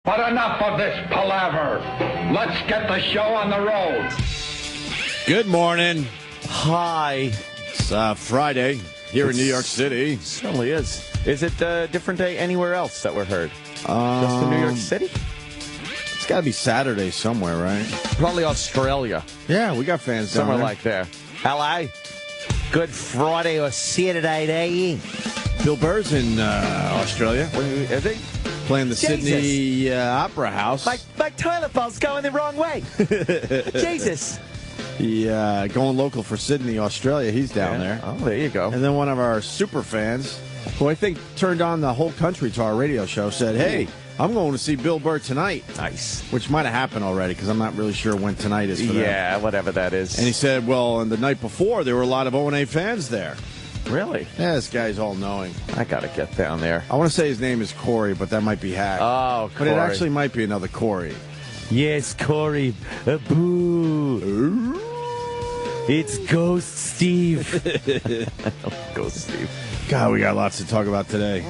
But enough of this palaver. Let's get the show on the road. Good morning. Hi. It's Friday here in New York City. It certainly is. Is it a different day anywhere else that we're heard? Just in New York City? It's got to be Saturday somewhere, right? Probably Australia. Yeah, we got fans down Somewhere there. like there. Hello. Good Friday or Saturday day. Bill Burr's in Australia. Is he? Playing the Jesus. Sydney Opera House. My toilet bowl's going the wrong way. Jesus. Going local for Sydney, Australia. He's down there. Oh, there you go. And then one of our super fans, who I think turned on the whole country to our radio show, said, hey, I'm going to see Bill Burr tonight. Nice. Which might have happened already, because I'm not really sure when tonight is for them. Yeah, whatever that is. And he said, well, and the night before, there were a lot of O&A fans there. Really? Yeah, this guy's all-knowing. I got to get down there. I want to say his name is Corey, but that might be hacked. Oh, But Corey. it actually might be another Corey. Yes, Corey. Boo. It's Ghost Steve. Ghost Steve. God, we got lots to talk about today.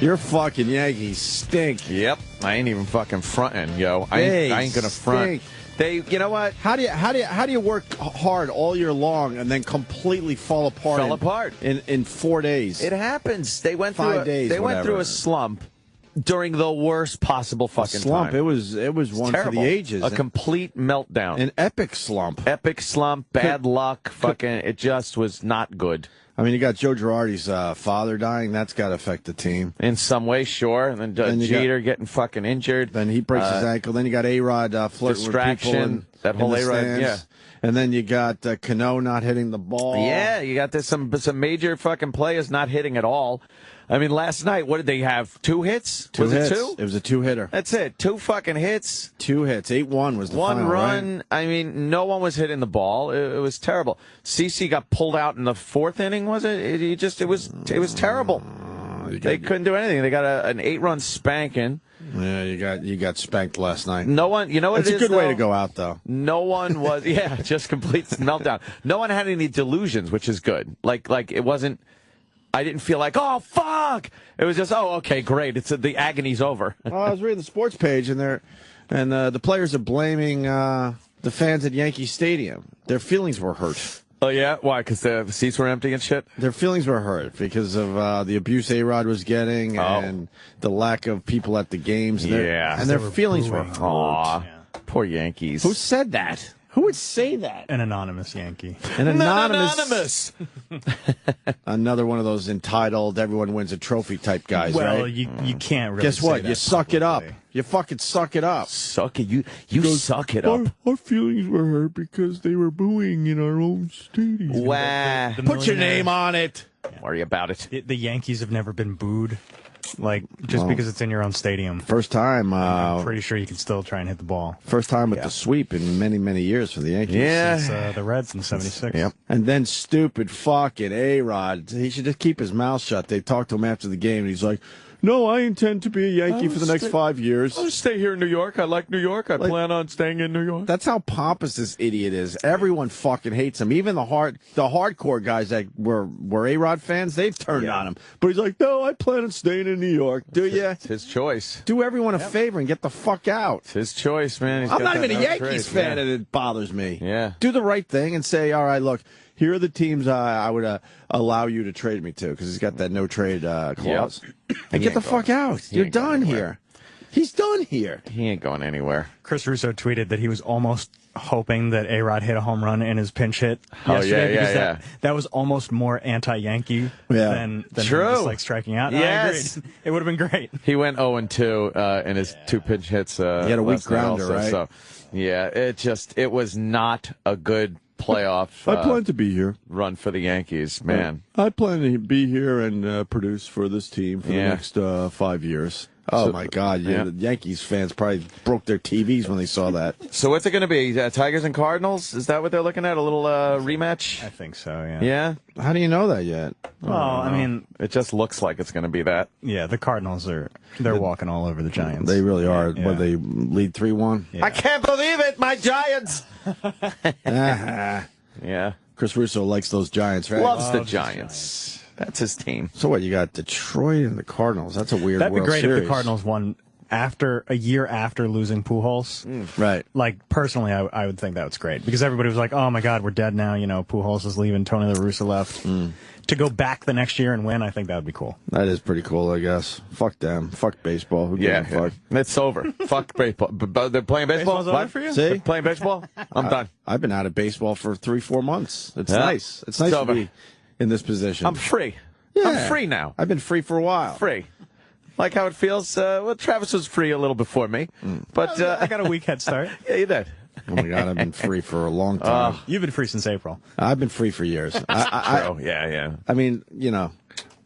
Your fucking Yankees stink. Yep. I ain't even fucking fronting, yo. I They ain't gonna front. stink. You know what? How do you work hard all year long and then completely fall apart? Fell apart in 4 days. It happens. They went 5 days. They went through whatever. a slump during the worst possible fucking slump. time. It was one Terrible. for the ages. A complete meltdown. An epic slump. Epic slump. Bad luck. Fucking. It just was not good. I mean, you got Joe Girardi's father dying. That's got to affect the team. In some way, sure. And then you Jeter getting fucking injured. Then he breaks his ankle. Then you got A-Rod flirting with people. Distraction. That whole in the A-Rod, stands. yeah. And then you got Cano not hitting the ball. Yeah, you got this some major fucking players not hitting at all. I mean, last night, what did they have? 2 hits? Two Was hits. it 2? It was a 2-hitter. That's it. 2 fucking hits. 2 hits. 8-1 was the One final, run. right? I mean, no one was hitting the ball. It was terrible. CeCe got pulled out in the 4th inning, was it? It was terrible. They couldn't do anything. They got an 8-run spanking. Yeah, you got spanked last night. No one, you know what It's it a is, good way though? to go out, though. No one was, just complete meltdown. No one had any delusions, which is good. Like it wasn't, I didn't feel like, oh, fuck. It was just, oh, okay, great. The agony's over. Well, I was reading the sports page, and the players are blaming the fans at Yankee Stadium. Their feelings were hurt. Oh, yeah? Why? Because the seats were empty and shit? Their feelings were hurt because of the abuse A-Rod was getting and the lack of people at the games. And their feelings were hurt. Aw, poor Yankees. Who said that? Who would say that? An anonymous Yankee. An anonymous. Another one of those entitled, everyone wins a trophy type guys, Well, right? you can't really Guess say what? that You suck it up. publicly. You fucking suck it up. Suck it. You suck it up. Our feelings were hurt because they were booing in our own stadium. Wow. The Put your millionaire- name on it. Don't worry about it. The Yankees have never been booed. Like, just because it's in your own stadium. First time. I'm pretty sure you can still try and hit the ball. First time with the sweep in many, many years for the Yankees. Yeah. It's the Reds in '76. Yep. And then stupid fucking A-Rod. He should just keep his mouth shut. They talked to him after the game, and he's like, no, I intend to be a Yankee for the next 5 years. I'll stay here in New York. I like New York. I plan on staying in New York. That's how pompous this idiot is. Everyone fucking hates him. Even the hardcore guys that were A-Rod fans, they've turned on him. But he's like, no, I plan on staying in New York. Do you? It's his choice. Do everyone a favor and get the fuck out. It's his choice, man. I'm not even a Yankees fan, and it bothers me. Yeah. Do the right thing and say, all right, look, here are the teams I would allow you to trade me to, because he's got that no trade clause. And get the fuck out. You're done here. He's done here. He ain't going anywhere. Chris Russo tweeted that he was almost hoping that A-Rod hit a home run in his pinch hit Oh, yesterday. yeah, because that was almost more anti-Yankee than True. him just like striking out. And Yes. I agreed. It would have been great. He went 0-2 in his 2 pinch hits. He had a weak last night grounder, also. right? So, yeah, it was not a good playoff I plan to be here. run for the Yankees, man. I plan to be here and produce for this team for the next 5 years. Oh, my God. The Yankees fans probably broke their TVs when they saw that. So what's it going to be? Tigers and Cardinals? Is that what they're looking at? A little rematch? I think so, yeah. Yeah? How do you know that yet? Well, I mean, It just looks like it's going to be that. yeah, the Cardinals they're walking all over the Giants. They really are. Yeah. Where they lead 3-1. Yeah. I can't believe it, my Giants! Yeah. Chris Russo likes those Giants, right? Loves the Giants. That's his team. So what, you got Detroit and the Cardinals. That's a weird That'd be World great Series. if the Cardinals won after a year after losing Pujols. Right. Like, personally, I would think that was great. Because everybody was like, oh, my God, we're dead now. You know, Pujols is leaving. Tony La Russa left. To go back the next year and win, I think that would be cool. That is pretty cool, I guess. Fuck them. Fuck baseball. Who gives a fuck? It's over. Fuck baseball. They're playing baseball? Baseball's over for you? See? They're playing baseball? I'm done. I've been out of baseball for 3-4 months. It's nice. It's nice to be in this position. I'm free. Yeah. I'm free now. I've been free for a while. Free. Like how it feels. Well, Travis was free a little before me. But I got a week head start. yeah, you did. Oh, my God. I've been free for a long time. You've been free since April. I've been free for years. Yeah. I mean, you know,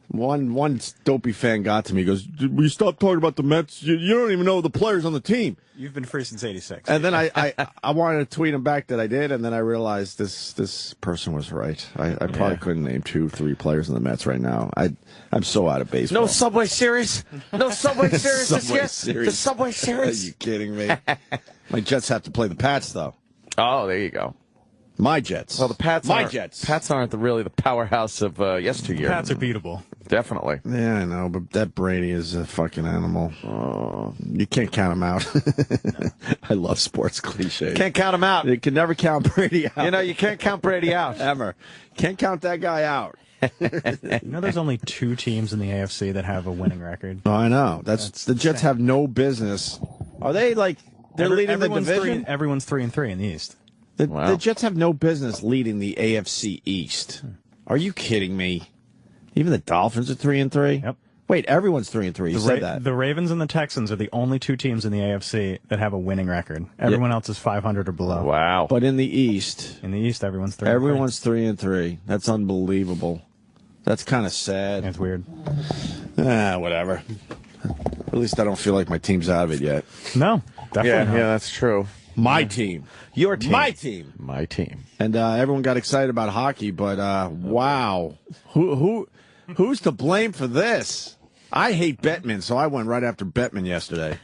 one dopey fan got to me. He goes, will you stop talking about the Mets? You don't even know the players on the team. You've been free since '86. And then I wanted to tweet him back that I did, and then I realized this person was right. I probably couldn't name 2-3 players in the Mets right now. I'm so out of baseball. No Subway Series? No Subway Series this year? Series. The Subway Are Series? you kidding me? My Jets have to play the Pats, though. Oh, there you go. My Jets. Well, the Pats Jets. Pats aren't really the powerhouse of yesteryear. Pats are beatable. Definitely. Yeah, I know, but that Brady is a fucking animal. You can't count him out. I love sports cliches. Can't count him out. You can never count Brady out. You know, you can't count Brady out. Ever. Can't count that guy out. You know, there's only 2 teams in the AFC that have a winning record. Oh, I know. The Jets have no business. Are they like they're leading the division? Everyone's 3-3 in the East. The Jets have no business leading the AFC East. Are you kidding me? Even the Dolphins are 3-3. Yep. Wait, everyone's 3-3. You said that. The Ravens and the Texans are the only 2 teams in the AFC that have a winning record. Everyone else is 500 or below. Wow. But in the East, everyone's 3-3. everyone's 3-3. That's unbelievable. That's kind of sad. It's weird. Whatever. At least I don't feel like my team's out of it yet. No, definitely not. Yeah, that's true. My team. Your team. My team. My team. And everyone got excited about hockey, but wow. Who's to blame for this? I hate Bettman, so I went right after Bettman yesterday.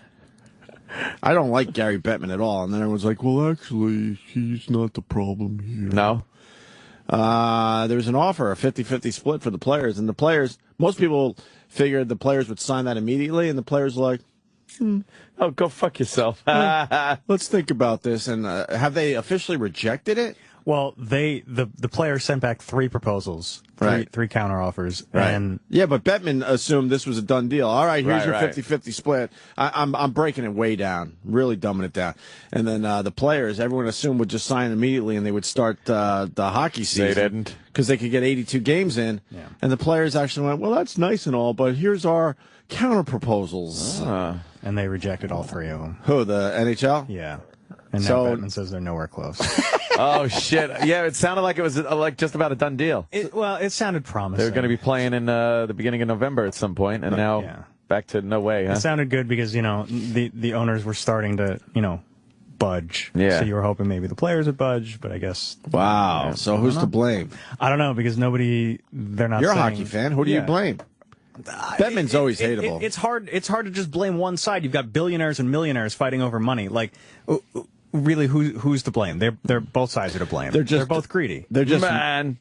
I don't like Gary Bettman at all. And then everyone's like, well, actually, he's not the problem here. No? There was an offer, a 50-50 split for the players. And the players, most people figured the players would sign that immediately. And the players were like, Oh, go fuck yourself. let's think about this. And have they officially rejected it? Well, the players sent back 3 proposals, three counter offers, and yeah, but Bettman assumed this was a done deal. All right, here's your 50-50 split. I'm breaking it way down, really dumbing it down. And then the players, everyone assumed would just sign immediately, and they would start the hockey season. They didn't, because they could get 82 games in. Yeah. And the players actually went, well, that's nice and all, but here's our counter proposals. And they rejected all 3 of them. Who, the NHL? Yeah. And now Bettman says they're nowhere close. Oh, shit. Yeah, it sounded like it was like just about a done deal. It sounded promising. They were going to be playing in the beginning of November at some point, and now back to no way, huh? It sounded good because, the owners were starting to, budge. Yeah. So you were hoping maybe the players would budge, but I guess... Wow. Yeah. So who's to blame? I don't know, because they're not You're saying, a hockey fan. Who do you blame? Bettman's always hateable. It's hard to just blame one side. You've got billionaires and millionaires fighting over money. Like, really, who's to blame? They're both sides are to blame. They're both greedy. They're just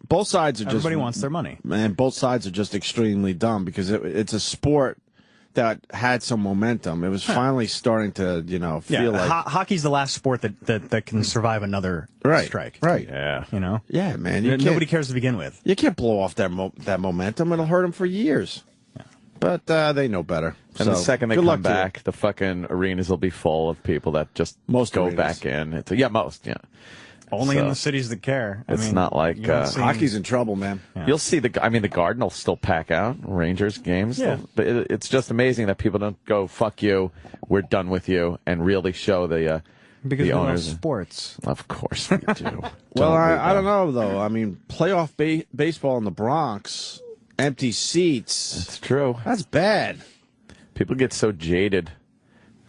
both sides are everybody wants their money. Man, both sides are just extremely dumb because it's a sport that had some momentum. It was finally starting to feel like hockey's the last sport that can survive another strike. Right. Yeah. Yeah, man. Nobody cares to begin with. You can't blow off that momentum. It'll hurt them for years. But they know better. And the second they come back, the fucking arenas will be full of people that just go back in. Most. Only in the cities that care. It's not like hockey's in trouble, man. Yeah. You'll see the Garden will still pack out Rangers games. Yeah. But it's just amazing that people don't go, fuck you, we're done with you, and really show the because the we owners. love sports. Of course we do. Well, I don't know, though. I mean, playoff baseball in the Bronx, empty seats. That's true. That's bad. People get so jaded.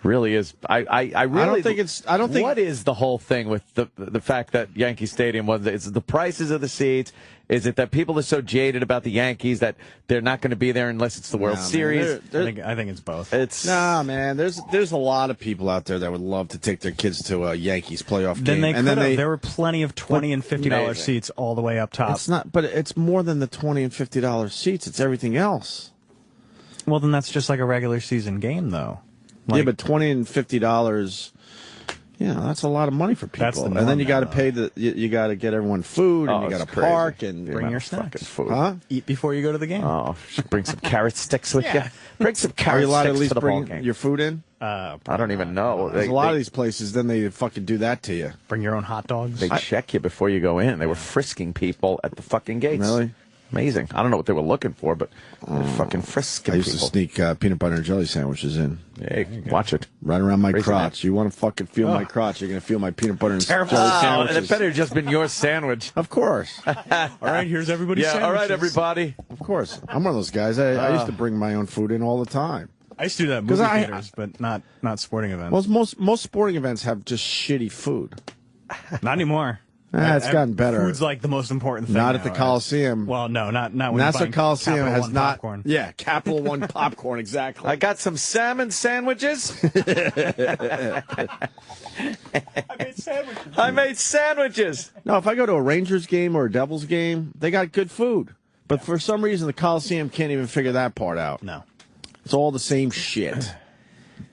Really is. I don't think. What is the whole thing with the fact that Yankee Stadium was? Is it the prices of the seats? Is it that people are so jaded about the Yankees that they're not going to be there unless it's the World Series? I think it's both. Man. There's a lot of people out there that would love to take their kids to a Yankees playoff game. There were plenty of $20 and $50 seats all the way up top. It's not, but it's more than the $20 and $50 seats. It's everything else. Well, then that's just like a regular season game, though. Yeah, but $20 and $50. Yeah, that's a lot of money for people. And then you got to pay you got to get everyone food, and you got to park and bring your snacks. Food. Huh? Eat before you go to the game. Oh, bring some carrot sticks with you. Bring some carrot sticks Are you allowed to at least to the ball bring game. your food in? I don't even know. There's a lot of these places, then they fucking do that to you. Bring your own hot dogs. They check you before you go in. They were frisking people at the fucking gates. Really? Amazing. I don't know what they were looking for, but they're fucking frisking I used people. to sneak peanut butter and jelly sandwiches in. Hey, watch it. Right around my Raise crotch. You want to fucking feel my crotch, you're going to feel my peanut butter and jelly And sandwiches. it better have just been your sandwich. Of course. All right, here's everybody's Yeah, sandwiches. all right, everybody. Of course. I'm one of those guys. I used to bring my own food in all the time. I used to do that at movie theaters, but not sporting events. Well, most sporting events have just shitty food. Not anymore. It's gotten better. Food's like the most important thing. Not at the Coliseum. Well, no, not when Nassau Coliseum Capital has One not. popcorn. Yeah, Capital One popcorn, exactly. I got some salmon sandwiches. I made sandwiches. No, if I go to a Rangers game or a Devils game, they got good food. But for some reason, the Coliseum can't even figure that part out. No. It's all the same shit.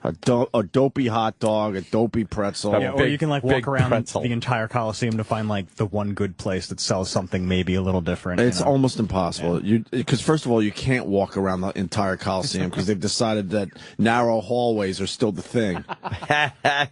A dopey hot dog, a dopey pretzel. Yeah, or you can like walk around pretzel. the entire Coliseum to find like the one good place that sells something maybe a little different. It's almost impossible. Because first of all, you can't walk around the entire Coliseum because they've decided that narrow hallways are still the thing.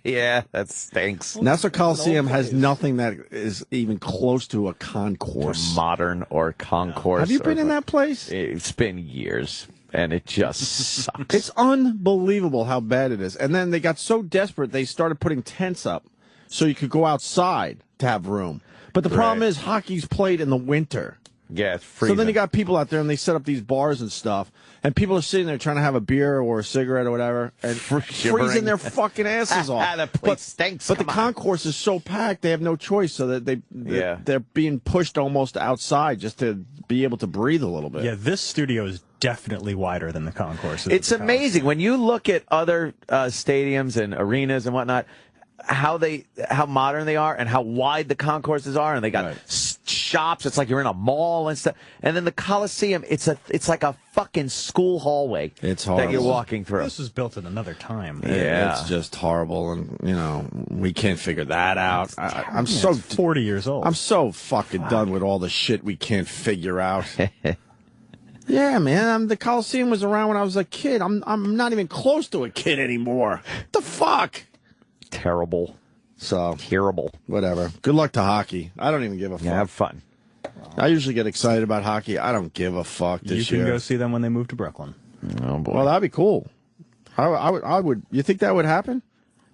Yeah, that stinks. Nassau Coliseum has nothing that is even close to a concourse. Modern or concourse. Have you been in that place? It's been years. And it just sucks. It's unbelievable how bad it is. And then they got so desperate, they started putting tents up so you could go outside to have room. But the problem is hockey's played in the winter. Yeah, it's freezing. So then you got people out there, and they set up these bars and stuff, and people are sitting there trying to have a beer or a cigarette or whatever, and freezing their fucking asses off. That place stinks. But the concourse is so packed, they have no choice, so that they're being pushed almost outside just to be able to breathe a little bit. Yeah, this studio is definitely wider than the concourse. It's amazing when you look at other stadiums and arenas and whatnot, how modern they are and how wide the concourses are, and they got shops. It's like you're in a mall and stuff. And then the Coliseum, it's like a fucking school hallway. It's horrible that you're walking through. This was built at another time. Yeah, it's just horrible, and we can't figure that out. I'm so 40 years old. I'm so fucking done with all the shit we can't figure out. Yeah, man. The Coliseum was around when I was a kid. I'm not even close to a kid anymore. What the fuck? Terrible. So terrible. Whatever. Good luck to hockey. I don't even give a fuck. Yeah, have fun. I usually get excited about hockey. I don't give a fuck this year. You can go see them when they move to Brooklyn. Oh boy. Well, that'd be cool. I would. You think that would happen?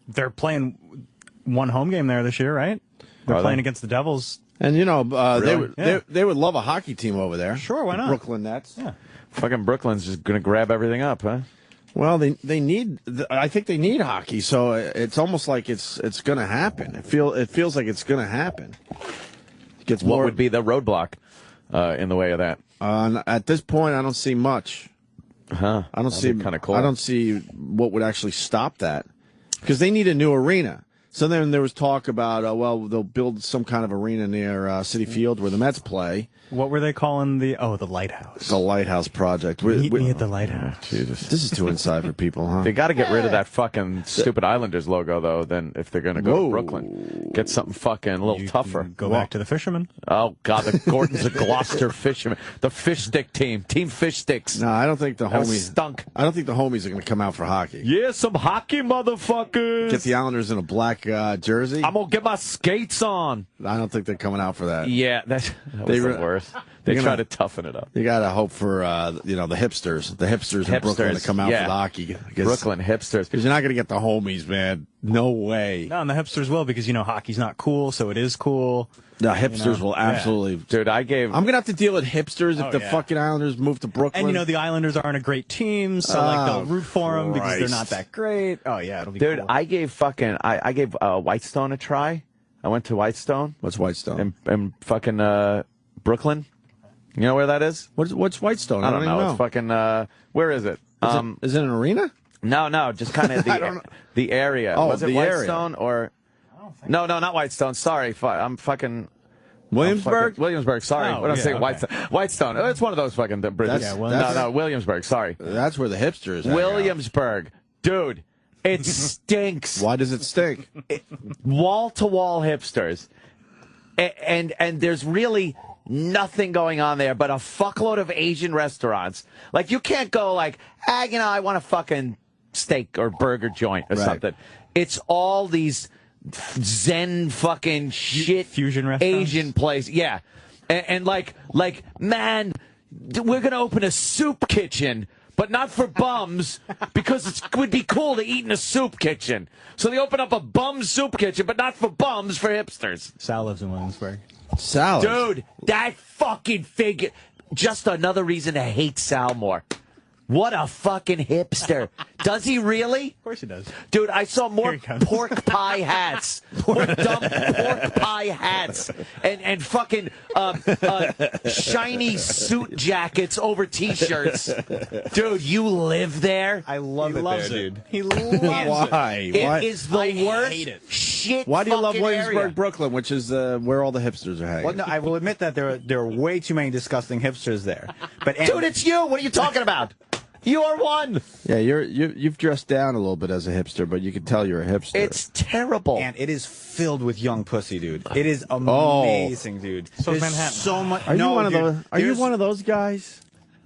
They're playing one home game there this year, right? They're playing against the Devils. And really? they would love a hockey team over there. Sure, why not? Brooklyn Nets. Yeah. Fucking Brooklyn's just gonna grab everything up, huh? Well, they need. I think they need hockey, so it's almost like it's going to happen. It feels like it's going to happen. What would be the roadblock in the way of that? At this point, I don't see much. Huh? I don't see kind of cool. I don't see what would actually stop that, because they need a new arena. So then there was talk about, they'll build some kind of arena near Citi Field where the Mets play. What were they calling the Lighthouse? The Lighthouse Project. Meet me at the Lighthouse. Jesus. This is too inside for people, huh? They got to get rid of that fucking stupid Islanders logo, though, then if they're going to go to Brooklyn. Get something fucking a little tougher. Go back to the Fishermen. Oh, God, the Gordons of Gloucester Fishermen. The Fish Stick team. Team Fish Sticks. No, I don't think the homies stunk. I don't think the homies are going to come out for hockey. Yeah, some hockey, motherfuckers. Get the Islanders in a black jersey. I'm going to get my skates on. I don't think they're coming out for that. Yeah, that was the worst. They try to toughen it up. You got to hope for, the hipsters. The hipsters in Brooklyn to come out for the hockey. Brooklyn hipsters. Because you're not going to get the homies, man. No way. No, and the hipsters will, because, hockey's not cool, so it is cool. The hipsters will absolutely. Dude, I'm going to have to deal with hipsters if the fucking Islanders move to Brooklyn. And, the Islanders aren't a great team, so, they'll root for them because they're not that great. Oh, yeah, it'll be cool. Dude, I gave Whitestone a try. I went to Whitestone. What's Whitestone? In fucking Brooklyn. You know where that is? What's Whitestone? I don't know. It's fucking, where is it? Is it an arena? No, just kind of the area. Oh, was it the Whitestone area. or? No, not Whitestone. Sorry, I'm fucking. Williamsburg? Williamsburg, sorry. What am I saying? Okay. Whitestone. It's one of those fucking bridges. No, Williamsburg, sorry. That's where the hipsters are. Williamsburg. Dude, It stinks. Why does it stink? Wall-to-wall hipsters. And there's really nothing going on there but a fuckload of Asian restaurants. Like, you can't go like, I want a fucking steak or burger joint or something. It's all these Zen fucking shit fusion restaurants? Asian place. Yeah. And like, man, we're going to open a soup kitchen, but not for bums, because it would be cool to eat in a soup kitchen. So they open up a bum soup kitchen, but not for bums, for hipsters. Sal lives in Williamsburg. Salad. Dude, that fucking figure. Just another reason to hate Sal more. What a fucking hipster. Does he really? Of course he does. Dude, I saw more pork pie hats. More dumb pork pie hats. And fucking shiny suit jackets over T-shirts. Dude, you live there? I love it there, dude. He loves it. Why? It is the worst shit. Why do you love Williamsburg, area. Brooklyn, which is where all the hipsters are hanging? Well, no, I will admit that there are way too many disgusting hipsters there. But Dude, it's you. What are you talking about? You are one. Yeah, you've dressed down a little bit as a hipster, but you can tell you're a hipster. It's terrible. And it is filled with young pussy, dude. It is amazing, dude. So there's Manhattan. so much. Are you one dude, of those? Are you one of those guys?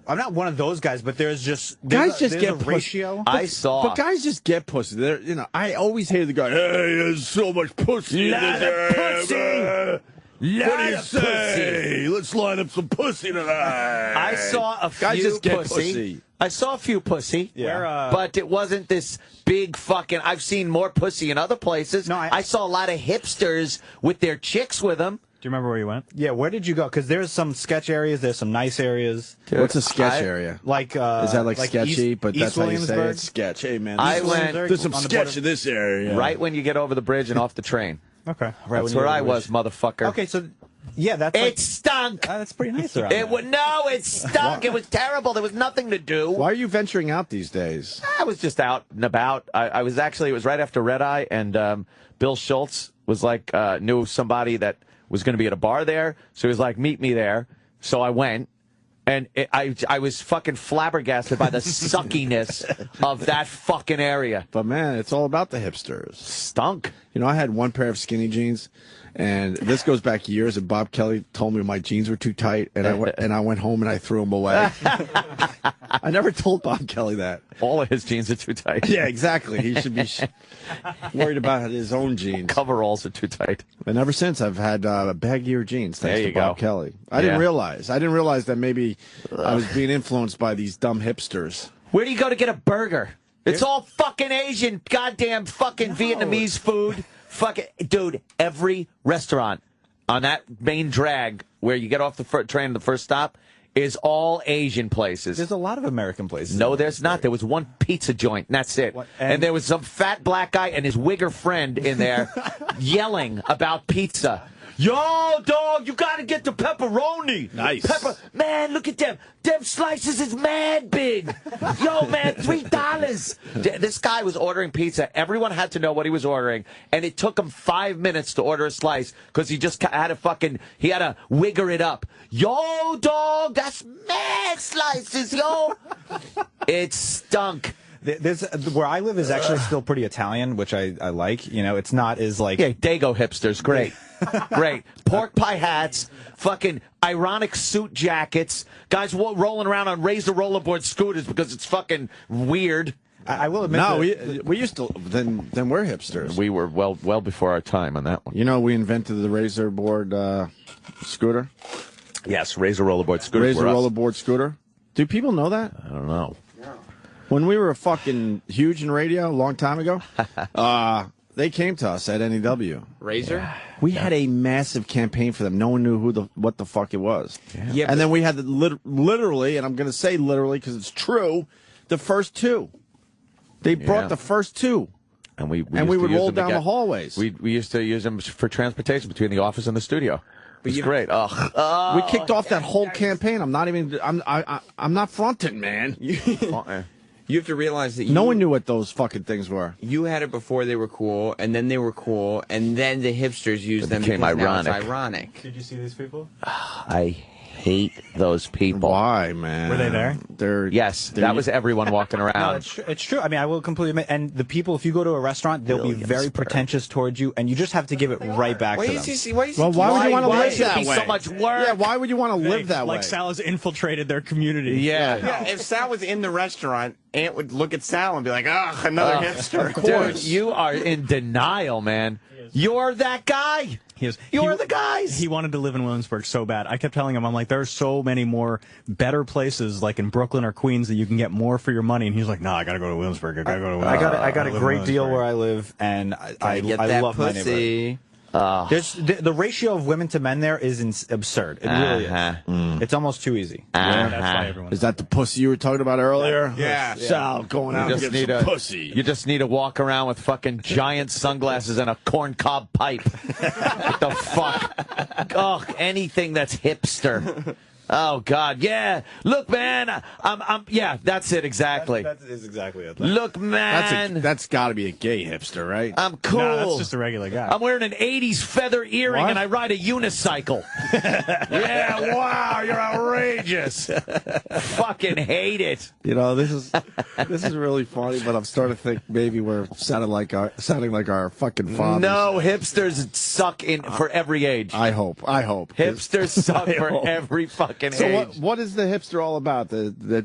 I'm not one of those guys, but there's guys just get a ratio. But guys just get pussy. I always hated the guy. Hey, there's so much pussy. Lot of pussy. What do you say? Let's line up some pussy tonight. I saw a few guys just get pussy. I saw a few pussy, but it wasn't this big fucking... I've seen more pussy in other places. No, I saw a lot of hipsters with their chicks with them. Do you remember where you went? Yeah, where did you go? Because there's some sketch areas, there's some nice areas. Dude, what's a sketch area? Like, is that like sketchy? East, but that's East how you say it. Sketch. Hey man, there's some sketch in this area. Right when you get over the bridge and off the train. Okay, right. That's where I was, motherfucker. Okay, so. Yeah, that's it stunk. That's pretty nice around there. It stunk. It was terrible. There was nothing to do. Why are you venturing out these days? I was just out and about. I was actually, it was right after Red Eye, and Bill Schultz was like, knew somebody that was going to be at a bar there. So he was like, meet me there. So I went, and I was fucking flabbergasted by the suckiness of that fucking area. But man, it's all about the hipsters. Stunk. You know, I had one pair of skinny jeans. And this goes back years, and Bob Kelly told me my jeans were too tight, and I went home and I threw them away. I never told Bob Kelly that. All of his jeans are too tight. Yeah, exactly. He should be worried about his own jeans. Coveralls are too tight. And ever since, I've had baggier jeans, thanks to Bob Kelly. I didn't realize that maybe I was being influenced by these dumb hipsters. Where do you go to get a burger? It's all fucking Asian, goddamn fucking Vietnamese food. Fuck it, dude, every restaurant on that main drag where you get off the train at the first stop is all Asian places. There's a lot of American places. No, there's not. There was one pizza joint, and that's it. And there was some fat black guy and his wigger friend in there yelling about pizza. Yo, dog, you gotta get the pepperoni. Nice. Man, look at them. Them slices is mad big. Yo, man, $3. This guy was ordering pizza. Everyone had to know what he was ordering, and it took him 5 minutes to order a slice because he just had to wigger it up. Yo, dog, that's mad slices, yo. It stunk. Where I live is actually still pretty Italian, which I like. You know, it's not as like... Yeah, Dago hipsters, great. Great. Pork pie hats, fucking ironic suit jackets, guys rolling around on razor rollerboard scooters because it's fucking weird. I will admit we used to... Then we're hipsters. We were well before our time on that one. You know, we invented the razor board scooter? Yes, razor rollerboard scooter. Razor rollerboard scooter. Do people know that? I don't know. When we were fucking huge in radio a long time ago, they came to us at NEW. Razor? Yeah. We had a massive campaign for them. No one knew what the fuck it was. Yeah, and then we had literally, and I'm going to say literally because it's true, the first two. They brought the first two. And we would roll down the hallways. We used to use them for transportation between the office and the studio. It was great. We kicked off that whole campaign. I'm not fronting, man. You have to realize that no one knew what those fucking things were. You had it before they were cool, and then they were cool, and then the hipsters used them because ironic. now it's ironic. Did you see these people? I hate those people. Why, man? Were they there? Yes, that was everyone walking around. No, it's true. I mean, I will completely admit. And the people, if you go to a restaurant, they'll be very pretentious towards you, and you just have to give it right back to them. Why would you want to live that way? So much work. Yeah, why would you want to live that way? Like Sal has infiltrated their community. Yeah, if Sal was in the restaurant, Aunt would look at Sal and be like, "Ugh, another hipster." Of course, dude, you are in denial, man. You're that guy. You're the guys. He wanted to live in Williamsburg so bad. I kept telling him, I'm like, there are so many more better places, like in Brooklyn or Queens, that you can get more for your money. And he's like, no, I got to go to Williamsburg. I got to go to Williamsburg. I got a great deal where I live, and I love my neighborhood. The ratio of women to men there is absurd. It really is. It's almost too easy. That's why everyone. Is that the pussy you were talking about earlier? Yeah. Sal going out and getting some pussy. You just need to walk around with fucking giant sunglasses and a corncob pipe. What the fuck? Oh, anything that's hipster. Oh God, yeah. Look, man, yeah, that's it exactly. That is exactly it. Look, man, that's got to be a gay hipster, right? I'm cool. No, that's just a regular guy. I'm wearing an '80s feather earring and I ride a unicycle. Yeah, wow, you're outrageous. Fucking hate it. You know, this is really funny, but I'm starting to think maybe we're sounding like our fucking fathers. No, hipsters suck for every age. I hope. Hipsters suck for every fucking age. So what is the hipster all about?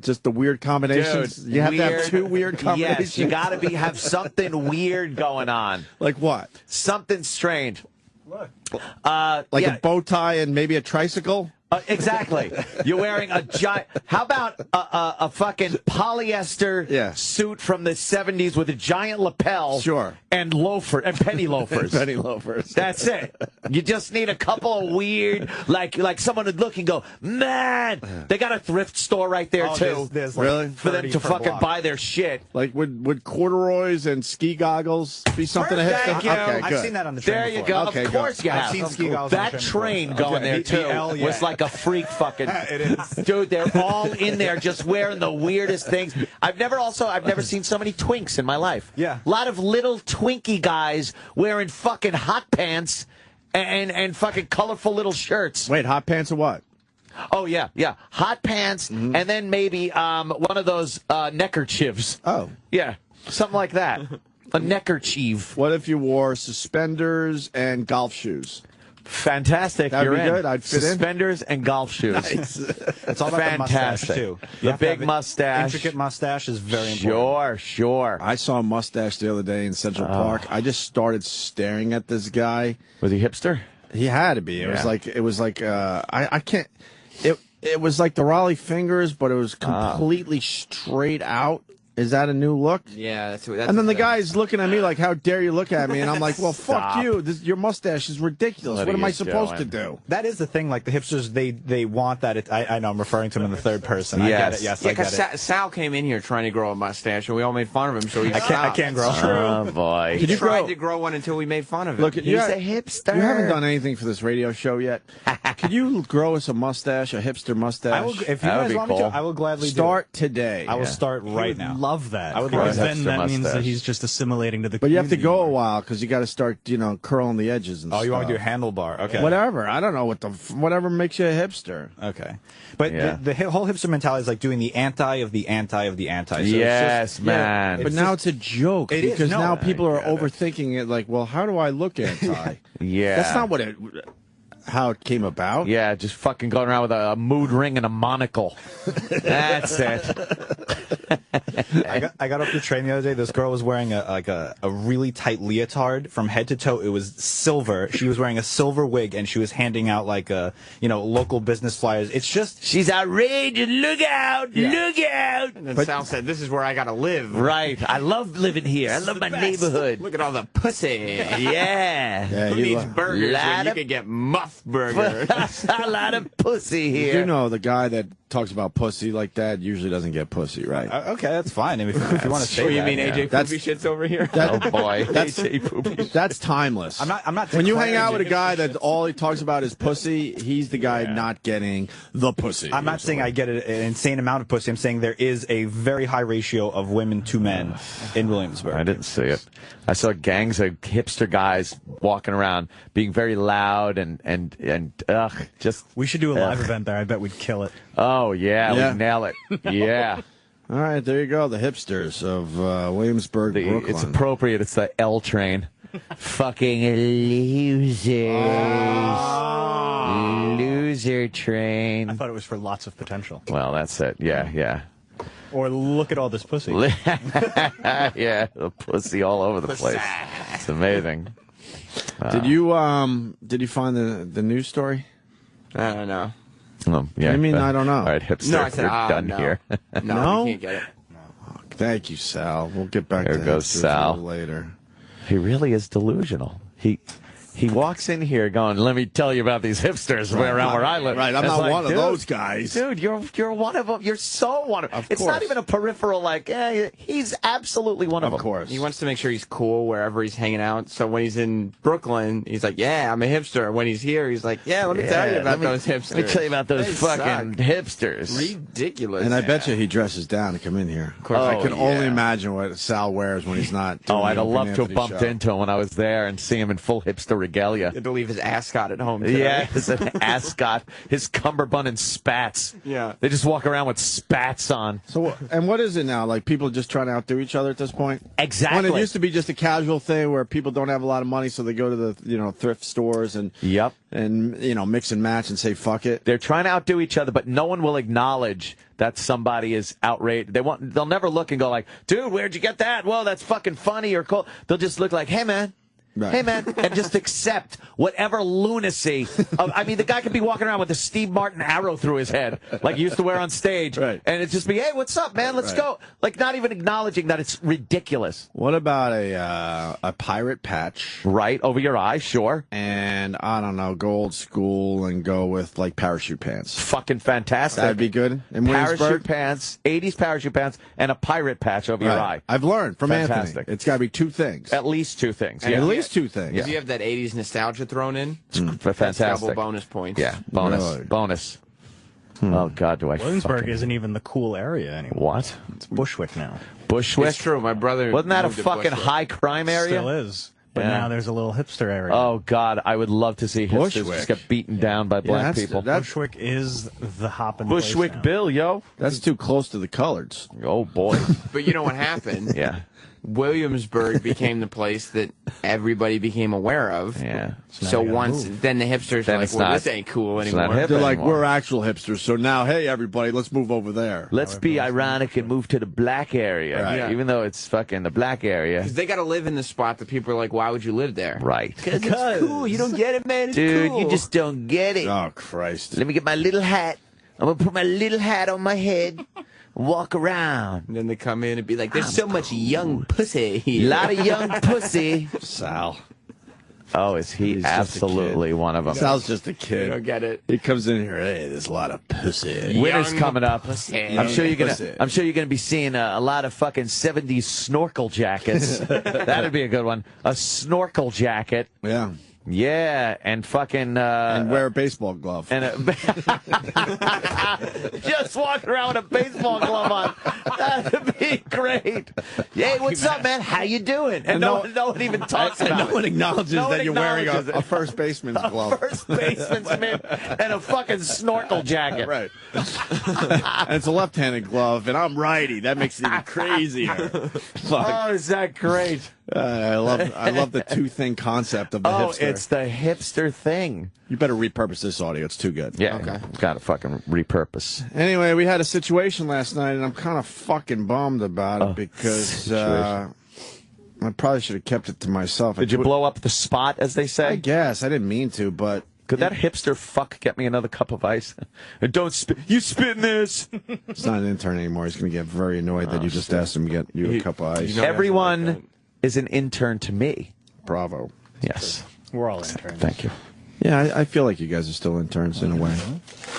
Just the weird combinations? Dude, you have to have two weird combinations? Yes, you got to have something weird going on. Like what? Something strange. Like a bow tie and maybe a tricycle? Exactly. You're wearing a giant. How about a fucking polyester suit from the 70s with a giant lapel? Sure. And penny loafers. Penny loafers. That's it. You just need a couple of weird, like someone would look and go, man, they got a thrift store right there too. There's really? For them to fucking buy their shit. Like would corduroys and ski goggles be something to hipster? Thank you. Okay, I've seen that on the train There you before. go. Okay, of course you have. I've seen ski goggles on That the train before. going there too was like a freak fucking. It is. Dude, they're all in there just wearing the weirdest things. I've never seen so many twinks in my life. Yeah. A lot of little Twinkie guys wearing fucking hot pants and fucking colorful little shirts. Wait, hot pants or what? Oh, yeah. Hot pants and then maybe one of those neckerchiefs. Oh. Yeah, something like that. A neckerchief. What if you wore suspenders and golf shoes? Fantastic. That'd You're be in. good. I'd fit in. Suspenders and golf shoes. It's all about the mustache, too. The big mustache. Intricate mustache is very important. Sure. I saw a mustache the other day in Central Park. I just started staring at this guy. Was he hipster? He had to be. It was like I can't. It was like the Raleigh Fingers, but it was completely straight out. Is that a new look? Yeah, that's and then the guy's looking at me like, how dare you look at me? And I'm like, well, fuck you. Your mustache is ridiculous. What am I supposed to do? That is the thing. Like, the hipsters, they want that. I know I'm referring to him in the third person. Yes. I get it. Yes, I get it. Sal came in here trying to grow a mustache, and we all made fun of him, so he I can't grow. Oh, boy. He tried to grow one until we made fun of him. Look, He's a hipster. You haven't done anything for this radio show yet. Could you grow us a mustache, a hipster mustache? If you guys want me to, I will gladly start today. I will start right now. Love that. I would because then hipster that means mustache. that he's just assimilating to the But you have to community go more. a while because you got to start, curling the edges and stuff. Oh, you want me to do handlebar? Okay. Whatever. I don't know whatever makes you a hipster. Okay. But Yeah. the whole hipster mentality is like doing the anti of the anti of the anti. So Yes, it's just, man. But now it's a joke It is. because No, now I people are get it. overthinking it. Like, well, how do I look anti? Yeah. That's not how it came about. Yeah, just fucking going around with a mood ring and a monocle. That's it. I got off the train the other day. This girl was wearing a really tight leotard from head to toe. It was silver. She was wearing a silver wig, and she was handing out local business flyers. It's just She's outrageous. Look out. Look out. And then Sal said, "This is where I gotta live." Right. I love living here. I love my neighborhood. Look at all the pussy. Yeah. Who needs burgers when you can get muff burgers? A lot of pussy You here. do know the guy that talks about pussy like that usually doesn't get pussy, right? Okay, that's fine. I mean, if you want to say you that, mean AJ Poopy shits over here? Oh boy, That's timeless. I'm not. When you hang out with a guy that all he talks about is pussy, he's the guy not getting the pussy. I'm not saying I get an insane amount of pussy. I'm saying there is a very high ratio of women to men in Williamsburg. I didn't see it. I saw gangs of hipster guys walking around being very loud and just. We should do a live event there. I bet we'd kill it. Oh yeah, we'd nail it. Yeah. All right, there you go. The hipsters of Williamsburg, Brooklyn. It's appropriate. It's the L train. Fucking losers. Loser train. I thought it was for lots of potential. Well, that's it. Yeah. Or look at all this pussy. Yeah, the pussy all over the place. It's amazing. Did you find the news story? I don't know. I mean, I don't know. All right, hipster, No, I said, we're done no. here. No, you can't get it. Thank you, Sal. We'll get back There to goes hipsters Sal. a little later. He really is delusional. He walks in here going, "Let me tell you about these hipsters around where I live." Right, I'm It's not like, one of those guys. Dude, you're one of them. You're so one of them. It's not course. even a peripheral, like, he's absolutely one of them. Of course. He wants to make sure he's cool wherever he's hanging out. So when he's in Brooklyn, he's like, "Yeah, I'm a hipster." When he's here, he's like, "Yeah, let me tell you about those hipsters." Let me tell you about those They fucking suck. hipsters. Ridiculous. And I bet you he dresses down to come in here. Of course, I can only imagine what Sal wears when he's not. Doing I'd the have Opie loved to have Anthony bumped show. into him when I was there and see him in full hipster regalia. You had to leave his ascot at home. Today. Yeah, his ascot, his cummerbund and spats. Yeah. They just walk around with spats on. So, and what is it now? Like people just trying to outdo each other at this point? Exactly. When it used to be just a casual thing where people don't have a lot of money, so they go to the thrift stores and mix and match and say fuck it. They're trying to outdo each other, but no one will acknowledge that somebody is outraged. They'll never look and go like, "Dude, where'd you get that? Well, that's fucking funny or cool." They'll just look like, "Hey, man." Right. Hey, man, and just accept whatever lunacy. I mean, the guy could be walking around with a Steve Martin arrow through his head, like he used to wear on stage. Right. And it'd just be, "Hey, what's up, man? Let's go." Like, not even acknowledging that it's ridiculous. What about a pirate patch? Right, over your eye, sure. And, I don't know, go old school and go with, like, parachute pants. Fucking fantastic. That'd be good. In Parachute Williamsburg? pants, 80s parachute pants, and a pirate patch over your eye. I've learned from Fantastic. Anthony. It's got to be two things. At least two things. At Yeah. least two things. If you have that 80s nostalgia thrown in, Fantastic. that's double bonus points. Yeah, bonus. Really? Bonus. Oh, God, do I Williamsburg fucking... isn't even the cool area anymore. What? It's Bushwick now. Bushwick? It's true. My brother Wasn't that a moved to fucking Bushwick. high crime area? Still is. But Yeah. now there's a little hipster area. Oh, God, I would love to see hipsters Bushwick. just get beaten down by black people. Bushwick is the hopping Bushwick place now. Bill, yo. That's too close to the coloreds. Oh, boy. But you know what happened? Yeah. Williamsburg became the place that everybody became aware of. Yeah. So you gotta once, move. then the hipsters Then are like, it's "Well, not- this ain't cool it's not anymore." hip. They're like, Anymore. we're actual hipsters, so now, hey, everybody, let's move over there. Let's be ironic and move to the black area, Right. Yeah. even though it's fucking the black area. 'Cause they got to live in the spot that people are like, "Why would you live there?" Right. Because it's cool. You don't get it, man. It's Dude, cool. you just don't get it. Oh, Christ. Let me get my little hat. I'm going to put my little hat on my head, walk around. And then they come in and be like, "There's so much young pussy A here." lot of young pussy. Sal. Oh, is he He's just a absolutely kid. one of them? Sal's just a You kid. don't get it. He comes in here, hey, there's a lot of pussy. Winter's Young coming up. pussy. I'm sure you're gonna. Pussy. I'm sure you're gonna be seeing a lot of fucking 70s snorkel jackets. That'd be a good one. A snorkel jacket. Yeah. Yeah, and fucking. And wear a baseball glove. And just walk around with a baseball glove on. That'd be great. Hey, what's up, man? How you doing? And no one even talks and about no one it. acknowledges No one that you're wearing acknowledges a it. first baseman's glove. First baseman's mitt and a fucking snorkel jacket. Right. And it's a left-handed glove, and I'm righty. That makes it even crazier. Fuck. Oh, is that great? I love the two-thing concept of the Oh, hipster. it's the hipster thing. You better repurpose this audio. It's too good. Yeah, Okay. Gotta fucking repurpose. Anyway, we had a situation last night, and I'm kind of fucking bummed about it because situation. I probably should have kept it to myself. Did you blow up the spot, as they I say? guess. I didn't mean to, but... Could that hipster fuck get me another cup of ice? And don't spit. You spit in this. It's not an intern anymore. He's going to get very annoyed that you just asked him to get you a cup of ice. you know- Everyone is an intern to me. Bravo. Yes. We're all interns. Thank you. Yeah, I feel like you guys are still interns in a way.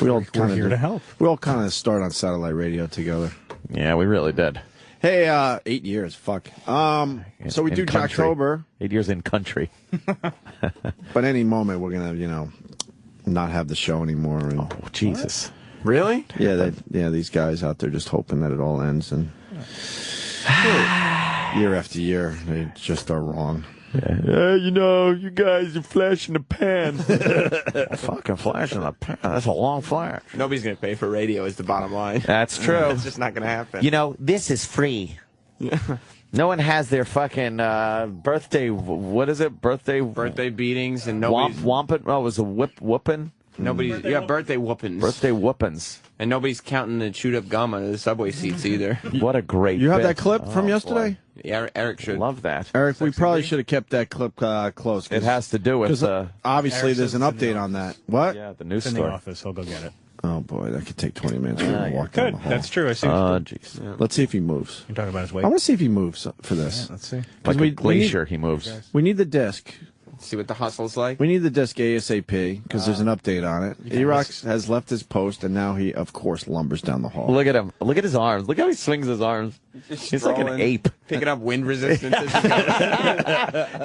We're here to help. We all kind of start on satellite radio together. Yeah, we really did. Hey, 8 years, fuck. So we do Jocktober. 8 years in country. But any moment we're gonna, not have the show anymore. And, oh, Jesus. Really? Yeah, these guys out there just hoping that it all ends, and year after year they just are wrong. Yeah, you guys are flash in the pan. Fucking flash in the pan. That's a long flash. Nobody's going to pay for radio is the bottom line. That's true. That's just not going to happen. This is free. No one has their fucking birthday, what is it? Birthday beatings and nobody's... Wampin'? Oh, it was a whoopin'? Nobody's... birthday whoopings. Birthday whoopins. And nobody's counting the chewed up gum under the subway seats either. What a great You have bit. that clip from yesterday? Boy. Yeah, Eric should. Love that. Eric, we probably should have kept that clip close. It has to do with... obviously, there's an update on that. What? Yeah, the news It's in story. the office. He'll go get it. Oh, boy, that could take 20 minutes. To walk down the hall. That's true. I see. Jeez. Yeah. Let's see if he moves. You're talking about his weight? I want to see if he moves for this. Yeah, let's see. Like a glacier, he moves. We need the disc. See what the hustle's like. We need the disc ASAP because there's an update on it. E-Rock has left his post, and now he, of course, lumbers down the hall. Look at him. Look at his arms. Look how he swings his arms. He's like an ape. Picking up wind resistance.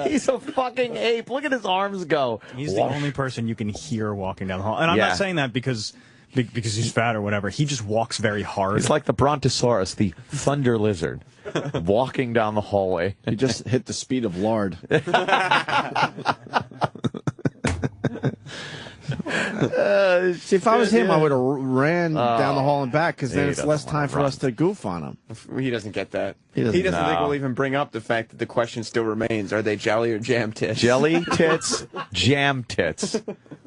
He's a fucking ape. Look at his arms go. He's the only person you can hear walking down the hall. And I'm not saying that because he's fat or whatever. He just walks very hard. He's like the Brontosaurus, the thunder lizard, walking down the hallway. He just hit the speed of lard. See, if I was him, I would have ran down the hall and back because then it's less time for us to goof on him. He doesn't get that. He doesn't think we'll even bring up the fact that the question still remains: are they jelly or jam tits? Jelly tits, jam tits.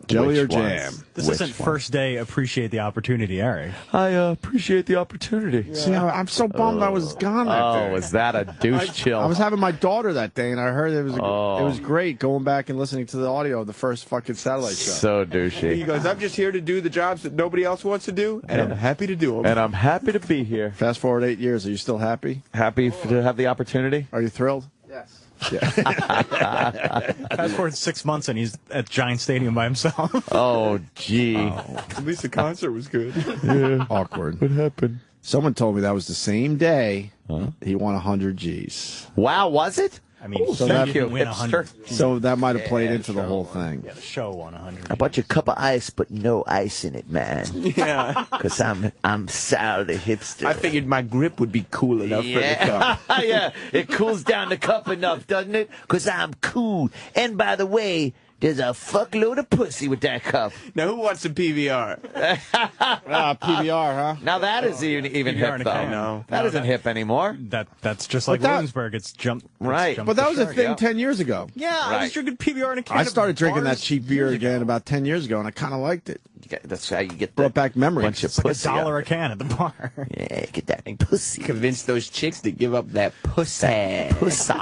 Jelly or Which jam? ones? This Which isn't one? first day appreciate the opportunity, Eric. I appreciate the opportunity. Yeah. See, I'm so bummed I was gone that day. Oh, was that a douche chill? I was having my daughter that day, and I heard it was great going back and listening to the audio of the first fucking satellite show. So douchey. He goes, I'm just here to do the jobs that nobody else wants to do, and I'm happy to do them. And I'm happy to be here. Fast forward 8 years. Are you still happy? Happy to have the opportunity? Are you thrilled? Yes. Yeah. Fast forward 6 months and he's at Giant Stadium by himself. Oh, gee. At least the concert was good. Yeah. Awkward. What happened? Someone told me that was the same day he won 100 G's. Wow, was it? I mean, so he that- didn't win 100. So that might have played into the whole thing. Yeah, the show won 100. I bought you a cup of ice, but no ice in it, man. Yeah. Because I'm Sal the hipster. I figured my grip would be cool enough for the cup. Yeah, it cools down the cup enough, doesn't it? Because I'm cool. And by the way, there's a fuckload of pussy with that cup. Now, who wants some PVR? PBR, huh? Now that is even PBR in hip, a though. can. No. That isn't hip anymore. That's just like that- Williamsburg. It's jumped. Right. But that was a shark, thing yeah. 10 years ago. Yeah, I was Right. drinking PBR in a can. I at started drinking that bars cheap beer years again ago. about 10 years ago, and I kind of liked it. That's how you get Brought back memories. bunch of It's like pussy. $1 a can at the bar. Yeah, get that pussy. Convince those chicks to give up that pussy. Pussy.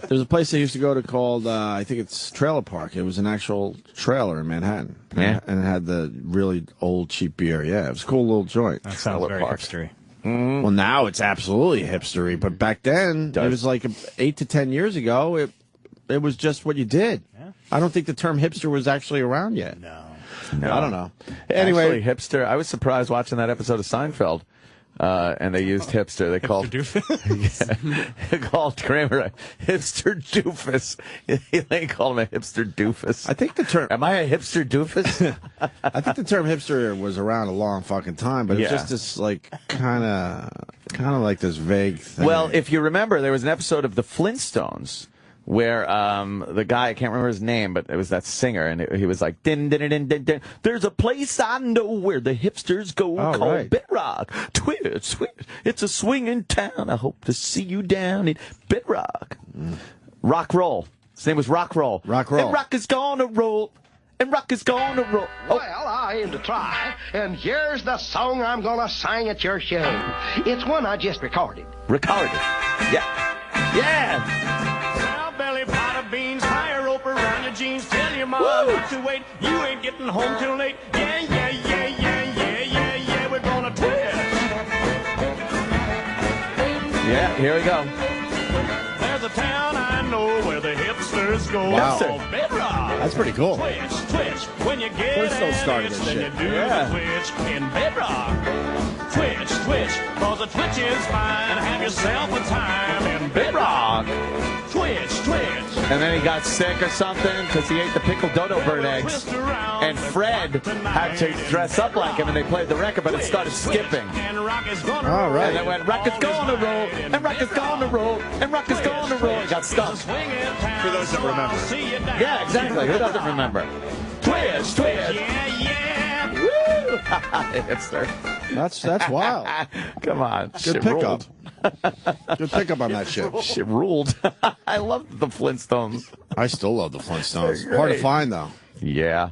There's a place I used to go to called, I think it's Trailer Park. It was an actual trailer in Manhattan. Yeah. And it had the really old cheap beer. Yeah, it was a cool little joint. That sounds Trailer very park. hipstery. Well, now it's absolutely hipstery, but back then, it was like 8 to 10 years ago, it was just what you did. Yeah. I don't think the term hipster was actually around yet. No. I don't know. Anyway, Actually, hipster. I was surprised watching that episode of Seinfeld, and they used hipster. They called they called Kramer a hipster doofus. They called him a hipster doofus. I think the term Am I a hipster doofus? I think the term hipster was around a long fucking time, but it's Yeah. just this like kind of like this vague thing. Well, if you remember, there was an episode of the Flintstones where the guy, I can't remember his name, but it was that singer, and he was like, din, din, din, din, din. There's a place I know where the hipsters go called right. Bitrock. Twist. It's a swinging town. I hope to see you down in Bitrock. Rock Roll. His name was Rock Roll. Rock Roll. And rock is gonna roll. And rock is gonna roll. Oh. Well, I aim to try, and here's the song I'm gonna sing at your show. It's one I just recorded. Recorded. Yeah. Yeah. Belly pot of beans, tie a rope around your jeans, tell your mom not to wait, you ain't getting home till late. Yeah, yeah, yeah, yeah, yeah, yeah, yeah, we're gonna twist. Yeah, here we go. There's a town I know where the hipsters go. Wow. Called Bedrock. That's pretty cool. Twitch, twitch, when you get Flintstones started this then shit. you do the twitch in bedrock. Twitch, twitch, cause a twitch is fine. Have yourself a time in bedrock. Twitch, twitch. And then he got sick or something because he ate the pickled dodo bird eggs. And Fred had to dress up like him, and they played the record, but it started skipping. All right. And they went, Rock is going to roll, and Rock is going to roll, and Rock is going to roll. It got stuck. For those that remember. Yeah, exactly. Who doesn't remember? Twitch, twitch. Yeah, yeah. Woo! Hipster. That's wild. Come on. Good Shit pickup. ruled. Good pickup on that shit. Shit ruled. I love the Flintstones. I still love the Flintstones. They're Hard to great. find, though. Yeah.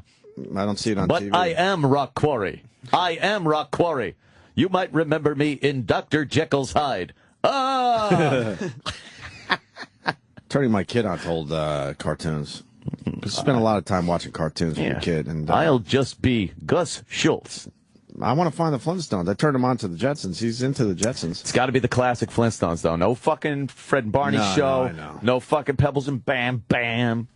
I don't see it on But TV. I am Rock Quarry. I am Rock Quarry. You might remember me in Dr. Jekyll's Hyde. Ah! Turning my kid on to old cartoons. I spent a lot of time watching cartoons when I was a kid. And I'll just be Gus Schultz. I want to find the Flintstones. I turned him on to the Jetsons. He's into the Jetsons. It's got to be the classic Flintstones, though. No fucking Fred and Barney show. No, I know. No fucking Pebbles and Bam Bam.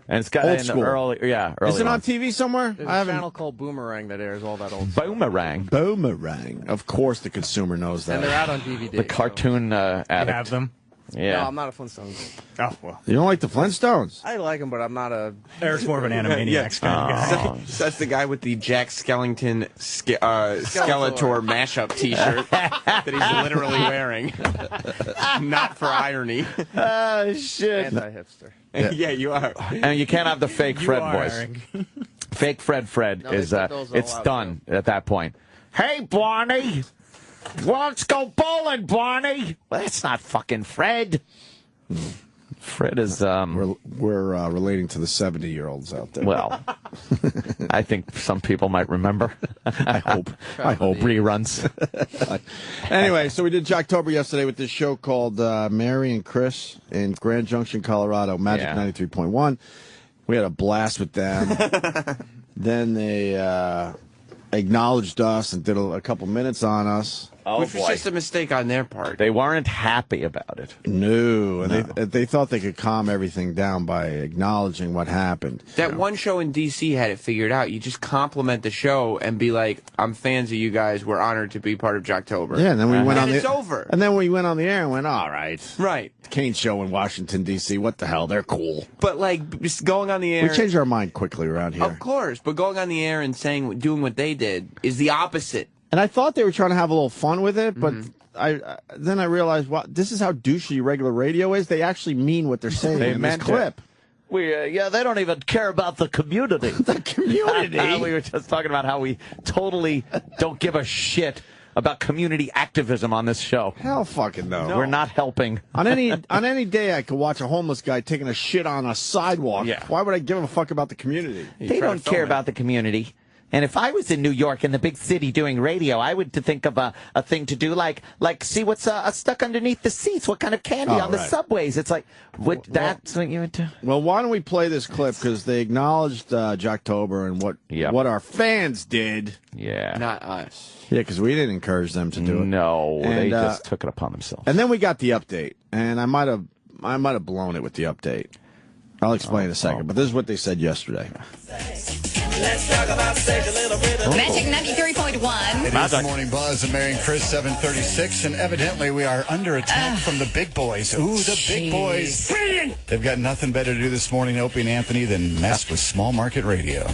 And it's got Old in school. Early Is it on TV somewhere? There's I a haven't. channel called Boomerang that airs all that old Boomerang. Boomerang. Of course, the consumer knows that. and they're out on DVD. The cartoon addict. have them. Yeah. No, I'm not a Flintstones. Oh, well. You don't like the Flintstones? I like them, but I'm not a... Eric's more of an Animaniacs kind of guy. That's the guy with the Jack Skellington Skeletor mashup T-shirt that he's literally wearing. Not for irony. Oh, shit. Anti-hipster. Yeah, you are. And you can't have the fake You Fred are, voice. Eric. Fake Fred No, they is, took those all it's out, done at that point. Hey, Barney. Let's go bowling, Barney. Well, that's not fucking Fred. Fred is, We're relating to the 70-year-olds out there. well, I think some people might remember. I hope. Reruns. Anyway, so we did Jocktober yesterday with this show called Mary and Chris in Grand Junction, Colorado, Magic Yeah. 93.1. We had a blast with them. Then they acknowledged us and did a couple minutes on us. Oh, Which was just a mistake on their part. They weren't happy about it. No, and they thought they could calm everything down by acknowledging what happened. That one show in D.C. had it figured out. You just compliment the show and be like, I'm fans of you guys. We're honored to be part of Jocktober. Yeah, and then we went on And the it's over. And then we went on the air and went, all right. Right. Kane show in Washington, D.C. What the hell? They're cool. But, like, just going on the air... We changed our mind quickly around here. Of course. But going on the air and doing what they did is the opposite. And I thought they were trying to have a little fun with it, but then I realized, wow, this is how douchey regular radio is. They actually mean what they're saying They in this meant it. clip. They don't even care about the community. The community? We were just talking about how we totally don't give a shit about community activism on this show. Hell fucking no. We're not helping. On any day, I could watch a homeless guy taking a shit on a sidewalk. Yeah. Why would I give a fuck about the community? They don't care about the community. And if I was in New York in the big city doing radio, I would think of a thing to do like see what's stuck underneath the seats, what kind of candy on the subways. It's like, that's what you would do? Well, why don't we play this clip because they acknowledged Jocktober and what our fans did. Yeah. Not us. Yeah, because we didn't encourage them to do it. No, they And, just took it upon themselves. And then we got the update, and I might have blown it with the update. I'll explain in a second, but this is what they said yesterday. Let's talk about sex a little bit. Magic 93.1. It is Morning Buzz and Mary and Chris 736, and evidently we are under attack from the big boys. Ooh, the big boys. Brilliant. They've got nothing better to do this morning, Opie and Anthony, than mess with small market radio.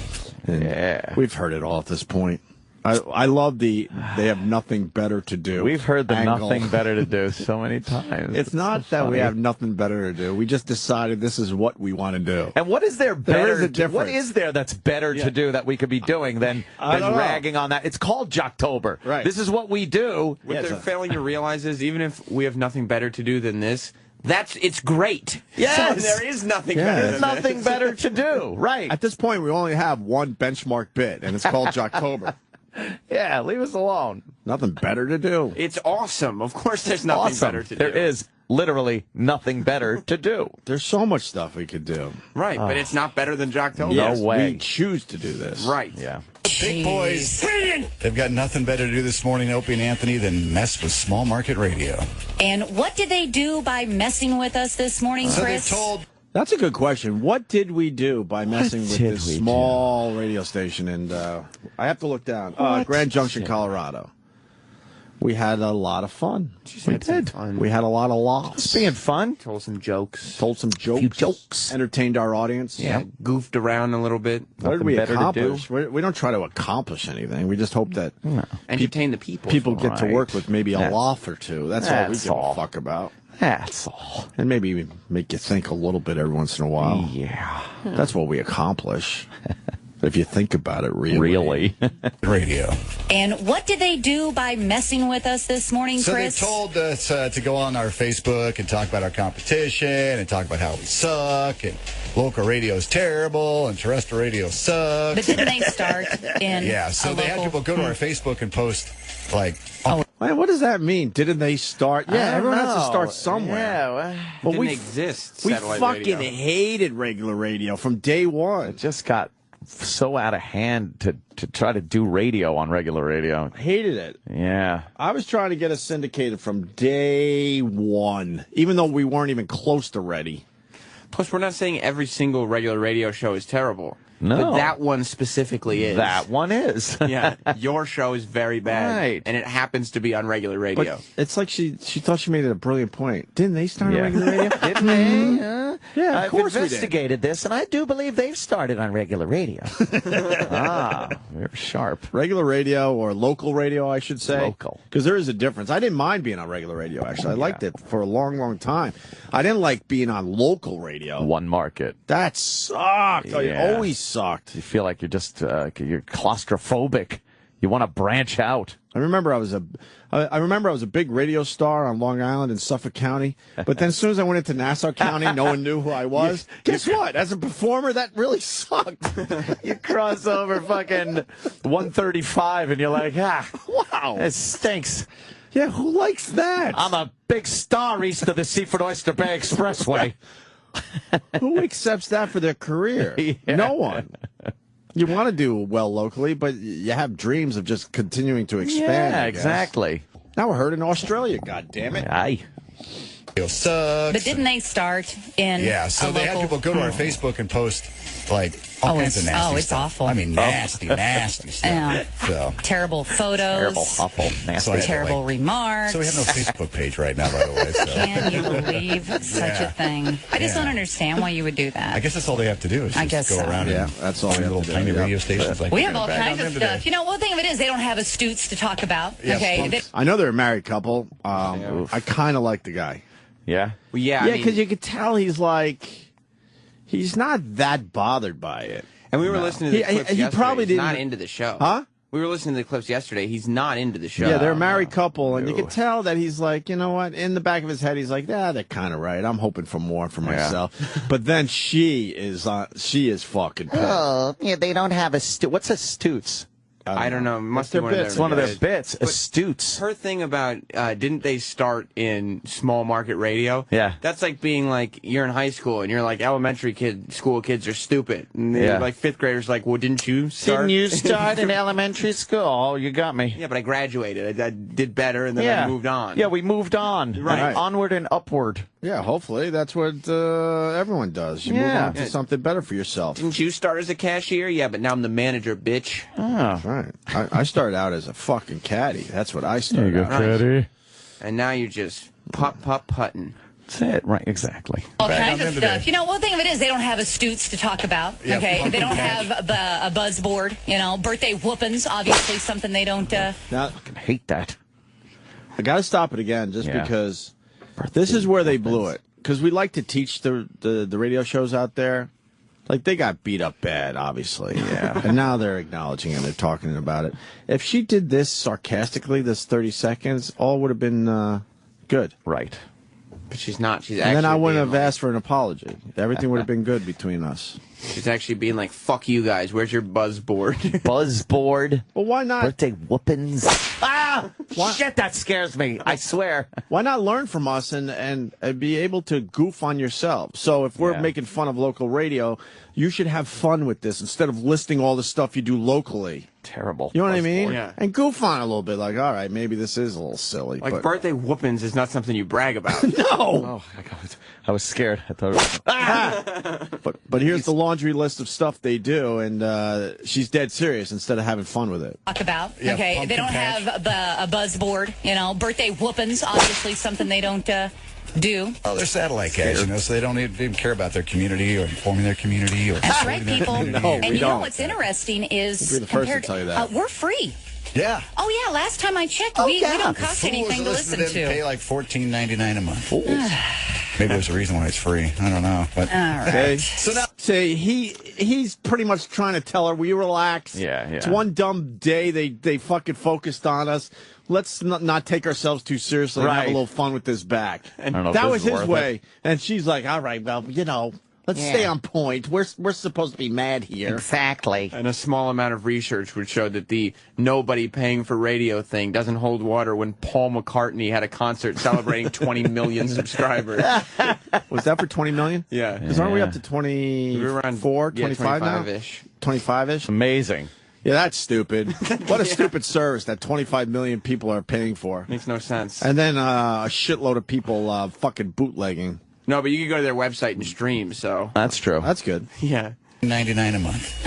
And we've heard it all at this point. I love they have nothing better to do. We've heard the angle. nothing better to do so many times. It's not that we have nothing better to do. We just decided this is what we want to do. And what is there better? There is a difference. What is there that's better to do that we could be doing than don't know. ragging on that? It's called Jocktober. Right. This is what we do. What they're failing to realize is even if we have nothing better to do than this, it's great. Yes. So there is nothing Yeah. better There's than nothing this. better to do. Right. At this point, we only have one benchmark bit, and it's called Jocktober. Yeah, leave us alone. Nothing better to do. It's awesome. Of course there's nothing Awesome. better to There do. is literally nothing better to do. There's so much stuff we could do. Right, but it's not better than Jocktober. Yes, way. we choose to do this. Right. Yeah. Big boys. Brilliant. They've got nothing better to do this morning, Opie and Anthony, than mess with small market radio. And what did they do by messing with us this morning, So they're Chris? told That's a good question. What did we do by messing with this small radio station? And I have to look down. Grand Junction, Colorado. We had a lot of fun. We did. We had a lot of laughs. Just being fun. Told some jokes. Few jokes. Entertained our audience. Yeah. Goofed around a little bit. What did we accomplish? We don't try to accomplish anything. We just hope that entertain the people. People get to work with maybe a laugh or two. That's all we give a fuck about. That's all. And maybe make you think a little bit every once in a while. Yeah. That's what we accomplish. If you think about it, really. Radio. And what did they do by messing with us this morning, Chris? So they told us to go on our Facebook and talk about our competition and talk about how we suck and local radio is terrible and terrestrial radio sucks. But didn't they start in so they had people go to our Facebook and post, like... Man, what does that mean? Didn't they start? Yeah, everyone has to start somewhere. Yeah, but didn't exist. We fucking hated regular radio from day one. It just got so out of hand to try to do radio on regular radio. Hated it. Yeah. I was trying to get us syndicated from day one, even though we weren't even close to ready. Plus, we're not saying every single regular radio show is terrible. No. But that one specifically is. That one is. Yeah. Your show is very bad. Right. And it happens to be on regular radio. But it's like she thought she made it a brilliant point. Didn't they start on regular radio? Didn't they? Yeah, of course I've investigated this, and I do believe they've started on regular radio. Very sharp. Regular radio, or local radio, I should say. Local. Because there is a difference. I didn't mind being on regular radio, actually. I liked it for a long, long time. I didn't like being on local radio. One market. That sucked. Yeah. It always sucked. You feel like you're just you're claustrophobic. You want to branch out. I remember I was a big radio star on Long Island in Suffolk County, but then as soon as I went into Nassau County, no one knew who I was. Guess what? As a performer, that really sucked. You cross over fucking 135 and you're like, wow, it stinks. Yeah, who likes that? I'm a big star east of the Seaford Oyster Bay Expressway. Who accepts that for their career? Yeah. No one. You want to do well locally, but you have dreams of just continuing to expand. Yeah, exactly. Now we're heard in Australia, God damn it. Aye. Sucks. But didn't they start in so they had people go to our Facebook and post, like, all kinds of nasty it's stuff. awful. I mean, nasty stuff. Yeah. So. Terrible photos. Terrible, awful, nasty. Terrible remarks. So we have no Facebook page right now, by the way. So. Can you believe such a thing? I just don't understand why you would do that. I guess that's all they have to do is just go around and that's all little tiny radio stations. Like we have all kinds of stuff. You know, one thing of it is they don't have astutes to talk about. Okay. I know they're a married couple. I kind of like the guy. Yeah? Well, yeah, because you could tell he's not that bothered by it. And we were listening to the clips yesterday. Probably He's didn't. not into the show. Huh? We were listening to the clips yesterday. He's not into the show. Yeah, they're a married couple, and you can tell that he's like, you know what? In the back of his head, he's like, they're kind of right. I'm hoping for more for myself. But then she is fucking pissed. Oh, yeah, they don't have what's astutes? I don't know. It must be one of their bits. One of their bits. Astutes. Her thing about didn't they start in small market radio? Yeah. That's like being like you're in high school and you're like elementary school kids are stupid. And they're like fifth graders like, well, didn't you start? Didn't you start in elementary school? Oh, you got me. Yeah, but I graduated. I did better and then I moved on. Yeah, we moved on. Right. Onward and upward. Yeah, hopefully that's what everyone does. You move on to something better for yourself. Didn't you start as a cashier? Yeah, but now I'm the manager, bitch. Oh. Right. I started out as a fucking caddy. That's what I started out as. Caddy. And now you're just putting. That's it. Right, exactly. All kinds of stuff. You know, one thing of it is they don't have astutes to talk about. Okay, they don't have a buzzboard. You know, birthday whoopings. Obviously, something they don't. Now, I fucking hate that. I got to stop it again, just because this is where they blew it. Because we like to teach the radio shows out there. Like, they got beat up bad, obviously. Yeah. And now they're acknowledging it. They're talking about it. If she did this sarcastically, this 30 seconds, all would have been good. Right. But she's not. She's and actually. then I wouldn't have asked for an apology. Everything would have been good between us. She's actually being like, fuck you guys. Where's your buzzboard? Buzzboard? Well, why not? Birthday whoopings? Shit, that scares me. I swear. Why not learn from us and be able to goof on yourself? So if we're making fun of local radio, you should have fun with this instead of listing all the stuff you do locally. terrible. You know what I mean? Yeah. And goof on it a little bit, like, all right, maybe this is a little silly. Like, but... birthday whoopings is not something you brag about. No! Oh, I was scared. I thought it was... But here's the laundry list of stuff they do, and she's dead serious instead of having fun with it. Talk about. Yeah, Okay, they don't patch. have a buzz board. You know, birthday whoopings, obviously something they don't do. Oh, they're satellite guys, so they don't even care about their community or informing their community. Or That's right, people. No, and we you know don't. what's interesting is We'll be the first to tell you that. We're free. Yeah. Oh yeah, last time I checked, we don't cost anything to listen to. Pay like $14.99 a month. Maybe there's a reason why it's free. I don't know. But all right. So now, he's pretty much trying to tell her, we relax. Yeah. It's one dumb day. They fucking focused on us. Let's not take ourselves too seriously and have a little fun with this back. And that was his way. And she's like, all right, well, let's stay on point. We're supposed to be mad here. Exactly. And a small amount of research would show that the nobody paying for radio thing doesn't hold water when Paul McCartney had a concert celebrating 20 million subscribers. Was that for 20 million? Yeah. Because aren't we up to 24, 25 now? 25-ish. 25-ish? Amazing. Yeah, that's stupid. What a stupid service that 25 million people are paying for. Makes no sense. And then a shitload of people fucking bootlegging. No, but you can go to their website and stream, so. That's true. That's good. Yeah. $99 a month.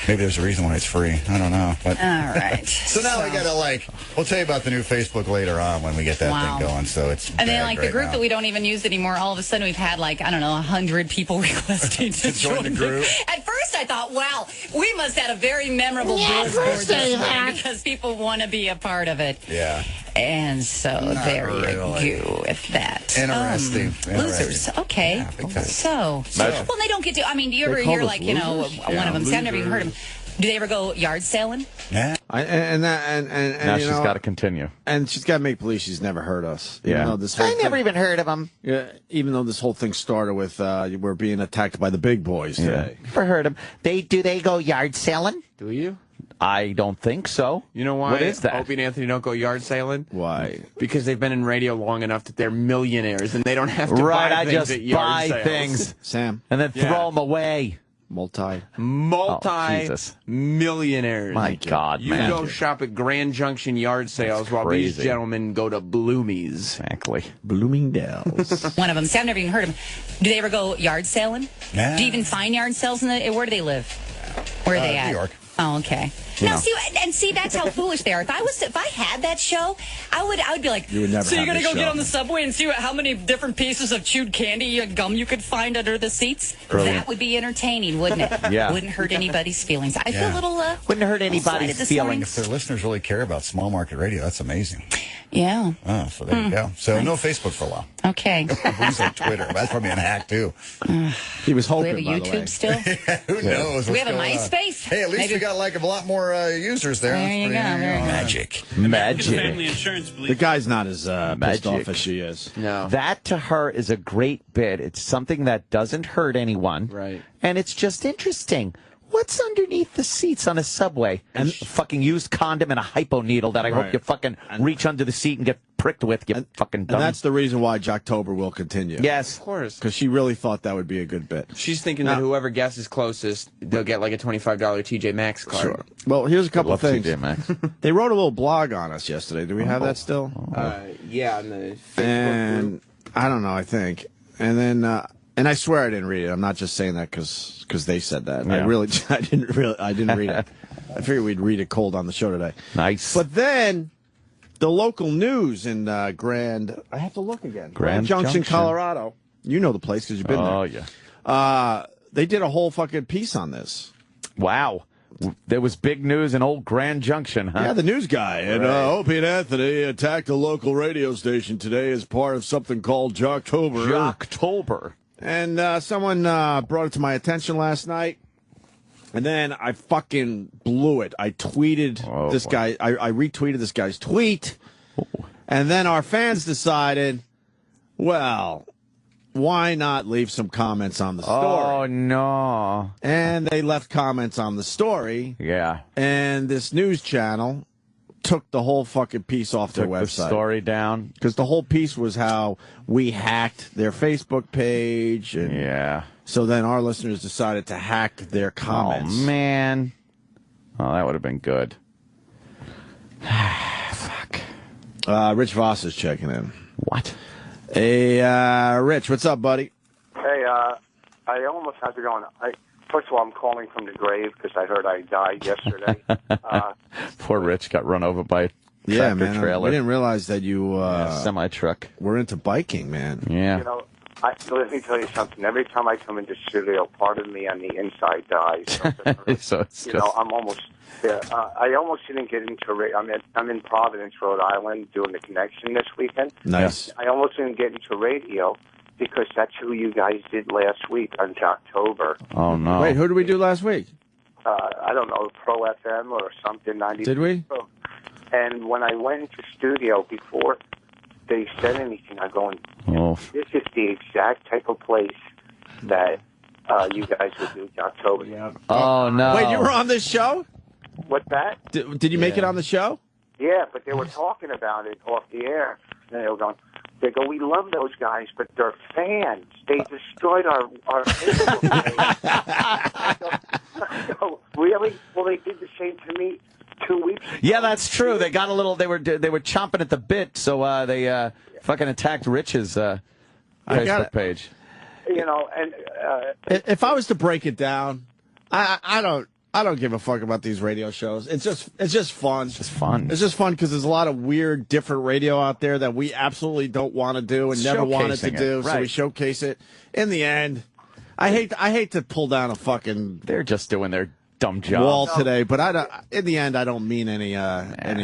Maybe there's a reason why it's free. I don't know. But all right. So now we got to, we'll tell you about the new Facebook later on when we get that thing going. So it's and then, the group that we don't even use anymore, all of a sudden we've had, 100 people requesting to join the group. At first I thought, wow, we must have a very memorable board because people want to be a part of it. Yeah. And so there you go with that. Interesting. Losers. Okay. Yeah, so, well, they don't get to, do you ever hear, one of them, see, I've never even heard them. Do they ever go yard sailing? Yeah. And now she's got to continue. And she's got to make believe she's never heard us. Yeah. I never even heard of them. Yeah. Even though this whole thing started with we're being attacked by the big boys today. Never heard of them. Do they go yard sailing? Do you? I don't think so. You know why? What is that? Opie and Anthony don't go yard sailing? Why? Because they've been in radio long enough that they're millionaires and they don't have to buy things at yard sales. Things. Sam. And then throw them away. Multi-millionaires. My God, you go shop at Grand Junction yard sales while these gentlemen go to Bloomies. Exactly. Bloomingdale's. One of them. See, I've never even heard of them. Do they ever go yard sailing? Yeah. Do you even find yard sales where do they live? Where are they at? New York. Oh, okay. Now, see, that's how foolish they are. If I had that show, I would be like, you would never so you're going to go get on the subway and see how many different pieces of chewed candy and gum you could find under the seats? Brilliant. That would be entertaining, wouldn't it? Yeah. Wouldn't hurt anybody's feelings. I feel a little, wouldn't hurt anybody's feelings. If their listeners really care about small market radio, that's amazing. Yeah. Oh, so there you go. So no Facebook for a while. Okay. Who's on Twitter? That's probably an hack, too. He was hoping, we have a YouTube still? Who knows? We have a MySpace? Hey, at least we got a lot more users there. There you go. Magic. The guy's not as pissed off as she is. No. That to her is a great bit. It's something that doesn't hurt anyone. Right. And it's just interesting. What's underneath the seats on a subway? And a fucking used condom and a hypo needle that I hope you fucking reach under the seat and get pricked with, you fucking dummy. And that's the reason why Jocktober will continue. Yes. Of course. Because she really thought that would be a good bit. She's thinking that whoever guesses closest, they'll get like a $25 TJ Maxx card. Sure. Well, here's a couple of things. TJ Maxx. They wrote a little blog on us yesterday. Do we have that still? Yeah, on the Facebook And group. I don't know, I think. And then... and I swear I didn't read it. I'm not just saying that because they said that. Yeah. I didn't read it. I figured we'd read it cold on the show today. Nice. But then the local news in Grand. I have to look again. Grand Junction, Colorado. You know the place because you've been there. Oh yeah. They did a whole fucking piece on this. Wow. There was big news in old Grand Junction, huh? Yeah, the news guy. And Opie and Anthony attacked a local radio station today as part of something called Jocktober. Jocktober. And someone brought it to my attention last night, and then I fucking blew it. I tweeted this guy. I retweeted this guy's tweet, and then our fans decided, well, why not leave some comments on the story? Oh, no. And they left comments on the story. Yeah. And this news channel took the whole fucking piece off their website. The story down. Because the whole piece was how we hacked their Facebook page. And yeah. So then our listeners decided to hack their comments. Oh, man. Oh, that would have been good. Fuck. Rich Voss is checking in. What? Hey, Rich, what's up, buddy? Hey, I almost had to go on. First of all, I'm calling from the grave because I heard I died yesterday. Poor Rich got run over by a Yeah, tractor man. trailer. We didn't realize that you semi-truck. We're into biking, man. Yeah. You know, let me tell you something. Every time I come into studio, part of me on the inside dies. So it's you know, I'm almost there. I almost didn't get into radio. I'm in Providence, Rhode Island, doing the connection this weekend. Nice. I almost didn't get into radio because that's who you guys did last week on Jocktober. Oh, no. Wait, who did we do last week? I don't know, Pro FM or something. 90. Did we? And when I went into studio before they said anything, I'm going, this is the exact type of place that you guys would do Jocktober. Yeah. Oh, no. Wait, you were on this show? What's that? Did you make it on the show? Yeah, but they were talking about it off the air. And they were going, we love those guys, but they're fans. They destroyed our Facebook page. I go, really? Well, they did the same to me 2 weeks ago. Yeah, that's true. They got a little. They were chomping at the bit, so they fucking attacked Rich's Facebook page. You know, and if I was to break it down, I don't give a fuck about these radio shows. It's just fun. It's just fun. It's just fun because there's a lot of weird, different radio out there that we absolutely don't want to do and never wanted to do. So we showcase it. In the end, I hate to pull down a fucking. They're just doing their dumb job wall today, but in the end, I don't mean any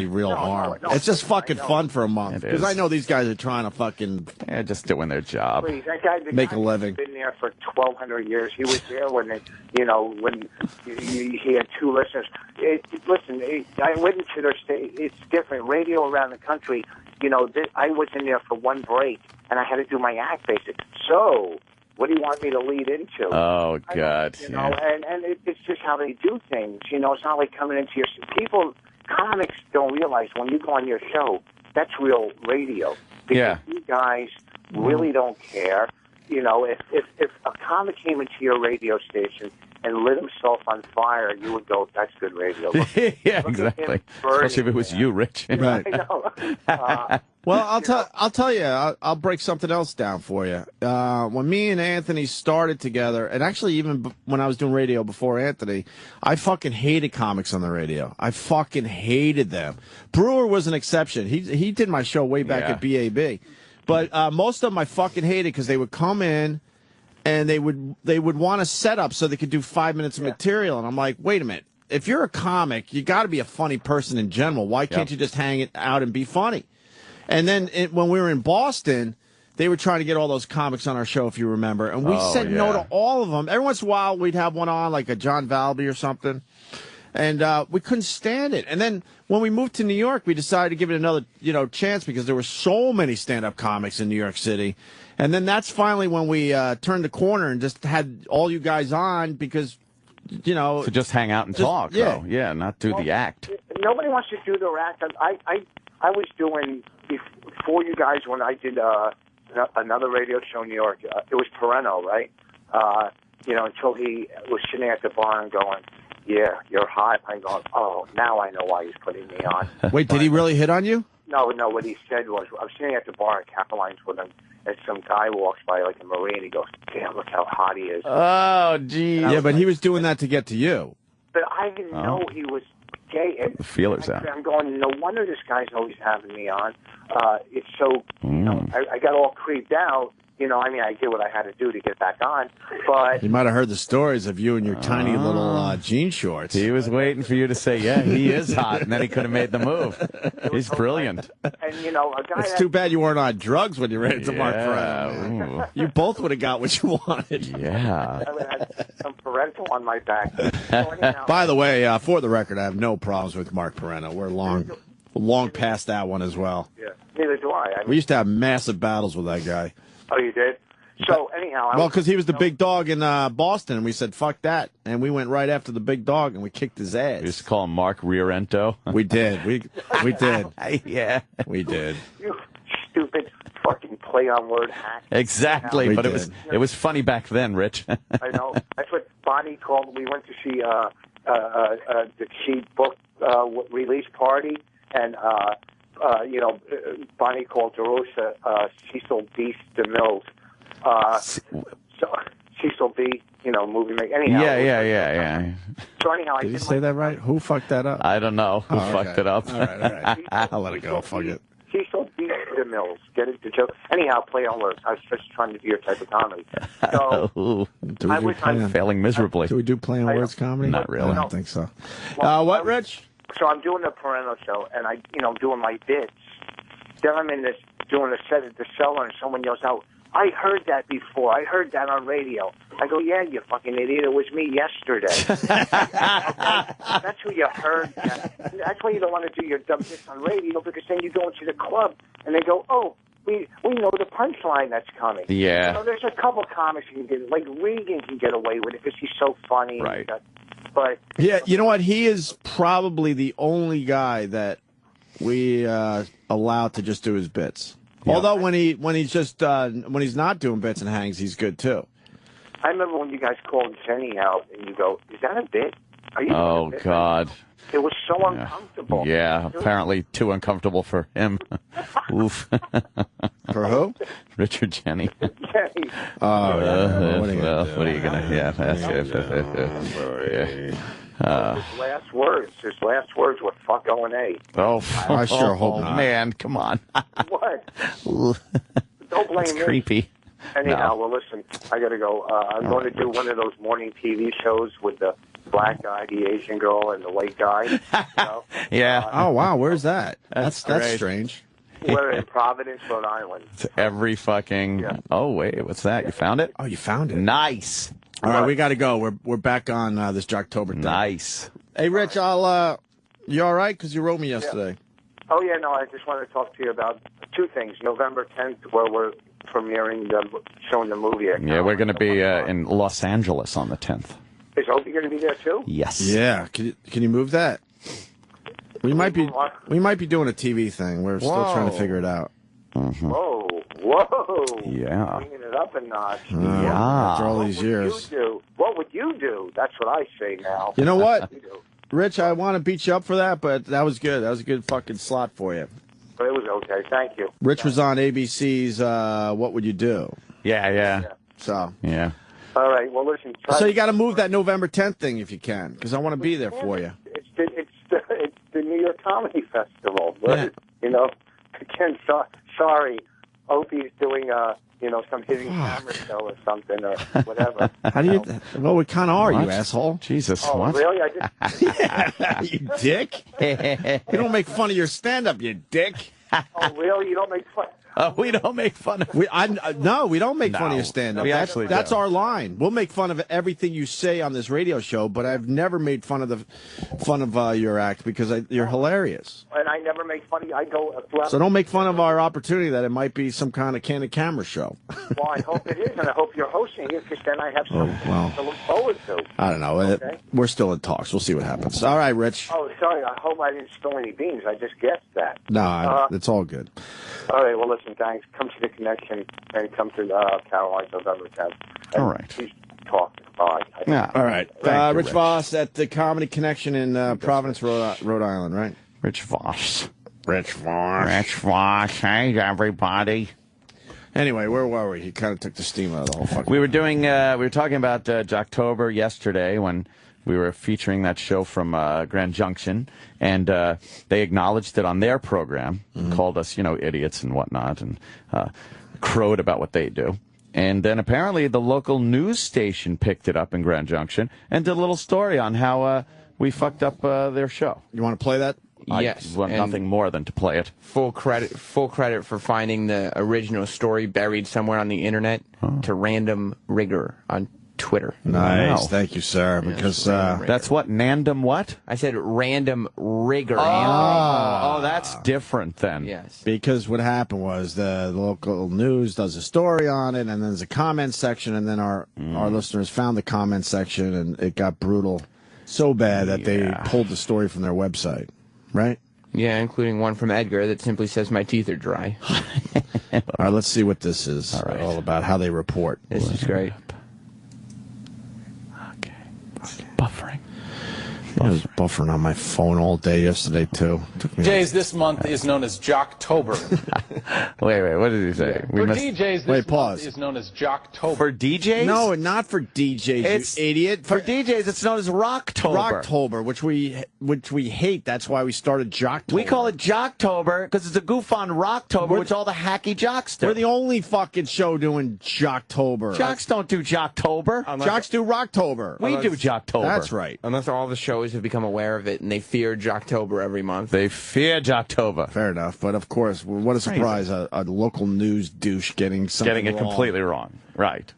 real harm. No, it's just fucking fun for a month because I know these guys are trying to fucking. They're just doing their job. Please, that guy, make a living. Been there for 1,200 years. He was there when when he had 2 listeners. I went into their state. It's different. Radio around the country. I was in there for 1 break, and I had to do my act basic. So. What do you want me to lead into? Oh, God. And it's just how they do things. It's not like coming into your... Comics don't realize when you go on your show, that's real radio. Because you guys really don't care. If a comic came into your radio station and lit himself on fire, you would go, that's good radio. Yeah, exactly. Especially if it was you, Rich. Right. I know. Well, I'll tell you, I'll break something else down for you. When me and Anthony started together, and actually even when I was doing radio before Anthony, I fucking hated comics on the radio. I fucking hated them. Brewer was an exception. He did my show way back at BAB. But most of them I fucking hated because they would come in and they would want a setup so they could do 5 minutes of material. And I'm like, wait a minute. If you're a comic, you got to be a funny person in general. Why can't you just hang it out and be funny? And then when we were in Boston, they were trying to get all those comics on our show, if you remember. And we said no to all of them. Every once in a while, we'd have one on, like a John Valby or something. And we couldn't stand it. And then when we moved to New York, we decided to give it another chance because there were so many stand-up comics in New York City. And then that's finally when we turned the corner and just had all you guys on because, to just hang out and talk, though. Yeah, not do the act. Nobody wants to do their act. I was doing... Before you guys, when I did another radio show in New York, it was Pereno, right? Until he was sitting at the bar and going, yeah, you're hot. I'm going, oh, now I know why he's putting me on. Wait, did he really hit on you? No, what he said was, I was sitting at the bar at Capelines with him, and some guy walks by like a Marine, he goes, damn, look how hot he is. Oh, geez. Yeah, but he was doing that to get to you. But I didn't know he was gay. And the feelers out. I'm going, no wonder this guy's always having me on. It's so, I got all creeped out. I did what I had to do to get back on, but... You might have heard the stories of you and your tiny little jean shorts. He was waiting for you to say, yeah, he is hot, and then he could have made the move. He's brilliant. And, a guy... It's too bad you weren't on drugs when you ran into Mark Pereno. You both would have got what you wanted. Yeah. I had some parental on my back. By the way, for the record, I have no problems with Mark Pereno. We're long past that one as well. Yeah, neither do I. We used to have massive battles with that guy. Oh, you did? So, anyhow... Well, because he was the big dog in Boston, and we said, fuck that. And we went right after the big dog, and we kicked his ass. We used to call him Mark Rearento. We did. We did. Yeah. We did. You stupid fucking play-on-word hack. Exactly, but it was funny back then, Rich. I know. That's what Bonnie called. We went to see the cheap book release party, and Bonnie called DeRosa Cecil B. DeMille's. Cecil B. Movie maker. Anyhow. Yeah. So anyhow, did you say that right? Who fucked that up? I don't know who fucked it up. All right. I'll let it go. Fuck it. Cecil B. DeMille. Get it? The joke. Anyhow, play on words. I was just trying to do your type of comedy. So I'm failing miserably. Do we do play on words comedy? Not really. I don't think so. What, Rich? So I'm doing the Parental show, and doing my bits. Then I'm doing a set at the cellar, and someone yells out, "I heard that before. I heard that on radio." I go, "Yeah, you fucking idiot. It was me yesterday." That's who you heard. That's why you don't want to do your dumb bits on radio, because then you go into the club, and they go, "Oh, we know the punchline that's coming." Yeah. There's a couple comics you can get, like Regan can get away with it because he's so funny. Right. But yeah, you know what? He is probably the only guy that we allow to just do his bits. Yeah. Although when he's not doing bits and hangs, he's good too. I remember when you guys called Jenny out, and you go, "Is that a bit? Are you?" Oh God. It was so uncomfortable. Yeah, apparently too uncomfortable for him. Oof. For who? Richard Jenny. Jenny. Oh, yeah. What are you gonna? Yeah, that's his last words were "fuck O&A." Oh, I sure hope not. Man, come on. What? Don't blame me. Creepy. Anyhow, well, listen, I got to go. I'm going to do one of those morning TV shows with the black guy, the Asian girl, and the white guy. Yeah. Oh, wow. Where's that? That's strange. We're in Providence, Rhode Island. It's every fucking... Yeah. Oh, wait. What's that? You found it? Oh, you found it. Nice. All right, we got to go. We're back on this Jocktober thing. Nice. Hey, Rich, you all right? Because you wrote me yesterday. Yeah. Oh, yeah, no, I just wanted to talk to you about two things. November 10th, where we're premiering, showing the movie. Yeah, we're going to be in Los Angeles on the 10th. Is Opie going to be there, too? Yes. Yeah. Can you move that? We might be doing a TV thing. We're still trying to figure it out. Mm-hmm. Whoa. Yeah. Bringing it up a notch. Yeah. After all these years. What would you do? That's what I say now. You know what? Rich, I want to beat you up for that, but that was good. That was a good fucking slot for you. But it was okay. Thank you. Rich was on ABC's What Would You Do? Yeah. So. Yeah. All right. Well, listen. So you got to move that November 10th thing if you can, because I want to be there for you. It's the New York Comedy Festival. Yeah. Again, sorry, Opie's doing some hidden camera show or something or whatever. How do you? Well, what kind of are you, asshole? Jesus, oh, what? Really? I just. Yeah, you dick. You don't make fun of your stand-up, you dick. Oh, really? You don't make fun? We don't make fun of No, we don't make fun of your stand-up. That's do. our line. We'll make fun of everything you say on this radio show, but I've never made fun of your act because you're hilarious. And I never make fun of you. I go throughout. So don't make fun of our opportunity that it might be some kind of candid camera show. Well, I hope it is, and I hope you're hosting it, because then I have something to look forward to. I don't know. Okay. We're still in talks. We'll see what happens. All right, Rich. Oh, sorry. I hope I didn't spill any beans. I just guessed that. No, it's all good. All right. Well, listen, thanks. Come to the Connection and come to Caroline's November 10th. All right. Please talk. Bye. Yeah. All right. Rich Voss at the Comedy Connection in Providence, Rhode Island, right? Rich Voss. Rich Voss. Rich Voss. Hey, everybody. Anyway, where were we? He kind of took the steam out of the whole fucking We were talking about Jocktober yesterday when we were featuring that show from Grand Junction, and they acknowledged it on their program, called us, idiots and whatnot, and crowed about what they do. And then apparently the local news station picked it up in Grand Junction and did a little story on how we fucked up their show. You want to play that? Yes. I want nothing more than to play it. Full credit for finding the original story buried somewhere on the internet to Random Rigger on Twitter. Nice. Wow. Thank you, sir. Because that's what? Nandom what? I said Random Rigger. Oh, that's different then. Yes. Because what happened was the local news does a story on it, and then there's a comment section, and then our listeners found the comment section, and it got brutal so bad that they pulled the story from their website. Right? Yeah, including one from Edgar that simply says my teeth are dry. All right, let's see what this is all about, how they report. This is great. Okay. Buffering. I was buffering on my phone all day yesterday, too. DJs this month is known as Jocktober. Wait, what did he say? For DJs, this month is known as Jocktober. For DJs? No, not for DJs, you idiot. For DJs, it's known as Rocktober. Rocktober, which we hate. That's why we started Jocktober. We call it Jocktober because it's a goof on Rocktober, which all the hacky jocks do. We're the only fucking show doing Jocktober. Jocks don't do Jocktober. Jocks do Rocktober. We do Jocktober. That's right. Unless all the shows have become aware of it and they fear Jocktober every month. They fear Jocktober. Fair enough. But of course, what a surprise. A local news douche getting something wrong. Completely wrong. Right.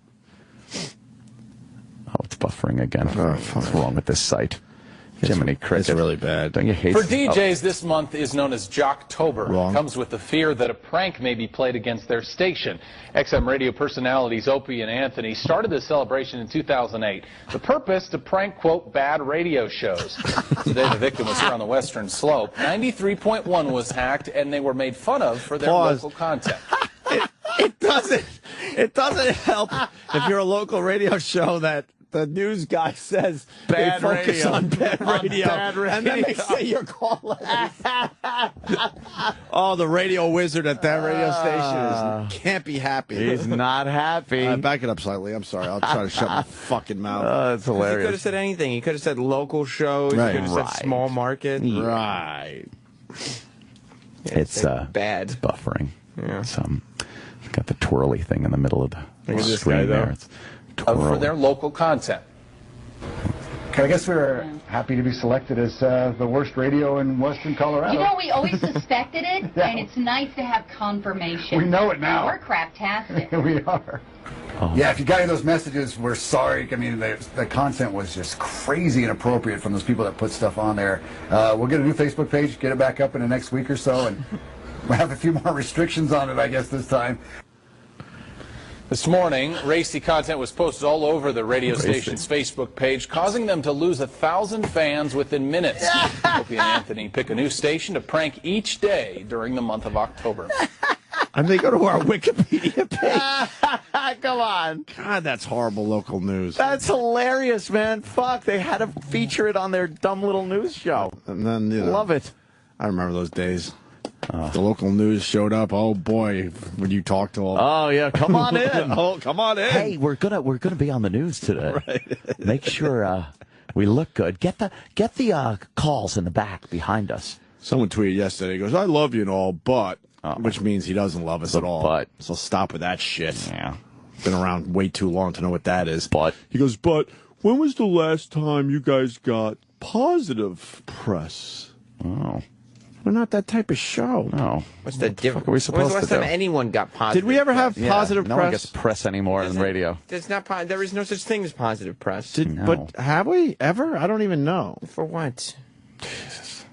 Oh, it's buffering again. What's wrong with this site? Jiminy Cricket. It's really bad. Don't you hate For DJs, this month is known as Jocktober. Wrong. It comes with the fear that a prank may be played against their station. XM radio personalities Opie and Anthony started this celebration in 2008. The purpose, to prank, quote, bad radio shows. Today, the victim was here on the Western Slope. 93.1 was hacked, and they were made fun of for their local content. It doesn't help if you're a local radio show that the news guy says bad they focus radio. on bad radio, and then they say you're calling. Oh, the radio wizard at that radio station can't be happy. He's not happy. Back it up slightly. I'm sorry. I'll try to shut my fucking mouth. Oh, that's hilarious. He could have said anything. He could have said local shows. Right. He could have said small market. Right. It's bad. It's buffering. Yeah. It's got the twirly thing in the middle of the Look at this screen guy, though. there. It's For their local content. I guess we're happy to be selected as the worst radio in Western Colorado. You know, we always suspected it, and it's nice to have confirmation. We know it now. We're craptastic. We are. Oh. Yeah, if you got any of those messages, we're sorry. I mean, the content was just crazy inappropriate from those people that put stuff on there. We'll get a new Facebook page, get it back up in the next week or so, and we'll have a few more restrictions on it, I guess, this time. This morning, racy content was posted all over the radio station's Facebook page, causing them to lose 1,000 fans within minutes. Opie and Anthony pick a new station to prank each day during the month of October. And they go to our Wikipedia page. Come on. God, that's horrible local news. That's hilarious, man. Fuck, they had to feature it on their dumb little news show. And then, love it. I remember those days. The local news showed up. Oh boy, when you talk to all. Oh yeah, come on in. Oh, come on in. Hey, we're gonna be on the news today. Right. Make sure we look good. Get the calls in the back behind us. Someone tweeted yesterday. He goes, "I love you and all, but," which means he doesn't love us at all. But so stop with that shit. Yeah, been around way too long to know what that is. But he goes, "But when was the last time you guys got positive press?" Oh. We're not that type of show. No. What's the difference? Are we supposed When's the last to time do? anyone got positive? Did we ever have positive no press? No one gets press anymore in radio. There's not. There is no such thing as positive press. No. But have we ever? I don't even know. For what? Jesus.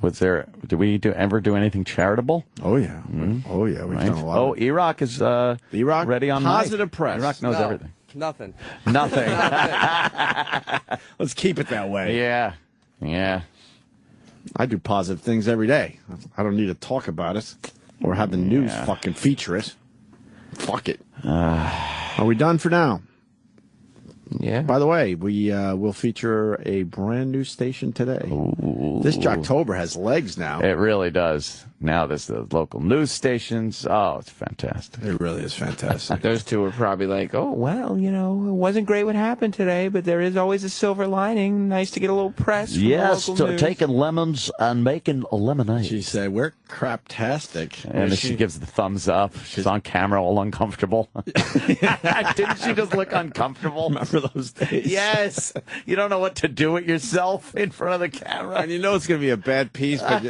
Was there? Did we ever do anything charitable? Oh yeah. Oh yeah. We've done a lot. Oh, Iraq is Iraq ready on positive mic. press. Iraq knows everything. Nothing. Nothing. Let's keep it that way. Yeah. Yeah. I do positive things every day. I don't need to talk about it or have the news fucking feature it. Fuck it. Are we done for now? Yeah. By the way, we will feature a brand new station today. Ooh. This Jocktober has legs now. It really does. Now there's the local news stations. Oh, it's fantastic. It really is fantastic. Those two were probably like, oh, well, you know, it wasn't great what happened today, but there is always a silver lining. Nice to get a little press from Yes, the local news. taking lemons and making a lemonade. She said, we're craptastic. And then she gives the thumbs up. She's on camera all uncomfortable. Didn't she just look uncomfortable? Remember those days? Yes. You don't know what to do with yourself in front of the camera. And you know it's going to be a bad piece, but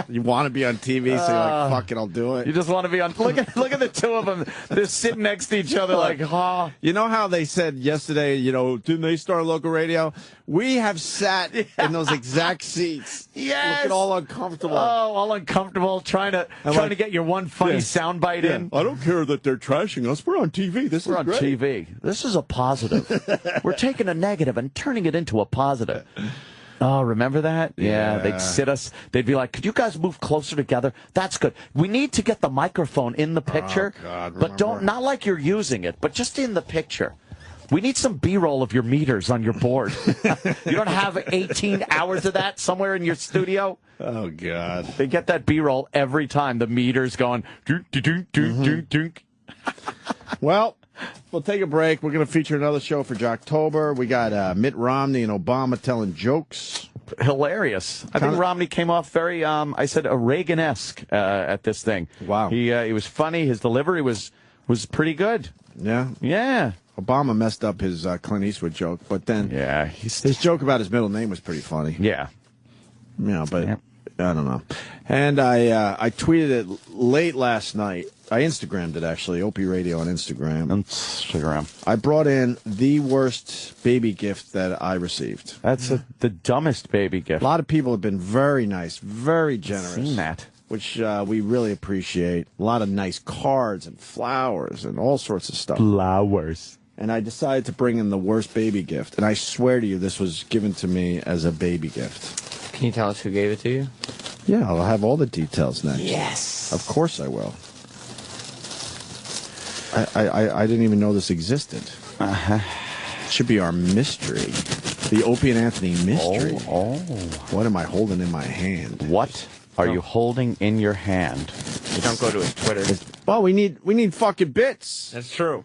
you want to be on TV, so you're like, fuck it, I'll do it. You just want to be on. Look at the two of them. They're sitting next to each other like, oh. You know how they said yesterday, didn't they start local radio? We have sat in those exact seats. Yes. Looking all uncomfortable. Oh, all uncomfortable, trying to get your one funny soundbite in. I don't care that they're trashing us. We're on TV. We're on TV. This is a positive. We're taking a negative and turning it into a positive. Oh, remember that? Yeah, they'd sit us. They'd be like, could you guys move closer together? That's good. We need to get the microphone in the picture. Oh, God, but not like you're using it, but just in the picture. We need some B-roll of your meters on your board. You don't have 18 hours of that somewhere in your studio? Oh, God. They get that B-roll every time. The meter's going, dunk, dunk, dunk, dunk, dunk. Well, we'll take a break. We're going to feature another show for Jocktober. We got Mitt Romney and Obama telling jokes. Hilarious. I think Romney came off very, I said, a Reagan-esque at this thing. Wow. He was funny. His delivery was pretty good. Yeah? Yeah. Obama messed up his Clint Eastwood joke, but then his joke about his middle name was pretty funny. Yeah. Yeah, but I don't know. And I tweeted it late last night. I Instagrammed it, actually. Opie Radio on Instagram. I brought in the worst baby gift that I received. That's the dumbest baby gift. A lot of people have been very nice, very generous. I've seen that. Which we really appreciate. A lot of nice cards and flowers and all sorts of stuff. Flowers. And I decided to bring in the worst baby gift. And I swear to you, this was given to me as a baby gift. Can you tell us who gave it to you? Yeah, I'll have all the details next. Yes. Of course I will. I didn't even know this existed. It should be our mystery. The Opie and Anthony mystery. Oh. What am I holding in my hand? What are you holding in your hand? Don't go to his Twitter. Well, we need fucking bits. That's true.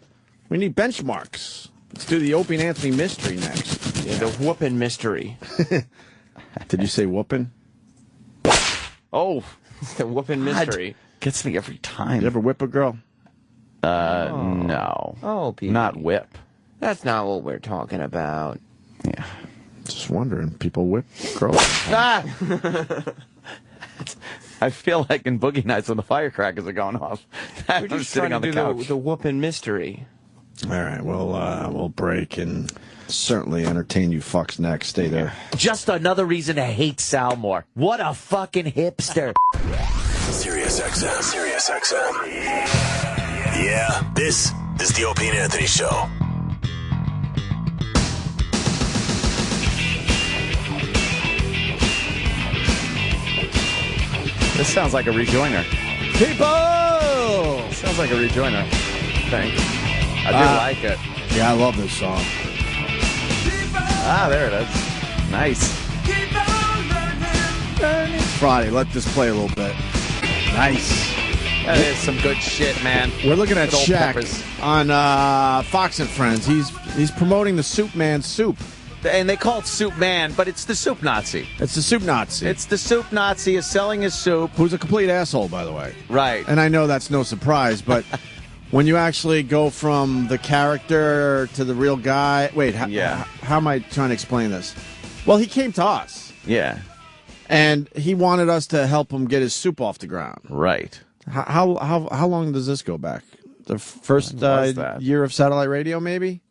We need benchmarks. Let's do the Opie and Anthony mystery next. Yeah, the whoopin' mystery. Did you say whoopin'? Oh. The whoopin' mystery. Gets me every time. You ever whip a girl? No. Oh, Pete. Not whip. That's not what we're talking about. Yeah. Just wondering. People whip girls. I feel like in Boogie Nights when the firecrackers are going off. We're just sitting on the couch. the whoopin' mystery. All right, we'll break and certainly entertain you fucks next. Stay there. Just another reason to hate Sal more. What a fucking hipster. Sirius XM. Yeah, this is the Opie and Anthony Show. This sounds like a rejoiner. People! Sounds like a rejoiner. I think. I do like it. Yeah, I love this song. Ah, there it is. Nice. Friday, let this play a little bit. Nice. That is some good shit, man. We're looking at Good old Shaq peppers. on Fox and Friends. He's promoting the Soup Man soup. And they call it Soup Man, but it's the Soup Nazi. It's the Soup Nazi. It's the Soup Nazi is selling his soup. Who's a complete asshole, by the way. Right. And I know that's no surprise, but when you actually go from the character to the real guy... Wait, how am I trying to explain this? Well, he came to us. Yeah. And he wanted us to help him get his soup off the ground. Right. How long does this go back? The first year of satellite radio, maybe?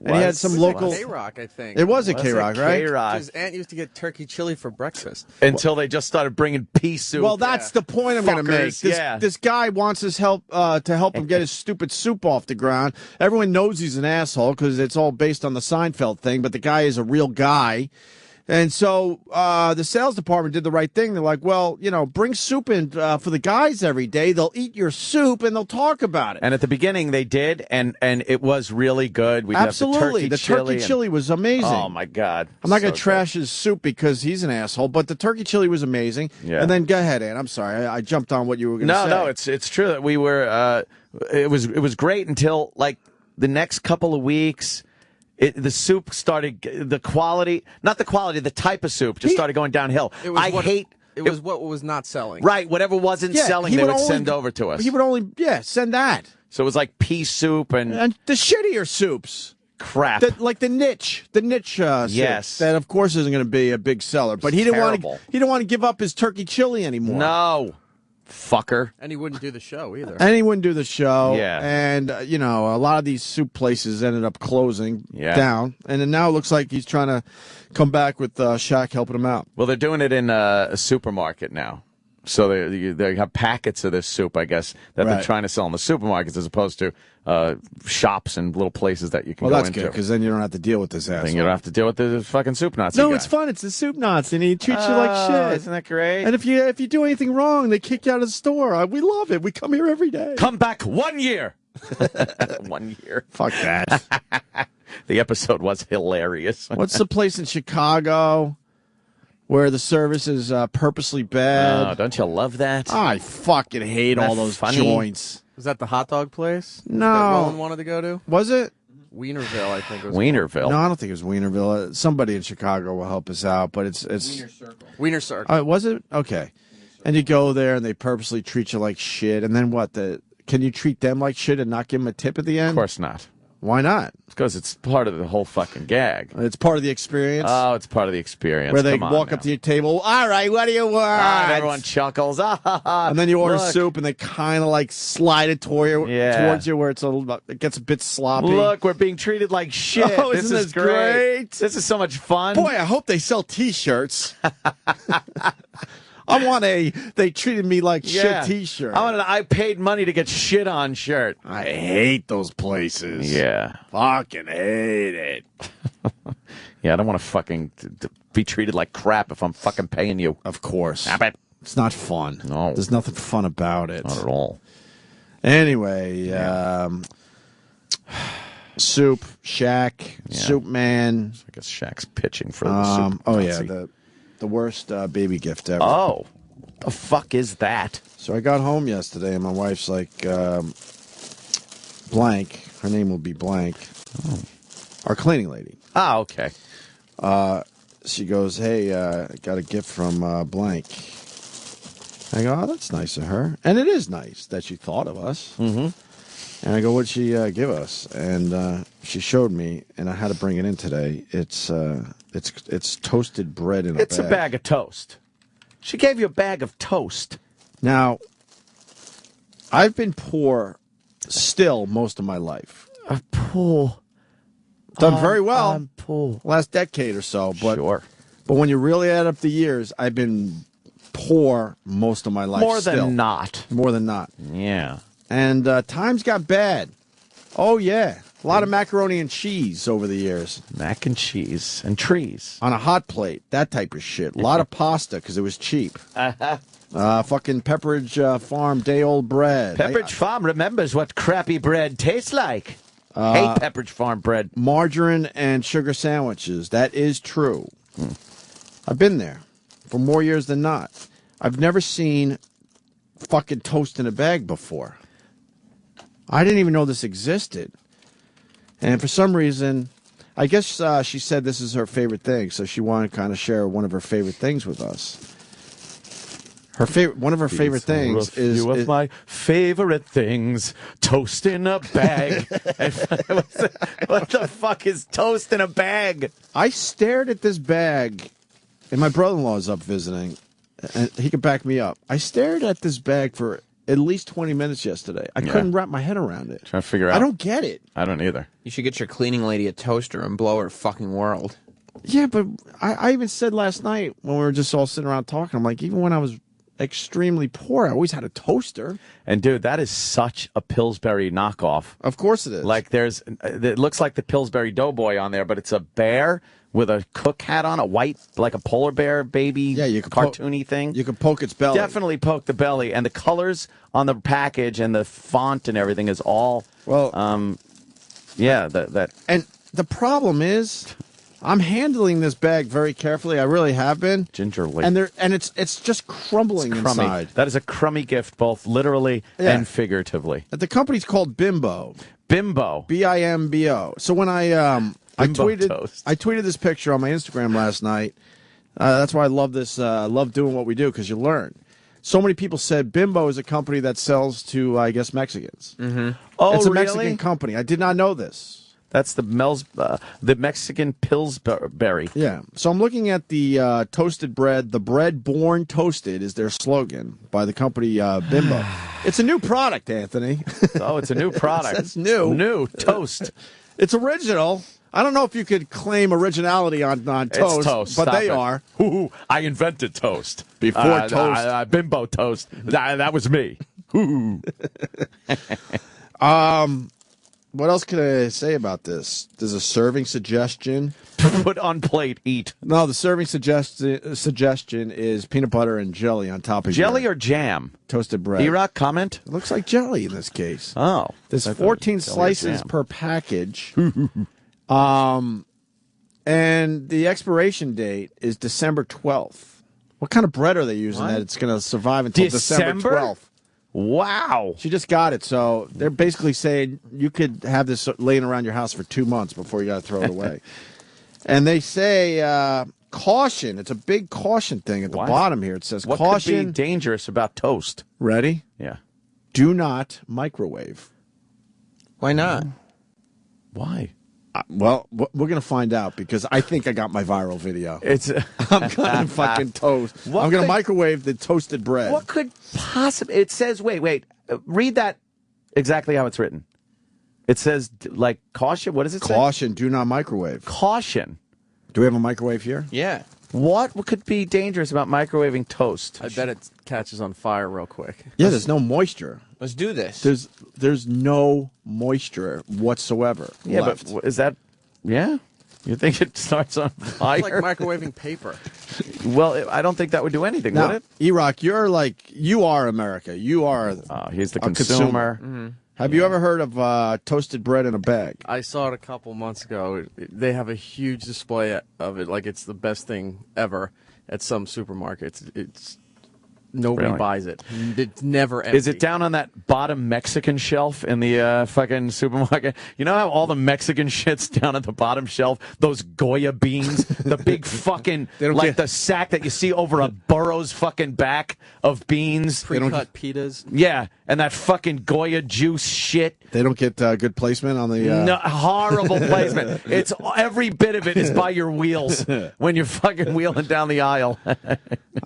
And he had some local K-Rock, I think. It was a K-Rock, right? K-Rock. His aunt used to get turkey chili for breakfast. Until they just started bringing pea soup. Well, that's the point I'm going to make. This guy wants his help to help him get his stupid soup off the ground. Everyone knows he's an asshole because it's all based on the Seinfeld thing, but the guy is a real guy. And so the sales department did the right thing. They're like, well, bring soup in for the guys every day. They'll eat your soup and they'll talk about it. And at the beginning they did, and it was really good. We Absolutely. The turkey chili was amazing. Oh, my God. I'm not going to trash his soup because he's an asshole, but the turkey chili was amazing. Yeah. And then go ahead, Ann. I'm sorry. I jumped on what you were going to say. No, it's true that we were it was great until like the next couple of weeks. The soup started, the type of soup just started going downhill. It was what was not selling. Right, whatever wasn't selling, they would send over to us. He would only, send that. So it was like pea soup and the shittier soups. Crap. Like the niche soup. Yes. That, of course, isn't going to be a big seller. But he didn't want to give up his turkey chili anymore. No. Fucker. And he wouldn't do the show either. And he wouldn't do the show. Yeah. And, a lot of these soup places ended up closing down. And then now it looks like he's trying to come back with Shaq helping him out. Well, they're doing it in a supermarket now. So they have packets of this soup, I guess, that they're trying to sell in the supermarkets as opposed to shops and little places that you can go into. Well, that's good, because then you don't have to deal with this asshole. Then you don't have to deal with the fucking soup Nazi guy. It's fun. It's the soup Nazi, and he treats you like shit. Isn't that great? And if you do anything wrong, they kick you out of the store. We love it. We come here every day. Come back 1 year. 1 year. Fuck that. The episode was hilarious. What's the place in Chicago where the service is purposely bad? Oh, don't you love that? I fucking hate all those joints. Was that the hot dog place? No. That Roland wanted to go to? Was it? Wienerville, I think it was. Wienerville? No, I don't think it was Wienerville. Somebody in Chicago will help us out, but it's Wiener Circle. Wiener Circle. Was it? Okay. And you go there and they purposely treat you like shit. And then what? Can you treat them like shit and not give them a tip at the end? Of course not. Why not? Because it's part of the whole fucking gag. It's part of the experience? Oh, it's part of the experience. Where they walk up to your table, all right, what do you want? And everyone chuckles. And then you order soup and they kind of like slide it towards you where it gets a bit sloppy. Look, we're being treated like shit. Oh, this is great. This is so much fun. Boy, I hope they sell T-shirts. I want they treated me like shit T-shirt. I want an I paid money to get shit on shirt. I hate those places. Yeah. Fucking hate it. Yeah, I don't want to fucking be treated like crap if I'm fucking paying you. Of course. I bet. It's not fun. No. There's nothing fun about it. Not at all. Anyway, Soup, Shaq, Soup Man. I guess Shaq's pitching for the Soup. Oh, yeah, the worst baby gift ever. Oh, the fuck is that? So I got home yesterday, and my wife's like, blank. Her name will be blank. Oh. Our cleaning lady. Ah, okay. She goes, hey, I got a gift from blank. I go, oh, that's nice of her. And it is nice that she thought of us. Mm-hmm. And I go, what'd she give us? And she showed me, and I had to bring it in today. It's toasted bread in a bag. It's a bag of toast. She gave you a bag of toast. Now, I've been poor still most of my life. Poor. Done very well. I'm poor. Last decade or so. But, sure. But when you really add up the years, I've been poor most of my life. More still. than not. More than not. Yeah. And times got bad. Oh, yeah. A lot of macaroni and cheese over the years. Mac and cheese and trees. On a hot plate. That type of shit. A lot of pasta because it was cheap. Fucking Pepperidge Farm day-old bread. Pepperidge Farm remembers what crappy bread tastes like. Hate Pepperidge Farm bread. Margarine and sugar sandwiches. That is true. I've been there for more years than not. I've never seen fucking toast in a bag before. I didn't even know this existed. And for some reason, I guess she said this is her favorite thing, so she wanted to kind of share one of her favorite things with us. One of her favorite things is my favorite things. Toast in a bag. What the fuck is toast in a bag? I stared at this bag, and my brother-in-law is up visiting, and he could back me up. I stared at this bag for at least 20 minutes yesterday. I couldn't wrap my head around it. Trying to figure out. I don't get it. I don't either. You should get your cleaning lady a toaster and blow her fucking world. Yeah, but I even said last night when we were just all sitting around talking, I'm like, even when I was extremely poor, I always had a toaster. And dude, that is such a Pillsbury knockoff. Of course it is. Like it looks like the Pillsbury Doughboy on there, but it's a bear with a cook hat on, a white, like a polar bear baby, cartoony thing. You can poke its belly. Definitely poke the belly. And the colors on the package and the font and everything is all, that. And the problem is, I'm handling this bag very carefully. I really have been. Gingerly. And it's just crumbling inside. That is a crummy gift, both literally and figuratively. The company's called Bimbo. Bimbo. Bimbo. So when I tweeted this picture on my Instagram last night. That's why I love this. Love doing what we do, because you learn. So many people said Bimbo is a company that sells to, I guess, Mexicans. Mm-hmm. Oh, it's a really? Mexican company. I did not know this. That's the Mexican Pillsbury. Yeah. So I'm looking at the toasted bread. The bread born toasted is their slogan by the company Bimbo. It's a new product, Anthony. Oh, it's a new product. It's new. New toast. It's original. I don't know if you could claim originality on toast, it's toast, but they are. Ooh, I invented toast. Before toast. Bimbo toast. That was me. What else can I say about this? There's a serving suggestion. Put on plate, eat. No, the serving suggestion is peanut butter and jelly on top of jelly or jam? Toasted bread. E-Rock, comment? It looks like jelly in this case. Oh. There's 14 slices per package. And the expiration date is December 12th. What kind of bread are they using that it's going to survive until December 12th? Wow. She just got it, so they're basically saying you could have this laying around your house for 2 months before you got to throw it away. And they say caution. It's a big caution thing at the bottom here. It says what caution. Could be dangerous about toast? Ready? Yeah. Do not microwave. Why not? Why? Well, we're going to find out because I think I got my viral video. I'm going to fucking toast. I'm going to microwave the toasted bread. What could possibly... It says, wait. Read that exactly how it's written. It says, like, caution. What does it say? Caution, do not microwave. Caution. Do we have a microwave here? Yeah. What could be dangerous about microwaving toast? I bet it catches on fire real quick. Yeah, there's no moisture. Let's do this. There's no moisture whatsoever left. But is that... Yeah? You think it starts on fire? It's like microwaving paper. Well, I don't think that would do anything, Now, would it? E-Rock, you are America. You are he's the consumer. Mm-hmm. Have you ever heard of toasted bread in a bag? I saw it a couple months ago. They have a huge display of it, like it's the best thing ever at some supermarkets. It's nobody buys it. It's never empty. Is it down on that bottom Mexican shelf in the fucking supermarket? You know how all the Mexican shit's down at the bottom shelf? Those Goya beans, the big fucking, like the sack that you see over a burro's fucking back of beans. Pre-cut pitas. Yeah, and that fucking Goya juice shit. They don't get good placement on the... No, horrible placement. It's every bit of it is by your wheels when you're fucking wheeling down the aisle.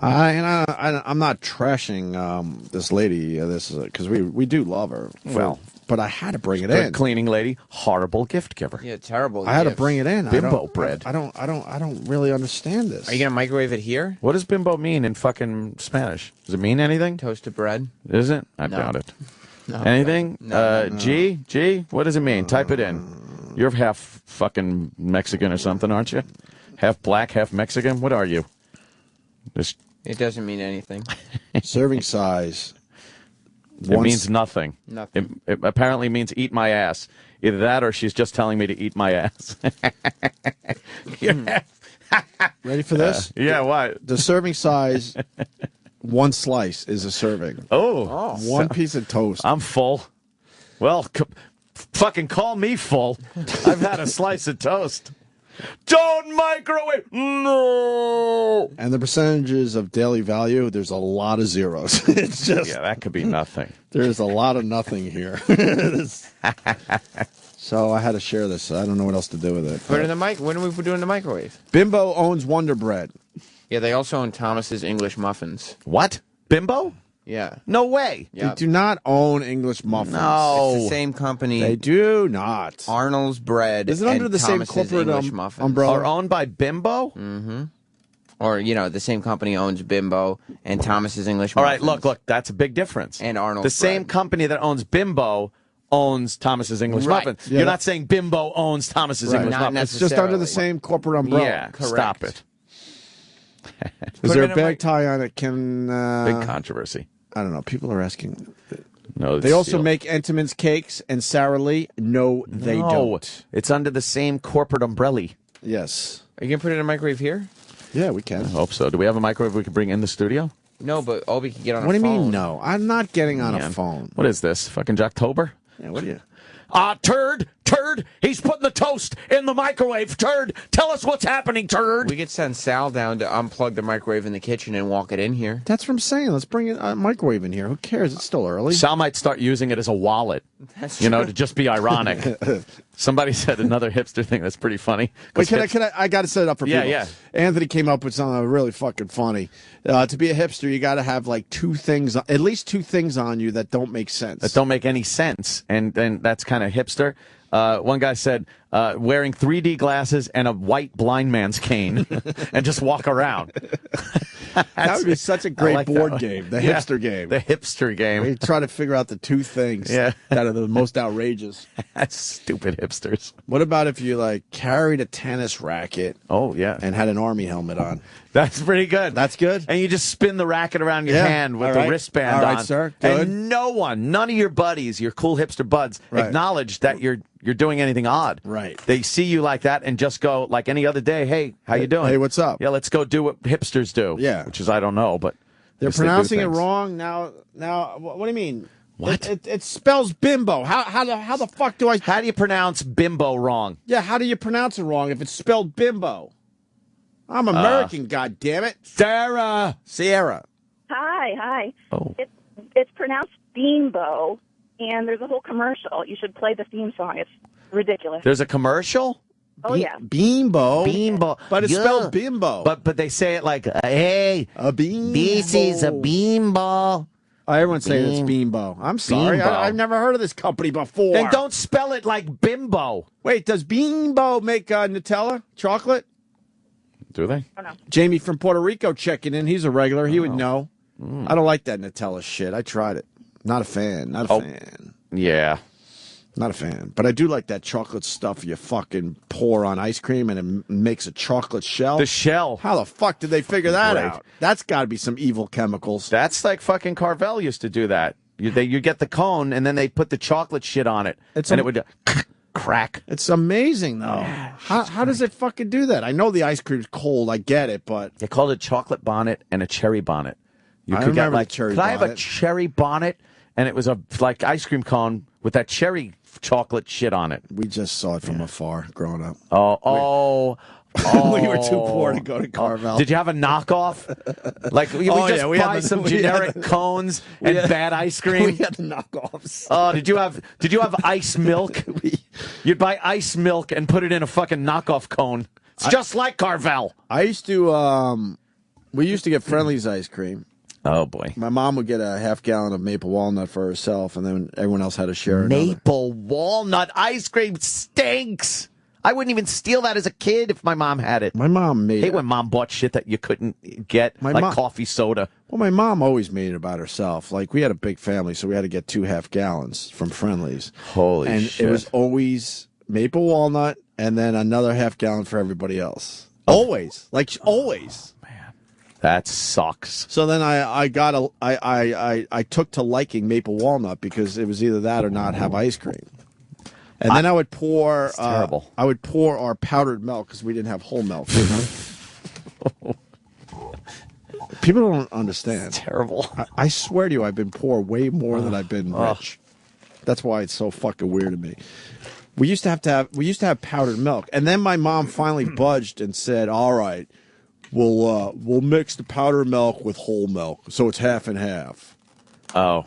I'm not trashing this lady, because we do love her. But I had to bring it in. Cleaning lady, horrible gift giver. Yeah, terrible. I had to bring it in. Bimbo bread. I don't really understand this. Are you gonna microwave it here? What does bimbo mean in fucking Spanish? Does it mean anything? Toasted bread. Is it? I doubt it. No. Anything? No. G? What does it mean? Type it in. You're half fucking Mexican or something, aren't you? Half black, half Mexican? What are you? It doesn't mean anything. Serving size. It means nothing. Nothing. It apparently means eat my ass. Either that or she's just telling me to eat my ass. Ready for this? Yeah, why? The serving size, one slice is a serving. Oh. One piece of toast. I'm full. Well, fucking call me full. I've had a slice of toast. Don't microwave! No! And the percentages of daily value, there's a lot of zeros. It's just... Yeah, that could be nothing. There's a lot of nothing here. So I had to share this. I don't know what else to do with it. Put it in the mic. When are we doing the microwave? Bimbo owns Wonder Bread. Yeah, they also own Thomas's English Muffins. What? Bimbo? Yeah. No way. They do not own English muffins. No. It's the same company. They do not. Arnold's Bread. Is it under and the same Thomas's corporate English Muffins. umbrella? Are owned by Bimbo? Mm-hmm. Or, the same company owns Bimbo and Thomas's English All Muffins. right, look, that's a big difference. And Arnold's The same Bread. company that owns Bimbo owns Thomas's English Right. Muffins. Yeah, You're not saying Bimbo owns Thomas's Right. English Not Muffins. It's just under the necessarily. same corporate umbrella. Yeah, Correct. stop it. Is there a bag tie on it? Can Big controversy. I don't know. People are asking. No, They also make Entenmann's cakes and Sara Lee. No, they don't. It's under the same corporate umbrella. Yes. Are you going to put it in a microwave here? Yeah, we can. I hope so. Do we have a microwave we can bring in the studio? No, but Obi can get on What do a you phone. mean, no? I'm not getting on a phone. What is this? Fucking Jocktober? Yeah, what do you... Turd, he's putting the toast in the microwave. Turd, tell us what's happening, turd. We could send Sal down to unplug the microwave in the kitchen and walk it in here. That's what I'm saying. Let's bring a microwave in here. Who cares? It's still early. Sal might start using it as a wallet, to just be ironic. Somebody said another hipster thing that's pretty funny. Wait, I got to set it up for people. Yeah. Anthony came up with something really fucking funny. To be a hipster, you got to have like at least two things on you that don't make sense. That don't make any sense, and that's kind of hipster. One guy said wearing 3D glasses and a white blind man's cane and just walk around. That would be such a great board game, the hipster game. The hipster game. We try to figure out the two things that are the most outrageous. That's stupid hipsters. What about if you carried a tennis racket? Oh, yeah. And had an army helmet on? That's pretty good. That's good. And you just spin the racket around your hand with the wristband on. All right, sir. Good. And none of your buddies, your cool hipster buds, acknowledge that you're you're doing anything odd. Right. They see you like that and just go like any other day. Hey, how you doing? Hey, what's up? Yeah, let's go do what hipsters do. Yeah. Which is I don't know, but they're guess they do pronouncing it things. wrong now. What do you mean? What? It spells bimbo. How the fuck do I? How do you pronounce bimbo wrong? Yeah, how do you pronounce it wrong if it's spelled bimbo? I'm American, God damn it. Sierra. Hi. Oh. It's pronounced Bimbo, and there's a whole commercial. You should play the theme song. It's ridiculous. There's a commercial? Oh, yeah. Bimbo. But it's Yeah. spelled bimbo. But they say it like, hey, a bimbo. this is a bimbo. Everyone's saying it's bimbo. I'm sorry. Bimbo. I've never heard of this company before. Then don't spell it like bimbo. Wait, does Bimbo make Nutella chocolate? Do they? Oh, no. Jamie from Puerto Rico checking in. He's a regular. He would know. I don't like that Nutella shit. I tried it. Not a fan. Not a fan. Yeah. Not a fan. But I do like that chocolate stuff you fucking pour on ice cream and it makes a chocolate shell. The shell. How the fuck did they figure that Great. out? That's got to be some evil chemicals. That's like fucking Carvel used to do that. You get the cone and then they put the chocolate shit on it. It would crack. It's amazing, though. How does it fucking do that? I know the ice cream's cold. I get it, but... They called it chocolate bonnet and a cherry bonnet. You I could get remember like, the cherry could I have a bonnet. cherry bonnet? And it was a like ice cream cone with that cherry chocolate shit on it. We just saw it from afar growing up. We were too poor to go to Carvel. Did you have a knockoff? Like we just buy some generic cones and bad ice cream. We had the knockoffs. Oh, did you have ice milk? You'd buy ice milk and put it in a fucking knockoff cone. It's just like Carvel. I used to, we used to get Friendly's ice cream. Oh, boy. My mom would get a half gallon of maple walnut for herself, and then everyone else had to share another. Maple walnut ice cream stinks. I wouldn't even steal that as a kid if my mom had it. My mom made hate it. when mom bought shit that you couldn't get, like coffee soda. Well, my mom always made it about herself. Like, we had a big family, so we had to get 2 half gallons from Friendly's. Holy shit. And it was always maple walnut and then another half gallon for everybody else. Oh. Always. Like, always. That sucks. So then I took to liking maple walnut because it was either that or not have ice cream. And then I would pour terrible. I would pour our powdered milk because we didn't have whole milk. People don't understand. It's terrible. I swear to you, I've been poor way more than I've been rich. That's why it's so fucking weird to me. We used to have powdered milk, and then my mom finally budged and said, "All right, we'll mix the powdered milk with whole milk, so it's half and half." Oh,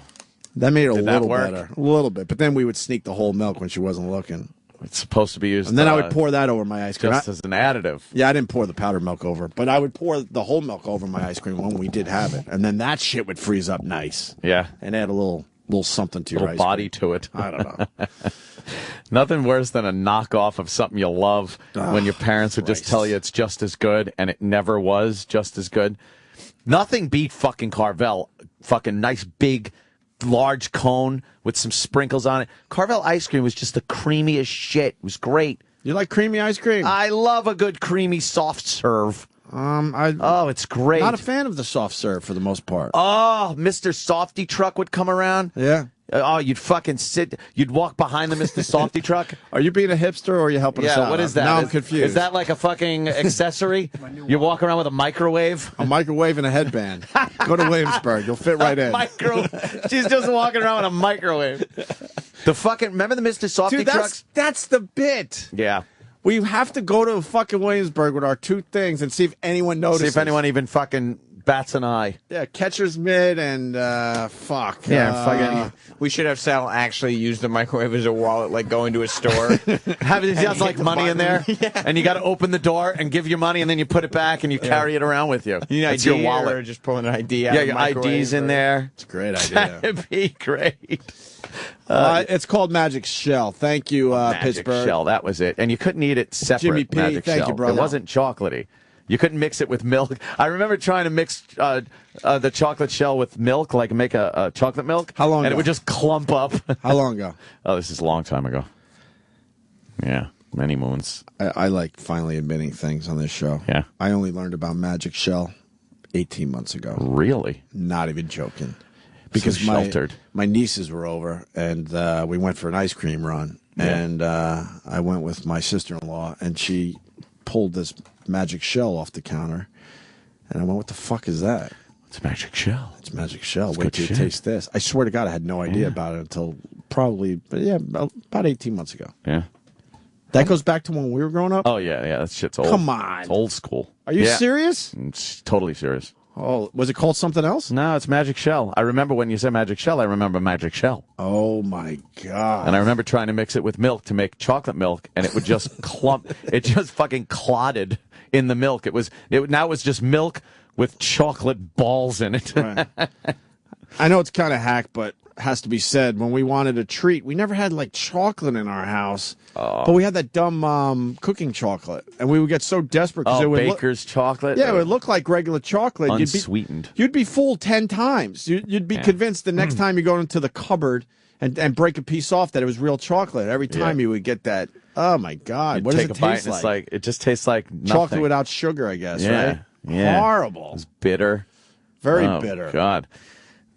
that made it a Did that little work? better, a little bit. But then we would sneak the whole milk when she wasn't looking. It's supposed to be used. And then I would pour that over my ice cream. Just as an additive. Yeah, I didn't pour the powdered milk over, but I would pour the whole milk over my ice cream when we did have it, and then that shit would freeze up nice. Yeah, and add a little something to your little ice body cream. to it. I don't know. Nothing worse than a knockoff of something you love when your parents would just tell you it's just as good, and it never was just as good. Nothing beat fucking Carvel. Fucking nice big, large cone with some sprinkles on it. Carvel ice cream was just the creamiest shit. It was great. You like creamy ice cream? I love a good creamy soft serve. It's great. Not a fan of the soft serve for the most part. Oh, Mr. Softy truck would come around. Yeah. Oh, you'd fucking sit. You'd walk behind the Mr. Softy truck. Are you being a hipster or are you helping us out? Yeah, what is that? Now I'm confused. Is that like a fucking accessory? You walk around with a microwave? A microwave and a headband. Go to Williamsburg. You'll fit right in. She's just walking around with a microwave. Remember the Mr. Softy trucks? That's the bit. Yeah. We have to go to fucking Williamsburg with our 2 things and see if anyone notices. See if anyone even fucking bats an eye. Yeah, catcher's mitt and fuck. fucking. We should have Sal actually use the microwave as a wallet, like going to a store. He has like money in there, and you got to open the door and give your money, and then you put it back and you carry it around with you. It's your wallet. or just pulling an ID out. Yeah, of the your microwave ID's in there. It's a great idea. That'd be great. It's called Magic Shell. Thank you, Magic Pittsburgh. Shell, that was it. And you couldn't eat it separate. Jimmy P, Magic thank Shell. you, brother. It wasn't chocolatey. You couldn't mix it with milk. I remember trying to mix the chocolate shell with milk, like make a chocolate milk. How long And ago? it would just clump up. How long ago? Oh, this is a long time ago. Yeah, many moons. I like finally admitting things on this show. Yeah. I only learned about Magic Shell 18 months ago. Really? Not even joking. Because So sheltered. my nieces were over, and we went for an ice cream run. and I went with my sister-in-law, and she pulled this magic shell off the counter, and I went, "What the fuck is that?" It's a magic shell. It's magic shell. It's Wait till you taste this. I swear to God, I had no idea about it until probably, about 18 months ago. Yeah. That goes back to when we were growing up? Oh, yeah, that shit's old. Come on. It's old school. Are you serious? It's totally serious. Oh, was it called something else? No, it's magic shell. I remember when you said magic shell, I remember magic shell. Oh, my God. And I remember trying to mix it with milk to make chocolate milk, and it would just clump. It just fucking clotted in the milk. Now it was just milk with chocolate balls in it. Right. I know it's kind of hack, but has to be said, when we wanted a treat, we never had like chocolate in our house, but we had that dumb cooking chocolate, and we would get so desperate because it would Baker's chocolate. Yeah, it would look like regular chocolate, unsweetened. You'd be fooled 10 times. You'd be convinced the next time you go into the cupboard and break a piece off that it was real chocolate. Every time you would get that. Oh my God! What does it taste like? It just tastes like nothing. Chocolate without sugar, I guess. Right? Yeah. Horrible. It's bitter. Very bitter. God.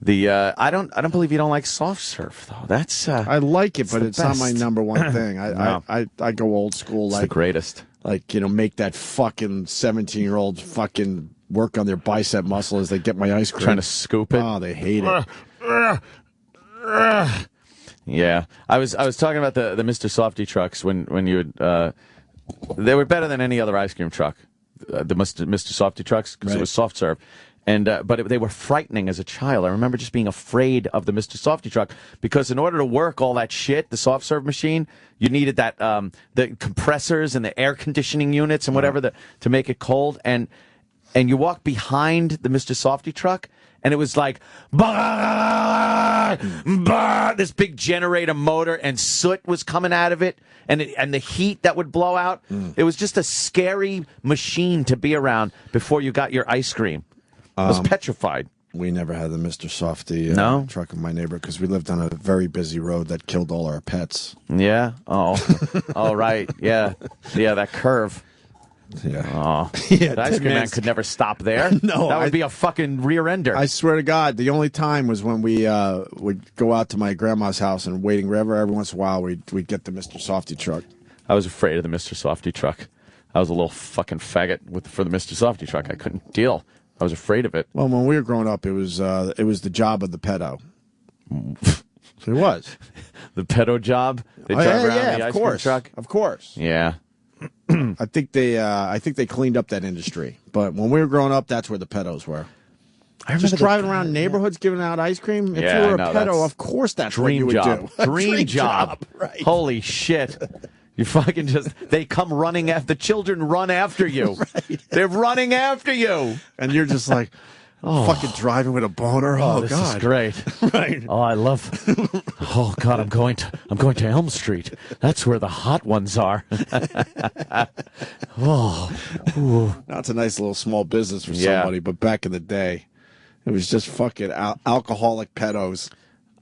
I don't believe you don't like soft serve though. That's I like it, but it's not my number one thing. I go old school. It's like the greatest. Like, make that fucking 17-year-old fucking work on their bicep muscle as they get my ice cream. Trying to scoop it. Oh, they hate it. Yeah, I was talking about the Mr. Softy trucks when you would they were better than any other ice cream truck. The Mr. Softy trucks because it was soft serve. And but they were frightening as a child. I remember just being afraid of the Mr. Softy truck because in order to work all that shit, the soft serve machine, you needed that the compressors and the air conditioning units and whatever to make it cold. And you walk behind the Mr. Softy truck, and it was like bah, bah, this big generator motor, and soot was coming out of it, and the heat that would blow out. It was just a scary machine to be around before you got your ice cream. I was petrified. We never had the Mr. Softy truck in my neighborhood because we lived on a very busy road that killed all our pets. Yeah? Oh. All right. Yeah. Yeah, that curve. Yeah. Oh. Yeah, the ice cream man could never stop there. No. That would be a fucking rear ender. I swear to God, the only time was when we would go out to my grandma's house and waiting river. Every once in a while, we'd get the Mr. Softy truck. I was afraid of the Mr. Softy truck. I was a little fucking faggot for the Mr. Softy truck. I couldn't deal. I was afraid of it. Well, when we were growing up, it was the job of the pedo. It was the pedo job. They drive around the ice cream truck. Of course. Yeah. I think they cleaned up that industry. But when we were growing up, that's where the pedos were. Just driving around neighborhoods giving out ice cream. If you were a pedo, of course that's what you would do. Dream job. Right. Holy shit. You fucking they come running after, the children run after you. Right. They're running after you. And you're just like, fucking driving with a boner. Oh, this God. is great. Right. Oh, I love, oh, God, I'm going to Elm Street. That's where the hot ones are. Oh. Ooh. Now it's a nice little small business for somebody, but back in the day, it was just fucking alcoholic pedos.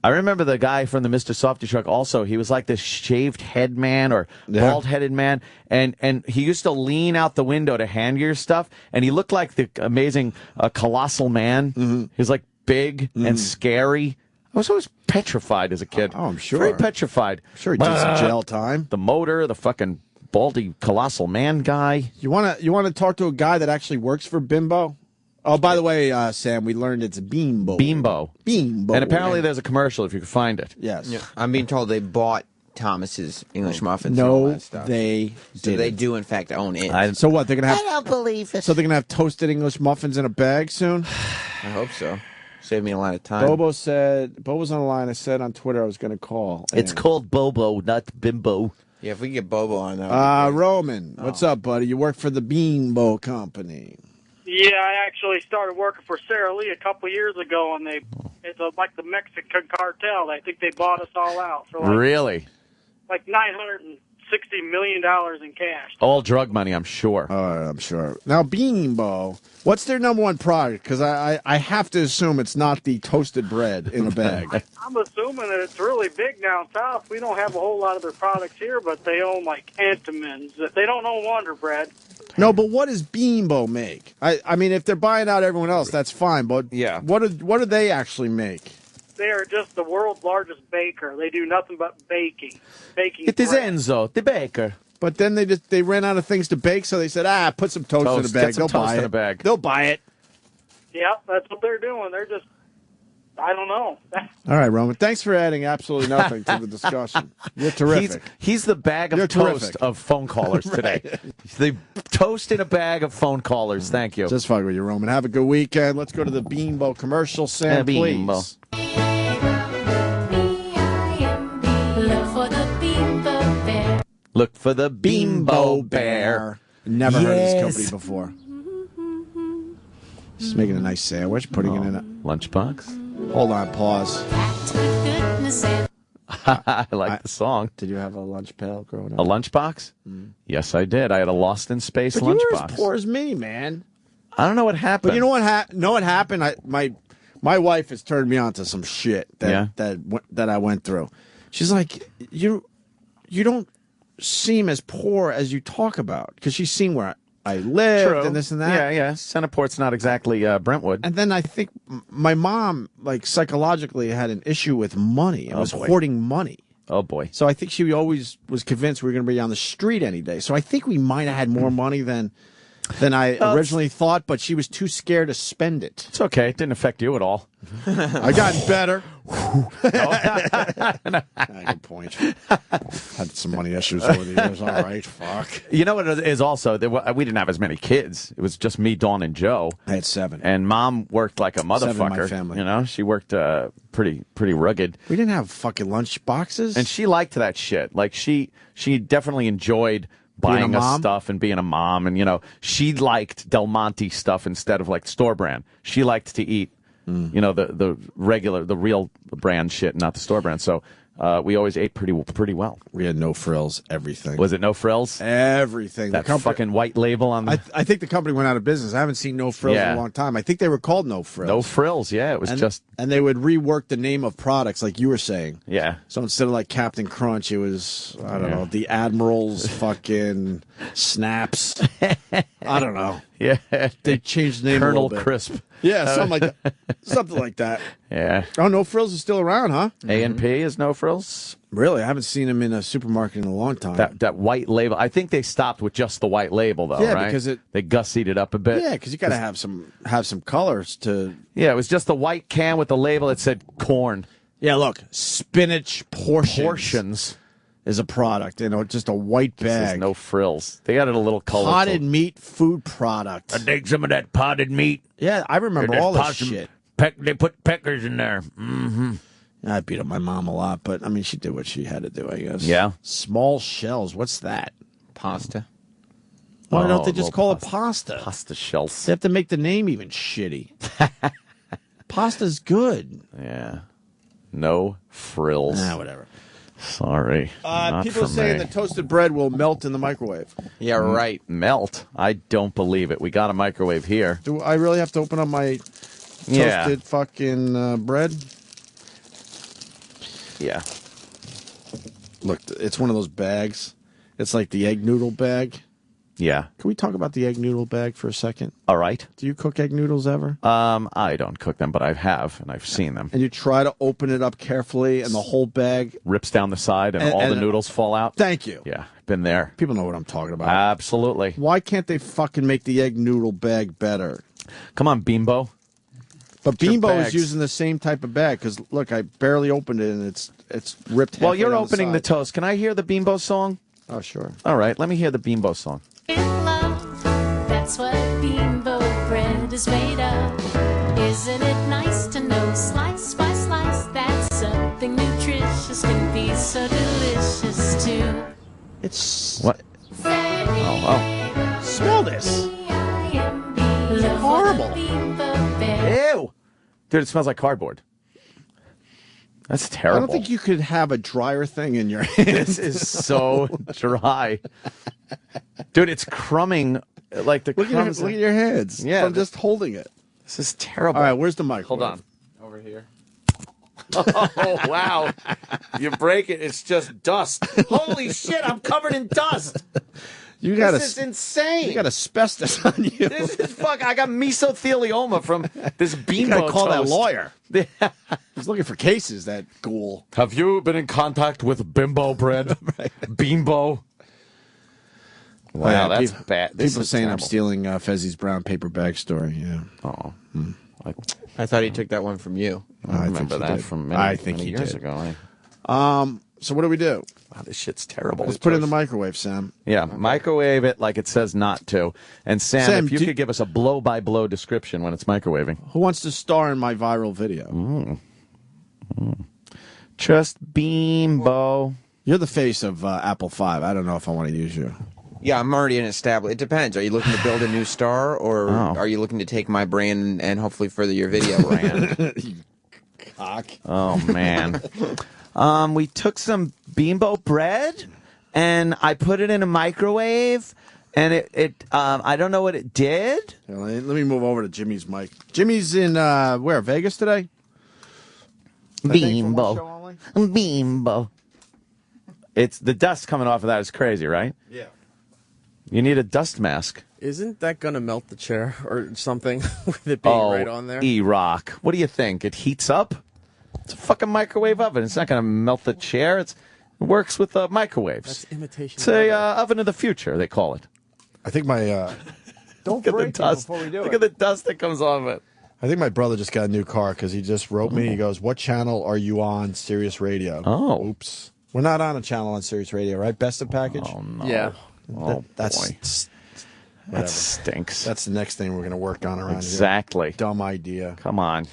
I remember the guy from the Mr. Softy truck also. He was like this shaved head man or bald-headed man, and he used to lean out the window to hand you your stuff, and he looked like the amazing colossal man. Mm-hmm. He was like big and scary. I was always petrified as a kid. Oh, I'm sure. Very petrified. I'm sure he did some jail time. The motor, the fucking baldy colossal man guy. You want to talk to a guy that actually works for Bimbo? Oh, by the way, Sam, we learned it's Bimbo. Bimbo. And apparently there's a commercial if you can find it. Yes. Yeah. I'm being told they bought Thomas's English muffins no, and all that stuff. They So they do, in fact, own it. So what, they're going to have... I don't believe it. So they're going to have toasted English muffins in a bag soon? I hope so. Save me a lot of time. Bobo's on the line. I said on Twitter I was going to call. It's called Bobo, not Bimbo. Yeah, if we can get Bobo on that. Roman, what's up, buddy? You work for the Bimbo Company. Yeah, I actually started working for Sara Lee a couple years ago, and it's like the Mexican cartel. I think they bought us all out for really like $960 million in cash. All drug money, I'm sure. I'm sure. Now, Bimbo, what's their number one product? Because I have to assume it's not the toasted bread in a bag. I'm assuming that it's really big down south. We don't have a whole lot of their products here, but they own like Entenmann's. They don't own Wonder Bread. No, but what does Bimbo make? I mean, if they're buying out everyone else, that's fine. But what do they actually make? They are just the world's largest baker. They do nothing but baking. It is Enzo, the baker. But then they ran out of things to bake, so they said, put some toast in a bag. They'll buy it. They'll buy it. Yeah, that's what they're doing. They're just, I don't know. All right, Roman. Thanks for adding absolutely nothing to the discussion. You're terrific. He's the bag of toast of phone callers today. The toast in a bag of phone callers. Thank you. Just fuck with you, Roman. Have a good weekend. Let's go to the Bimbo commercial, Sam, Bimbo. please. Look for the Bimbo Bear. Never heard of this company before. Just making a nice sandwich, putting it in a lunchbox. Hold on, pause. I like the song. Did you have a lunch pail growing up? A lunchbox? Yes, I did. I had a Lost in Space but lunchbox. You were as poor as me, man. I don't know what happened. But you know what happened? My wife has turned me on to some shit that I went through. She's like, you don't seem as poor as you talk about, because she's seen where I lived and this and that. Yeah. Centerport's not exactly Brentwood. And then I think my mom, like, psychologically had an issue with money and was hoarding money. Oh, boy. So I think she always was convinced we were going to be on the street any day. So I think we might have had more money than I originally thought, but she was too scared to spend it. It's okay. It didn't affect you at all. I gotten better. Good point. Had some money issues over the years. All right, fuck. You know what it is also? We didn't have as many kids. It was just me, Dawn, and Joe. I had 7. And Mom worked like a motherfucker. 7 in my family. You know, she worked pretty rugged. We didn't have fucking lunch boxes. And she liked that shit. Like, she definitely enjoyed buying us stuff and being a mom. And, you know, she liked Del Monte stuff instead of, like, store brand. She liked to eat, you know, the real brand shit, not the store brand. So we always ate pretty well. We had no frills, everything. Was it no frills? Everything. That fucking white label on the... I think the company went out of business. I haven't seen no frills in a long time. I think they were called no frills. No frills, yeah. It was just... And they would rework the name of products, like you were saying. Yeah. So instead of like Captain Crunch, it was, I don't know, the Admiral's fucking Snaps. I don't know. Yeah. They changed the name Colonel a little bit. Crisp. Yeah, something like that. Something like that. Yeah. Oh, no frills is still around, huh? A&P is no frills? Really? I haven't seen them in a supermarket in a long time. That white label. I think they stopped with just the white label, though, yeah, right? Because they gussied it up a bit. Yeah, because you got to have some colors to... Yeah, it was just the white can with the label that said corn. Yeah, look, spinach portions is a product, you know, just a white bag. There's no frills. They got it a little colorful. Potted meat food product. I dig some of that potted meat. Yeah, I remember all this shit. They put peckers in there. Mm-hmm. I beat up my mom a lot, but, I mean, she did what she had to do, I guess. Yeah. Small shells, what's that? Pasta. Why don't they just call it pasta? Pasta shells. They have to make the name even shitty. Pasta's good. Yeah. No frills. Whatever. Sorry. People saying that toasted bread will melt in the microwave. Yeah, right. Melt? I don't believe it. We got a microwave here. Do I really have to open up my toasted fucking bread? Yeah. Look, it's one of those bags. It's like the egg noodle bag. Yeah. Can we talk about the egg noodle bag for a second? All right. Do you cook egg noodles ever? I don't cook them, but I have, and I've seen them. And you try to open it up carefully, and the whole bag rips down the side, and all the noodles fall out. Thank you. Yeah, been there. People know what I'm talking about. Absolutely. Why can't they fucking make the egg noodle bag better? Come on, Bimbo. But Bimbo is using the same type of bag, because, look, I barely opened it, and it's ripped halfway Well, you're down opening the toast. Can I hear the Bimbo song? Oh, sure. All right, let me hear the Bimbo song. That's what Bimbo bread is made of. Isn't it nice to know, slice by slice, that something nutritious can be so delicious too? It's... What? Oh. Smell this. It's horrible. Ew. Dude, it smells like cardboard. That's terrible. I don't think you could have a drier thing in your hands. This is so dry. Dude, it's crumbing like the crumbs. Look at your hands. Yeah. From just holding it. This is terrible. All right, where's the mic? Hold on. Over here. Oh, wow. You break it, it's just dust. Holy shit, I'm covered in dust. This is insane. You got asbestos on you. This is fuck. I got mesothelioma from this Bimbo You gotta call that toast. lawyer. He's looking for cases, that ghoul. Have you been in contact with Bimbo bread? Bimbo. Wow, that's bad. This People is saying terrible. I'm stealing Fezzi's brown paper bag story. Yeah. Oh. I thought he took that one from you. I remember he that did. from I many, think many he years did. ago. So what do we do? Wow, this shit's terrible. Let's put it in the microwave, Sam. Yeah, microwave it like it says not to. And Sam, if you do- could give us a blow-by-blow description when it's microwaving. Who wants to star in my viral video? Just Bimbo. You're the face of Apple 5. I don't know if I want to use you. Yeah, I'm already an established. It depends. Are you looking to build a new star, or are you looking to take my brand and hopefully further your video brand? You cock. Oh, man. We took some Bimbo bread, and I put it in a microwave, and it I don't know what it did. Let me move over to Jimmy's mic. Jimmy's in, where, Vegas today? Bimbo. Bimbo. It's the dust coming off of that is crazy, right? Yeah. You need a dust mask. Isn't that going to melt the chair or something with it being right on there? E-Rock. What do you think? It heats up? It's a fucking microwave oven. It's not going to melt the chair. It works with microwaves. That's imitation. It's a oven of the future, they call it. I think my... Don't Look at the break it dust. before we do Look it. at the dust that comes off it. I think my brother just got a new car because he just wrote me. He goes, "What channel are you on, Sirius Radio?" Oh. Oops. We're not on a channel on Sirius Radio, right? Best of package? Oh, no. Yeah. Oh, that's boy. whatever. That stinks. That's the next thing we're going to work on around Exactly. here. Dumb idea. Come on.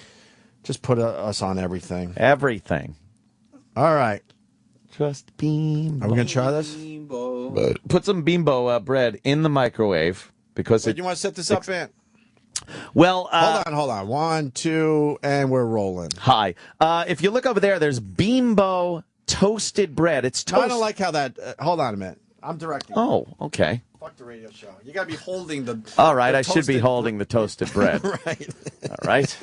Just put us on everything. Everything. All right. Just Bimbo. Are we going to try this? Put some Bimbo bread in the microwave because Wait, you want to set this up, Ant? Well, hold on. 1, 2, and we're rolling. Hi. If you look over there, there's Bimbo toasted bread. It's toast. No, I don't like how that... hold on a minute. I'm directing. Oh, okay. Fuck the radio show. You got to be holding the... All right, the I should be toasted holding the toasted bread. Right. All right.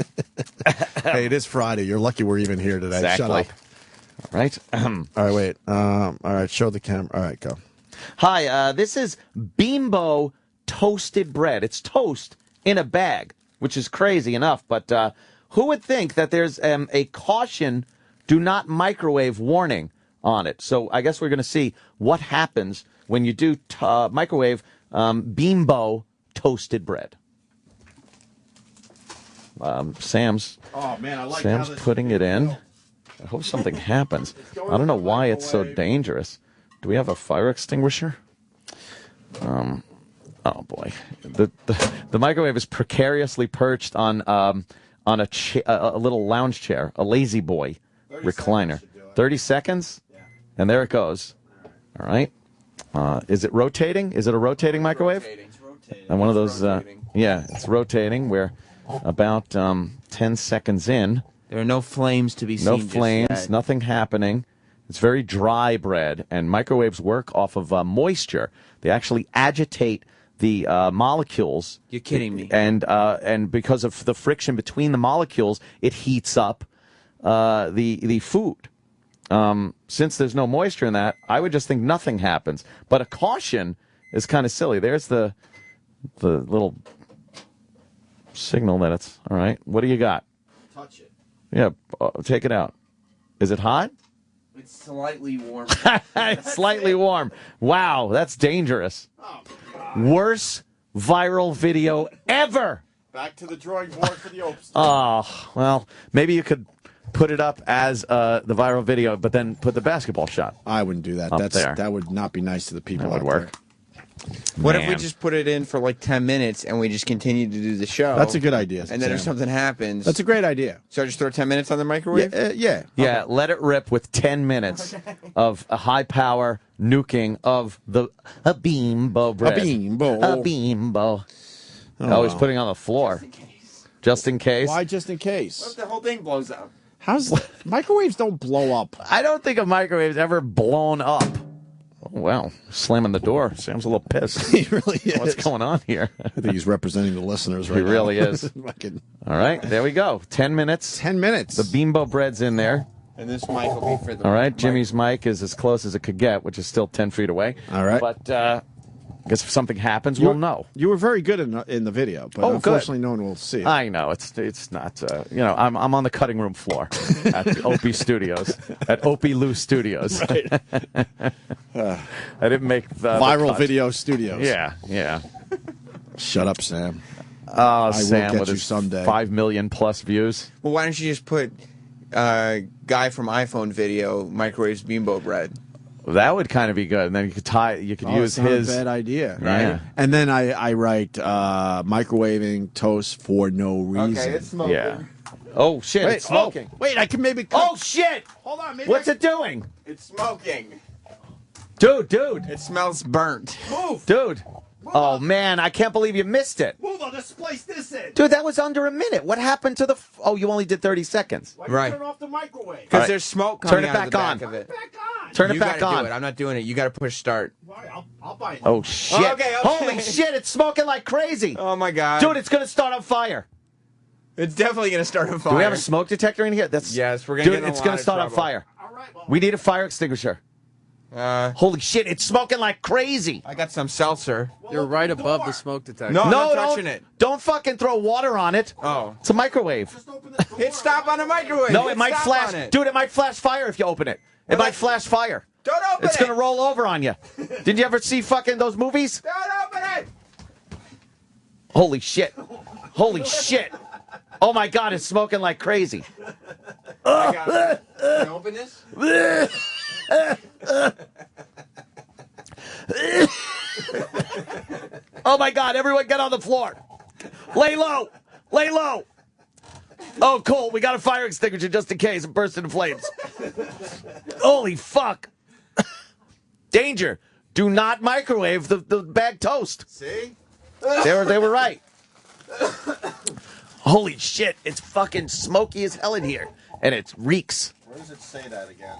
Hey, it is Friday. You're lucky we're even here today. Exactly. Shut up. All right. All right, wait. All right, show the camera. All right, go. Hi, this is Bimbo toasted bread. It's toast in a bag, which is crazy enough, but who would think that there's a caution, do not microwave warning on it? So I guess we're going to see what happens when you do microwave Bimbo toasted bread. Sam's Oh, man, I like Sam's how this putting it in. I hope something happens. I don't know why it's so dangerous. Do we have a fire extinguisher? Oh boy, the microwave is precariously perched on a little lounge chair, a lazy boy recliner. 30 seconds, and there it goes. All right. Is it rotating? Is it a rotating microwave? It's rotating. And one of those. Yeah, it's rotating. We're about 10 seconds in. There are no flames to be seen. No just flames, yet. nothing happening. It's very dry bread, and microwaves work off of moisture. They actually agitate the molecules. You're kidding me. And because of the friction between the molecules, it heats up the food. Since there's no moisture in that, I would just think nothing happens. But a caution is kind of silly. There's the little signal that it's all right. What do you got? Touch it. Yeah, take it out. Is it hot? It's slightly warm. It's slightly warm. Wow, that's dangerous. Worst viral video ever. Back to the drawing board for the Opester. Oh, well, maybe you could put it up as the viral video, but then put the basketball shot. I wouldn't do that. Up there. That would not be nice to the people. That would out work. there. What if we just put it in for like 10 minutes and we just continue to do the show? That's a good idea. And then if Sam. something happens... That's a great idea. So I just throw 10 minutes on the microwave? Yeah. Yeah, let it rip with 10 minutes of a high-power nuking of a Bimbo bread. A Bimbo. A Bimbo. Oh, he's putting it on the floor. Just in case. Why just in case? What if the whole thing blows up? Microwaves don't blow up? I don't think a microwave's ever blown up. Oh, wow. Slamming the door. Sam's a little pissed. He really is. What's going on here? I think he's representing the listeners right He now. really is. Fucking- All right, there we go. 10 minutes. 10 minutes. The Bimbo bread's in there. And this mic will be for the... All right, Jimmy's mic is as close as it could get, which is still 10 feet away. All right. But I guess if something happens, we'll know. You were very good in the video, but unfortunately, no one will see it. I know it's not. I'm on the cutting room floor at Opie Studios, at Opie Lou Studios. Right. I didn't make the viral video studios. Yeah. Shut up, Sam. Oh, I Sam will with get you his someday. 5 million plus views. Well, why don't you just put guy from iPhone video microwaves Bimbo bread? That would kind of be good, and then you could use it's not his. a bad idea, right? Yeah. And then I write microwaving toast for no reason. Okay, it's smoking. Yeah. Oh shit! It's smoking. Wait, I can maybe. Oh shit! Hold on, maybe. What's it doing? It's smoking. Dude. It smells burnt. Move. Dude. Oh man, I can't believe you missed it. Move on. Just place this in. Dude, that was under a minute. What happened to the? Oh, you only did 30 seconds. Why Right. Turn off the microwave. Because Right. there's smoke coming Turn it out of the back back on. of it. Turn it You back gotta on. do it. I'm not doing it. You got to push start. I'll buy it. Oh shit! Okay. Holy shit! It's smoking like crazy. Oh my god. Dude, it's gonna start on fire. It's definitely gonna start on fire. Do we have a smoke detector in here? Yes, we're gonna get in a it's lot gonna of start on trouble. fire. We need a fire extinguisher. Holy shit! It's smoking like crazy. I got some seltzer. You're right above the smoke detector. No, I'm No, not touching it. Don't fucking throw water on it. Oh. It's a microwave. Hit stop on the microwave. No, Hit it might stop flash. on it. Dude, it might flash fire if you open it. It might flash fire. Don't open It's it. gonna roll over on you. Did you ever see fucking those movies? Don't open it. Holy shit. Holy shit. Oh my god, it's smoking like crazy. I got it. Can you open this? Oh my god, everyone get on the floor. Lay low. Lay low. Oh, cool. We got a fire extinguisher just in case it bursts into flames. Holy fuck. Danger. Do not microwave the bag toast. See? They were right. Holy shit. It's fucking smoky as hell in here. And it reeks. Where does it say that again?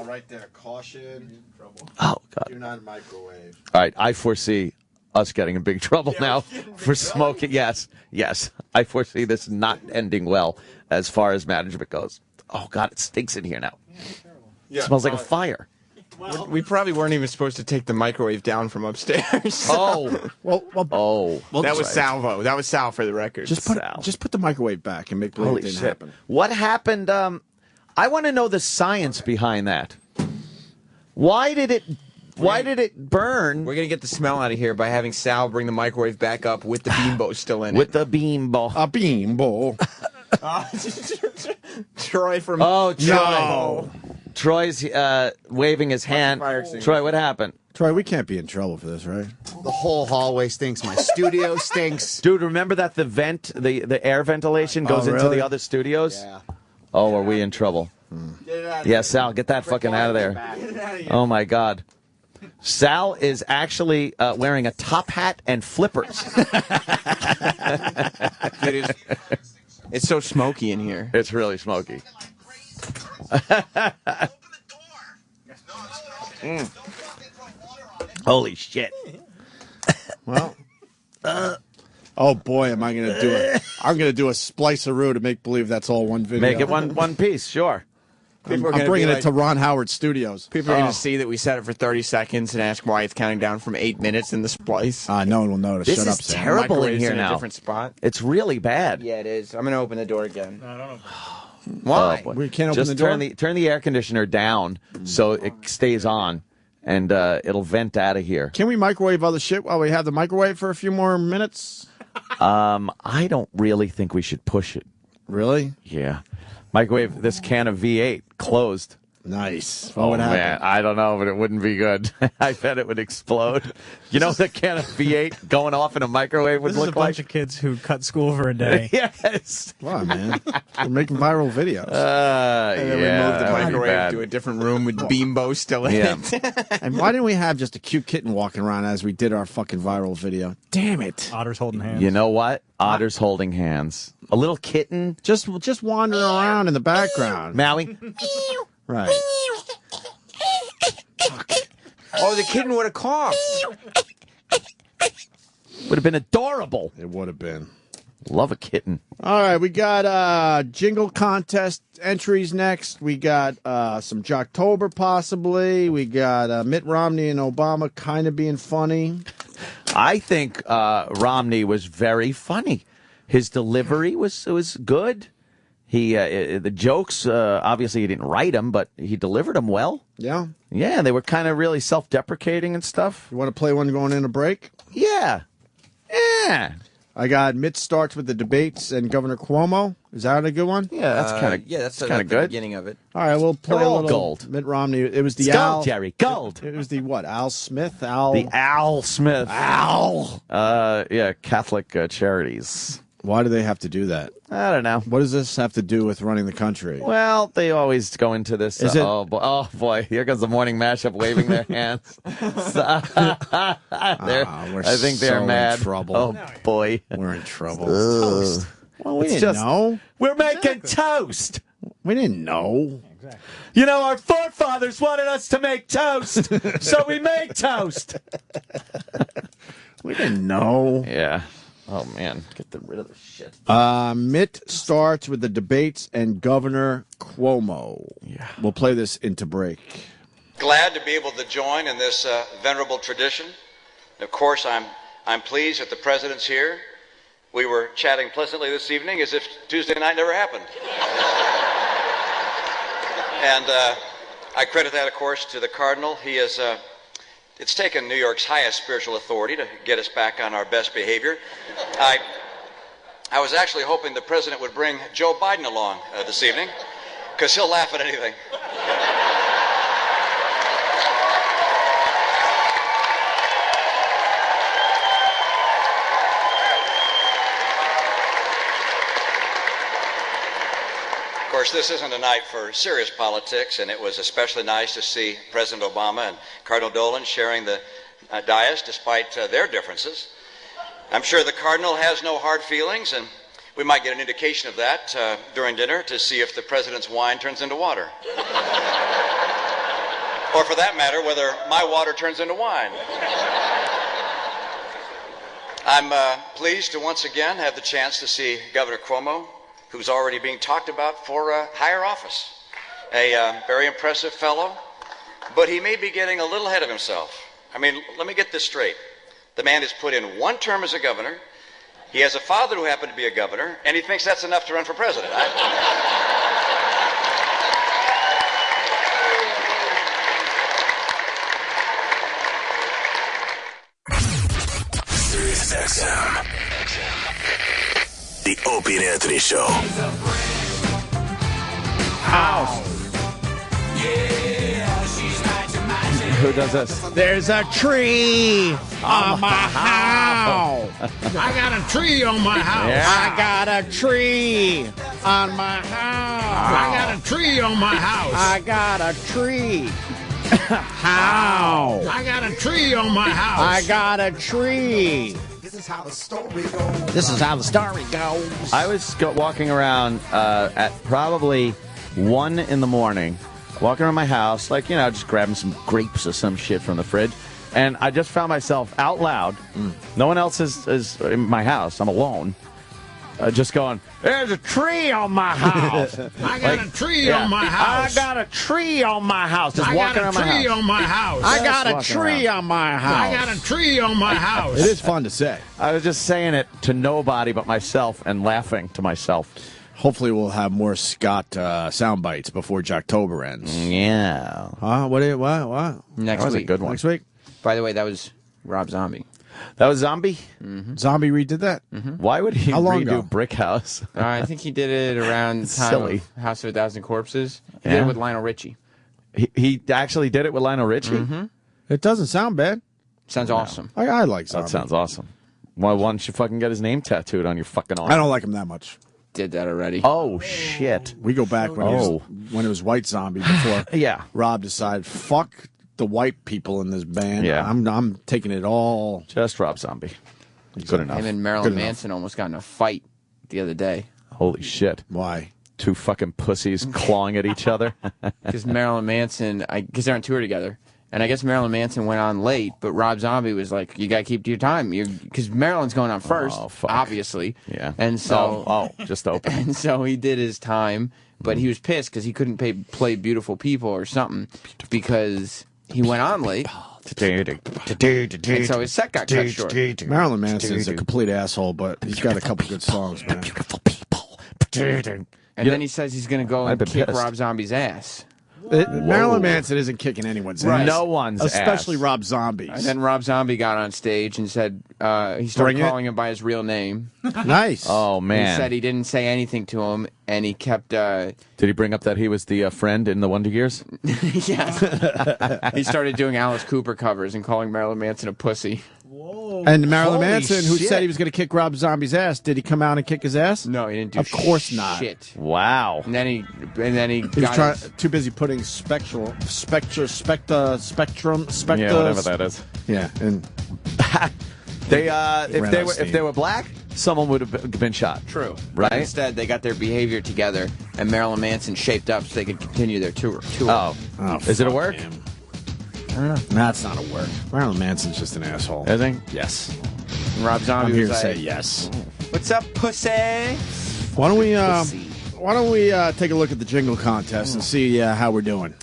Right there. Caution. Oh, God. Do not microwave. All right, I foresee us getting in big trouble now for smoking. Yes. I foresee this not ending well as far as management goes. Oh, God, it stinks in here now. It smells like a fire. Well, we probably weren't even supposed to take the microwave down from upstairs. Oh. Well, that was salvo. That was Sal for the record. Just put the microwave back and make believe Holy it didn't shit. happen. What happened? I want to know the science behind that. Why did it burn? We're going to get the smell out of here by having Sal bring the microwave back up with the Bimbo still in it. With the Bimbo. A Bimbo. Troy from... Oh, Troy. No. Troy's waving his hand. Troy, what happened? Troy, we can't be in trouble for this, right? The whole hallway stinks. My studio stinks. Dude, remember that the vent, the air ventilation goes into the other studios? Yeah. Oh, are we in trouble? Yeah, Sal, get that fucking out of there. Oh, my God. Sal is actually wearing a top hat and flippers. It's so smoky in here. It's really smoky. Holy shit. Well, oh boy, am I going to do it. I'm going to do a spliceroo to make believe that's all one video. Make it one piece, sure. I'm bringing it to Ron Howard Studios. People are going to see that we set it for 30 seconds and ask why it's counting down from 8 minutes in the splice. No one will notice. This Shut is up, Sam. terrible in Microwave's here in now. a different spot. It's really bad. Yeah, it is. I'm going to open the door again. I don't know. Why? Oh, We can't open Just the door? turn the air conditioner down so it stays on, and it'll vent out of here. Can we microwave other shit while we have the microwave for a few more minutes? I don't really think we should push it. Really? Yeah. Microwave this can of V8 closed. Nice. Oh, man, I don't know, but it wouldn't be good. I bet it would explode. You know what the can of V8 going off in a microwave would This is a look like? bunch of kids who cut school for a day. Yes. Wow, man. We're making viral videos. And then we moved the that would be microwave bad. to a different room with Bimbo still in it. And why didn't we have just a cute kitten walking around as we did our fucking viral video? Damn it. Otters holding hands. You know what? Otters holding hands. A little kitten. Just wandering around in the background. Maui. Right. Oh, the kitten would have coughed. Would have been adorable. It would have been. Love a kitten. All right, we got Jingle contest entries next. We got some Jocktober possibly. We got Mitt Romney and Obama kind of being funny. I think Romney was very funny. His delivery was good. The jokes, obviously he didn't write them, but he delivered them well. Yeah. Yeah, they were kind of really self-deprecating and stuff. You want to play one going in a break? Yeah. Yeah. I got Mitt starts with the debates and Governor Cuomo. Is that a good one? Yeah, that's kind of that's kind of good. The beginning of it. All right, we'll play They're a all little gold. Mitt Romney. It was the It's Al gold, Jerry. Gold. It was the what? Al Smith. The Al Smith. Al. Yeah, Catholic Charities. Why do they have to do that? I don't know. What does this have to do with running the country? Well, they always go into this. Is it- oh boy, here comes the morning mashup waving their hands. I think they're so mad. in trouble. Oh boy, we're in trouble. Toast. Well, we It's didn't just- know. We're making toast. We didn't know. Exactly. You know, our forefathers wanted us to make toast, so we made toast. We didn't know. Yeah. Oh man, get rid of the shit. Mitt starts with the debates and Governor Cuomo. Yeah. We'll play this into break. Glad to be able to join in this venerable tradition. Of course, I'm pleased that the president's here. We were chatting pleasantly this evening as if Tuesday night never happened. And I credit that, of course, to the Cardinal. He is. It's taken New York's highest spiritual authority to get us back on our best behavior. I was actually hoping the president would bring Joe Biden along this evening, because he'll laugh at anything. Of course, this isn't a night for serious politics, and it was especially nice to see President Obama and Cardinal Dolan sharing the dais despite their differences. I'm sure the Cardinal has no hard feelings, and we might get an indication of that during dinner to see if the president's wine turns into water. Or for that matter, whether my water turns into wine. I'm pleased to once again have the chance to see Governor Cuomo, who's already being talked about for higher office. A very impressive fellow, but he may be getting a little ahead of himself. I mean, let me get this straight. The man has put in one term as a governor. He has a father who happened to be a governor, and he thinks that's enough to run for president. Sirius XM. The Opie and Anthony Show. House. Who does this? There's a tree on my house. I got a tree on my house. Yeah. I got a tree on my house. I got a tree on my house. I got a tree. How? I got a tree on my house. I got a tree. This is how the story goes. This is how the story goes. I was walking around at probably 1 in the morning, walking around my house, like, just grabbing some grapes or some shit from the fridge. And I just found myself out loud. No one else is in my house. I'm alone. Just going, there's a tree on my house. I got a tree on my house. I got a tree on my house. Just walking around my house. I got a tree on my house. I got a tree on my house. I got a tree on my house. It is fun to say. I was just saying it to nobody but myself and laughing to myself. Hopefully we'll have more Scott sound bites before Jocktober ends. Yeah. What? Next That was a week. good one. Next week? By the way, that was Rob Zombie. That was Zombie? Zombie redid that? Why would he How long redo ago? Brick House? I think he did it around the time Silly. of House of a Thousand Corpses. He Yeah. did it with Lionel Richie. He actually did it with Lionel Richie? It doesn't sound bad. Sounds awesome. I like Zombie. That sounds awesome. Why don't you fucking get his name tattooed on your fucking arm? I don't like him that much. Did that already. Oh, shit. We go back when it was White Zombie before Yeah. Rob decided, fuck the white people in this band. Yeah. I'm taking it all. Just Rob Zombie. Good enough. Him and Marilyn Manson almost got in a fight the other day. Holy shit. Why? Two fucking pussies clawing at each other. Because Marilyn Manson, because they're on tour together, And I guess Marilyn Manson went on late, but Rob Zombie was like, "You got to keep to your time, because Marilyn's going on first, obviously." Yeah. And so, just open. And so he did his time, but he was pissed because he couldn't play Beautiful People or something because he went on late. And so his set got cut short. Marilyn Manson's a complete asshole, but he's got a couple good songs, man. Beautiful people. And then he says he's going to go and kick Rob Zombie's ass. Marilyn Manson isn't kicking anyone's ass. No one's especially ass. Rob Zombie's. And then Rob Zombie got on stage and said he started calling him by his real name. Nice. Oh, man. He said he didn't say anything to him, and he kept... Did he bring up that he was the friend in the Wonder Years? Yeah. He started doing Alice Cooper covers and calling Marilyn Manson a pussy. Whoa. And Marilyn Holy Manson, who shit. said he was going to kick Rob Zombie's ass, did he come out and kick his ass? No, he didn't do Of course not. shit. Wow. And then he He was too busy putting spectrum, Yeah, whatever that is. Yeah, and if they were black, someone would have been shot. True. Right? But instead, they got their behavior together, and Marilyn Manson shaped up so they could continue their tour. Oh, is it a work? I don't know. That's not a work. Marilyn Manson's just an asshole. Is he? Yes. And Rob Zombie I'm here was to like, say yes. "What's up, pussy?" Why don't we take a look at the jingle contest and see how we're doing,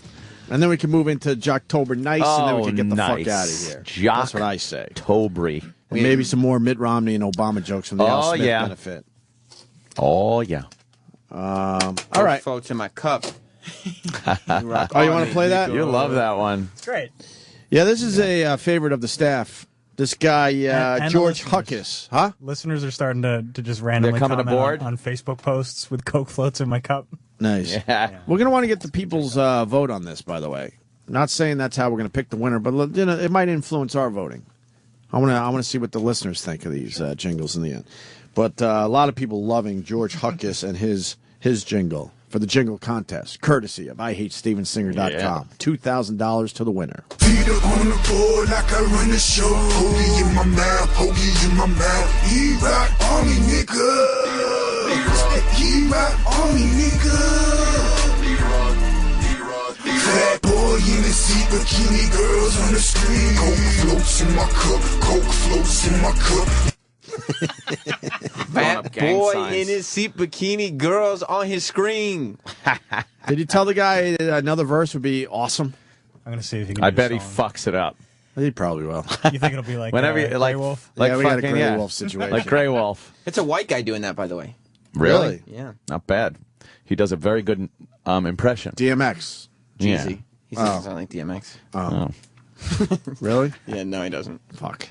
and then we can move into Jocktober nice, and then we can get the fuck out of here. That's what I say. Tobery. And maybe some more Mitt Romney and Obama jokes from the Al Smith benefit. Oh yeah. All right. Floats in my cup. Oh, you want to play that? You love that one. It's great. Yeah, this is a favorite of the staff. This guy, And George the Huckus. Huh? Listeners are starting to just randomly coming comment aboard? on Facebook posts with Coke floats in my cup. Nice. Yeah. We're going to want to get the people's vote on this, by the way. Not saying that's how we're going to pick the winner, but it might influence our voting. I want to see what the listeners think of these jingles in the end. But a lot of people loving George Huckus and his jingle for the jingle contest, courtesy of IHateStevenSinger.com. Yeah. $2,000 to the winner. Feet up on the board like I run the show. Hoagie in my mouth, hoagie in my mouth. He rock army nigga. He rock army nigga. Fat boy in the seat, bikini girls on the screen. Coke floats in my cup, Coke floats in my cup. Fat boy in his seat, bikini girls on his screen. Did you tell the guy that another verse would be awesome? I'm going to see if he can I do bet a he song. fucks it up. He probably will. You think it'll be like Whenever you, Grey like Wolf? like Yeah, we got a fucking, Grey yeah. Wolf situation. Like Grey Wolf. It's a white guy doing that, by the way. Really? Yeah. Not bad. He does a very good impression. DMX. Jeezy. Yeah. He sounds like DMX. Oh. Really? Yeah, no, he doesn't. Fuck.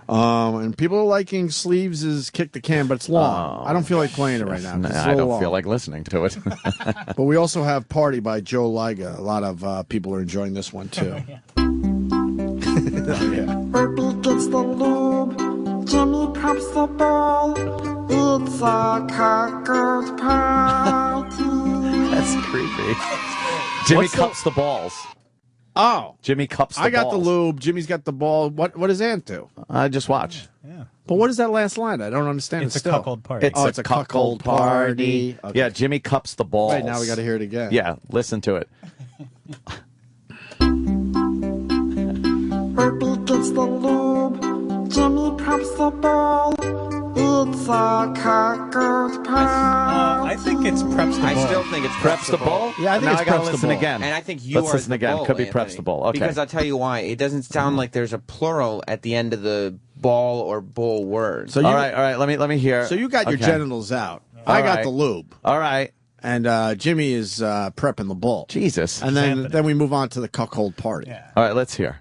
And people are liking Sleeves' is Kick the Can, but it's long. I don't feel like playing it right now. 'cause it's a I little don't long. feel like listening to it. But we also have Party by Joe Liga. A lot of people are enjoying this one, too. Opie gets the lube, Jimmy pops the ball. It's a cockroach party. That's creepy. Jimmy cups the balls. Oh. Jimmy cups the balls. I got the lube. Jimmy's got the ball. What does Ant do? I just watch. Yeah. But what is that last line? I don't understand It's it a still. cuckold party. It's a cuckold party. Okay. Yeah, Jimmy cups the balls. Wait, now we got to hear it again. Yeah, listen to it. Opie gets the lube, Jimmy pops the ball. It's a cockroach party. I think it's Preps the Ball. I still think it's Preps the ball? Yeah, I think now it's I gotta Preps the listen ball. again. And I think you Let's are listen the again. bull, Could be Anthony. Preps the ball. Okay. Because I'll tell you why. It doesn't sound like there's a plural at the end of the ball or bull word. So you, all right. Let me hear. So you got your Okay. genitals out. All I got right. the lube. All right. And Jimmy is prepping the bull. Jesus. And then we move on to the cuckold party. Yeah. All right, let's hear.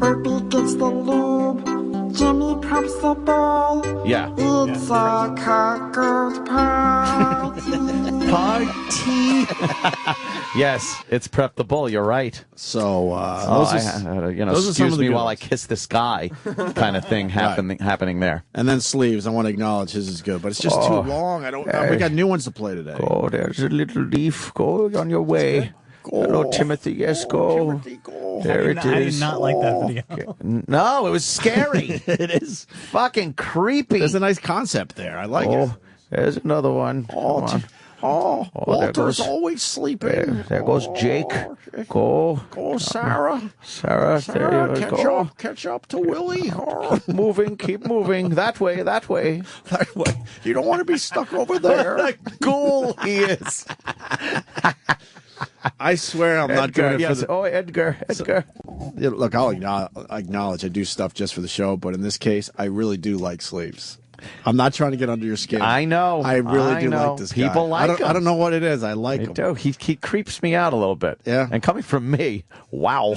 Opie gets the lube, Jimmy pops the ball. Yeah. It's a cockroach party. Party. Yes, it's Prep the Bull. You're right. So those those are some excuse of the me good while I ones. kiss this guy kind of thing happening there. And then Sleeves. I want to acknowledge his is good, but it's just too long. I don't. We got new ones to play today. Oh, there's a little leaf. Go on your way. Hello, Timothy. Yes, go. There it is. I did not like that video. No, it was scary. It is fucking creepy. There's a nice concept there. I like it. There's another one. Oh, Come on. Oh, Walter's always sleeping. There goes Jake. Go, Sarah. Sarah, there you go. Catch up to Willie. Keep moving. That way. That way. You don't want to be stuck over there. What a ghoul he is. I swear I'm not doing it for the... Oh, Edgar. Look, I'll acknowledge I do stuff just for the show, but in this case, I really do like sleeves. I'm not trying to get under your skin. I know. I really do like this guy. People like him. I don't know what it is. I like him. Do. He creeps me out a little bit. Yeah. And coming from me, wow.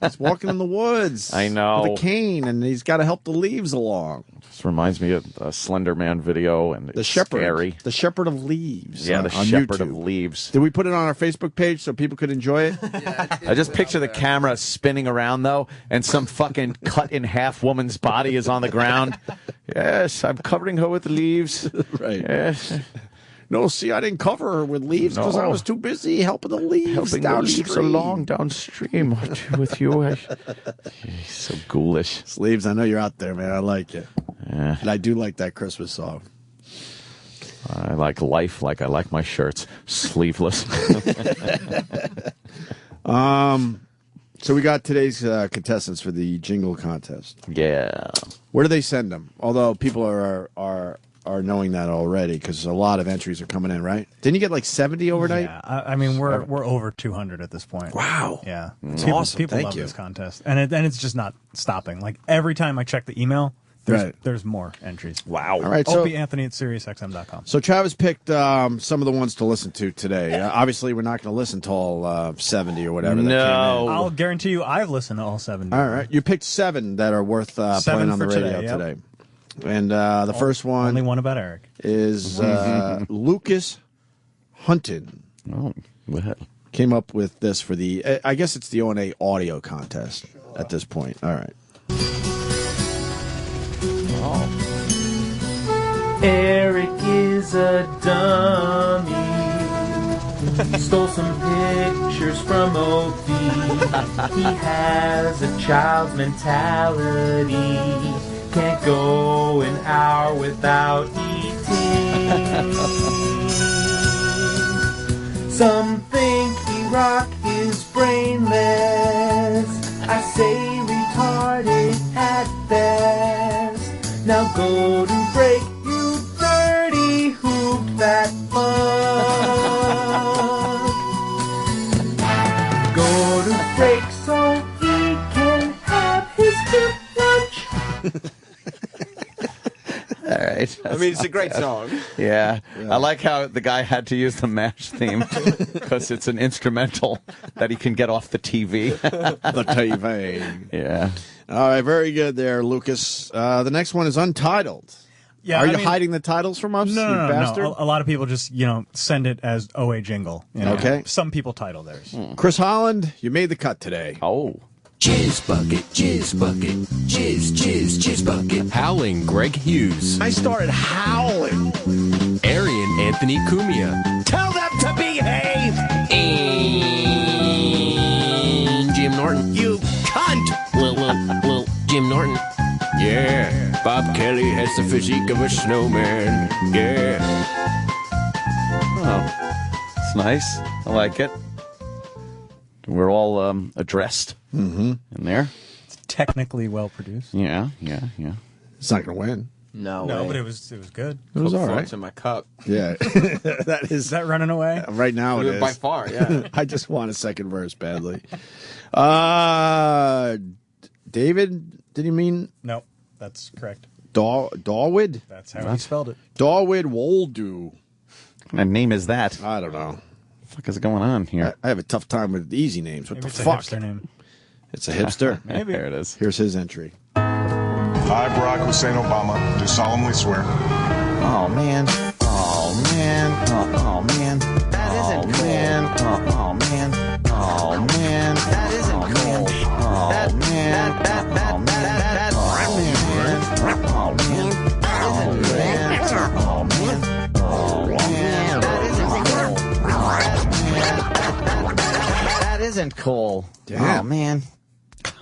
He's walking in the woods. I know. With a cane, and he's got to help the leaves along. This reminds me of a Slender Man video, and the shepherd. Scary. The Shepherd of Leaves. Yeah, on Shepherd YouTube. of Leaves. Did we put it on our Facebook page so people could enjoy it? I just picture the camera spinning around, though, and some fucking cut-in-half woman's body is on the ground. Yes, I'm covering her with leaves. Right. Yes. No, see, I didn't cover her with leaves because I was too busy helping the leaves Helping downstream. the leaves along downstream with you. He's so ghoulish. Sleeves, I know you're out there, man. I like it. Yeah. And I do like that Christmas song. I like life like I like my shirts. Sleeveless. So we got today's contestants for the Jingle contest. Yeah. Where do they send them? Although people are knowing that already because a lot of entries are coming in, right? Didn't you get like 70 overnight? Yeah, I mean we're over 200 at this point. Wow. Yeah, That's awesome. People Thank love you. this contest, and it's just not stopping. Like every time I check the email, there's more entries. Wow. All right. So Opie Anthony at SiriusXM.com. So Travis picked some of the ones to listen to today. Obviously, we're not going to listen to all 70 or whatever. No. That came in. I'll guarantee you I've listened to all 70. All right. You picked 7 that are worth playing on the radio today. And the first one... Only one about Eric. ...is Lucas Hunton. Oh, go ahead. Came up with this for the... I guess it's the O&A audio contest at this point. All right. Eric is a dummy. Stole some pictures from Opie. He has a child's mentality. Can't go an hour without eating. Some think E-Rock is brainless. I say retarded at best. Now go to break, you dirty hooped fat fuck. Go to break so he can have his good lunch. All right. I mean, it's a great song. Yeah. I like how the guy had to use the MASH theme because it's an instrumental that he can get off the TV. The TV. Yeah. All right, very good there, Lucas. The next one is Untitled. Yeah, Are you hiding the titles from us, No, you no, bastard? no. A lot of people just send it as OA Jingle. Okay. Some people title theirs. Chris Holland, you made the cut today. Oh. Jizz bucket, jizz bucket, jizz, jizz, jizz bucket. Howling Greg Hughes. I started howling. Arian Anthony Cumia. Tell them to behave! And Jim Norton. You cunt! Well, Jim Norton. Yeah. Bob Kelly has the physique of a snowman. Yeah. Oh. It's nice. I like it. We're all addressed in there. It's technically well produced. Yeah. It's not going to win. No, but it was good. It was all right. Floats in my cup. Yeah. Is that running away? Right now it is. By far, yeah. I just want a second verse badly. David, did you mean? No, that's correct. Dawid? That's how he spelled it. Dawid Woldu. What kind of name is that? I don't know. What the fuck is going on here? I have a tough time with easy names. What Maybe the it's fuck? a hipster name. It's a hipster? Maybe. There it is. Here's his entry. I, Barack Hussein Obama, do solemnly swear. Oh, man. Oh, man. Oh, man. That isn't cool. Man. Oh, man. Oh, man. That isn't cool. Oh, man. That Oh, man. Oh, man. Oh, man. Oh, man. Oh, man. That isn't cool. Damn. Oh, man.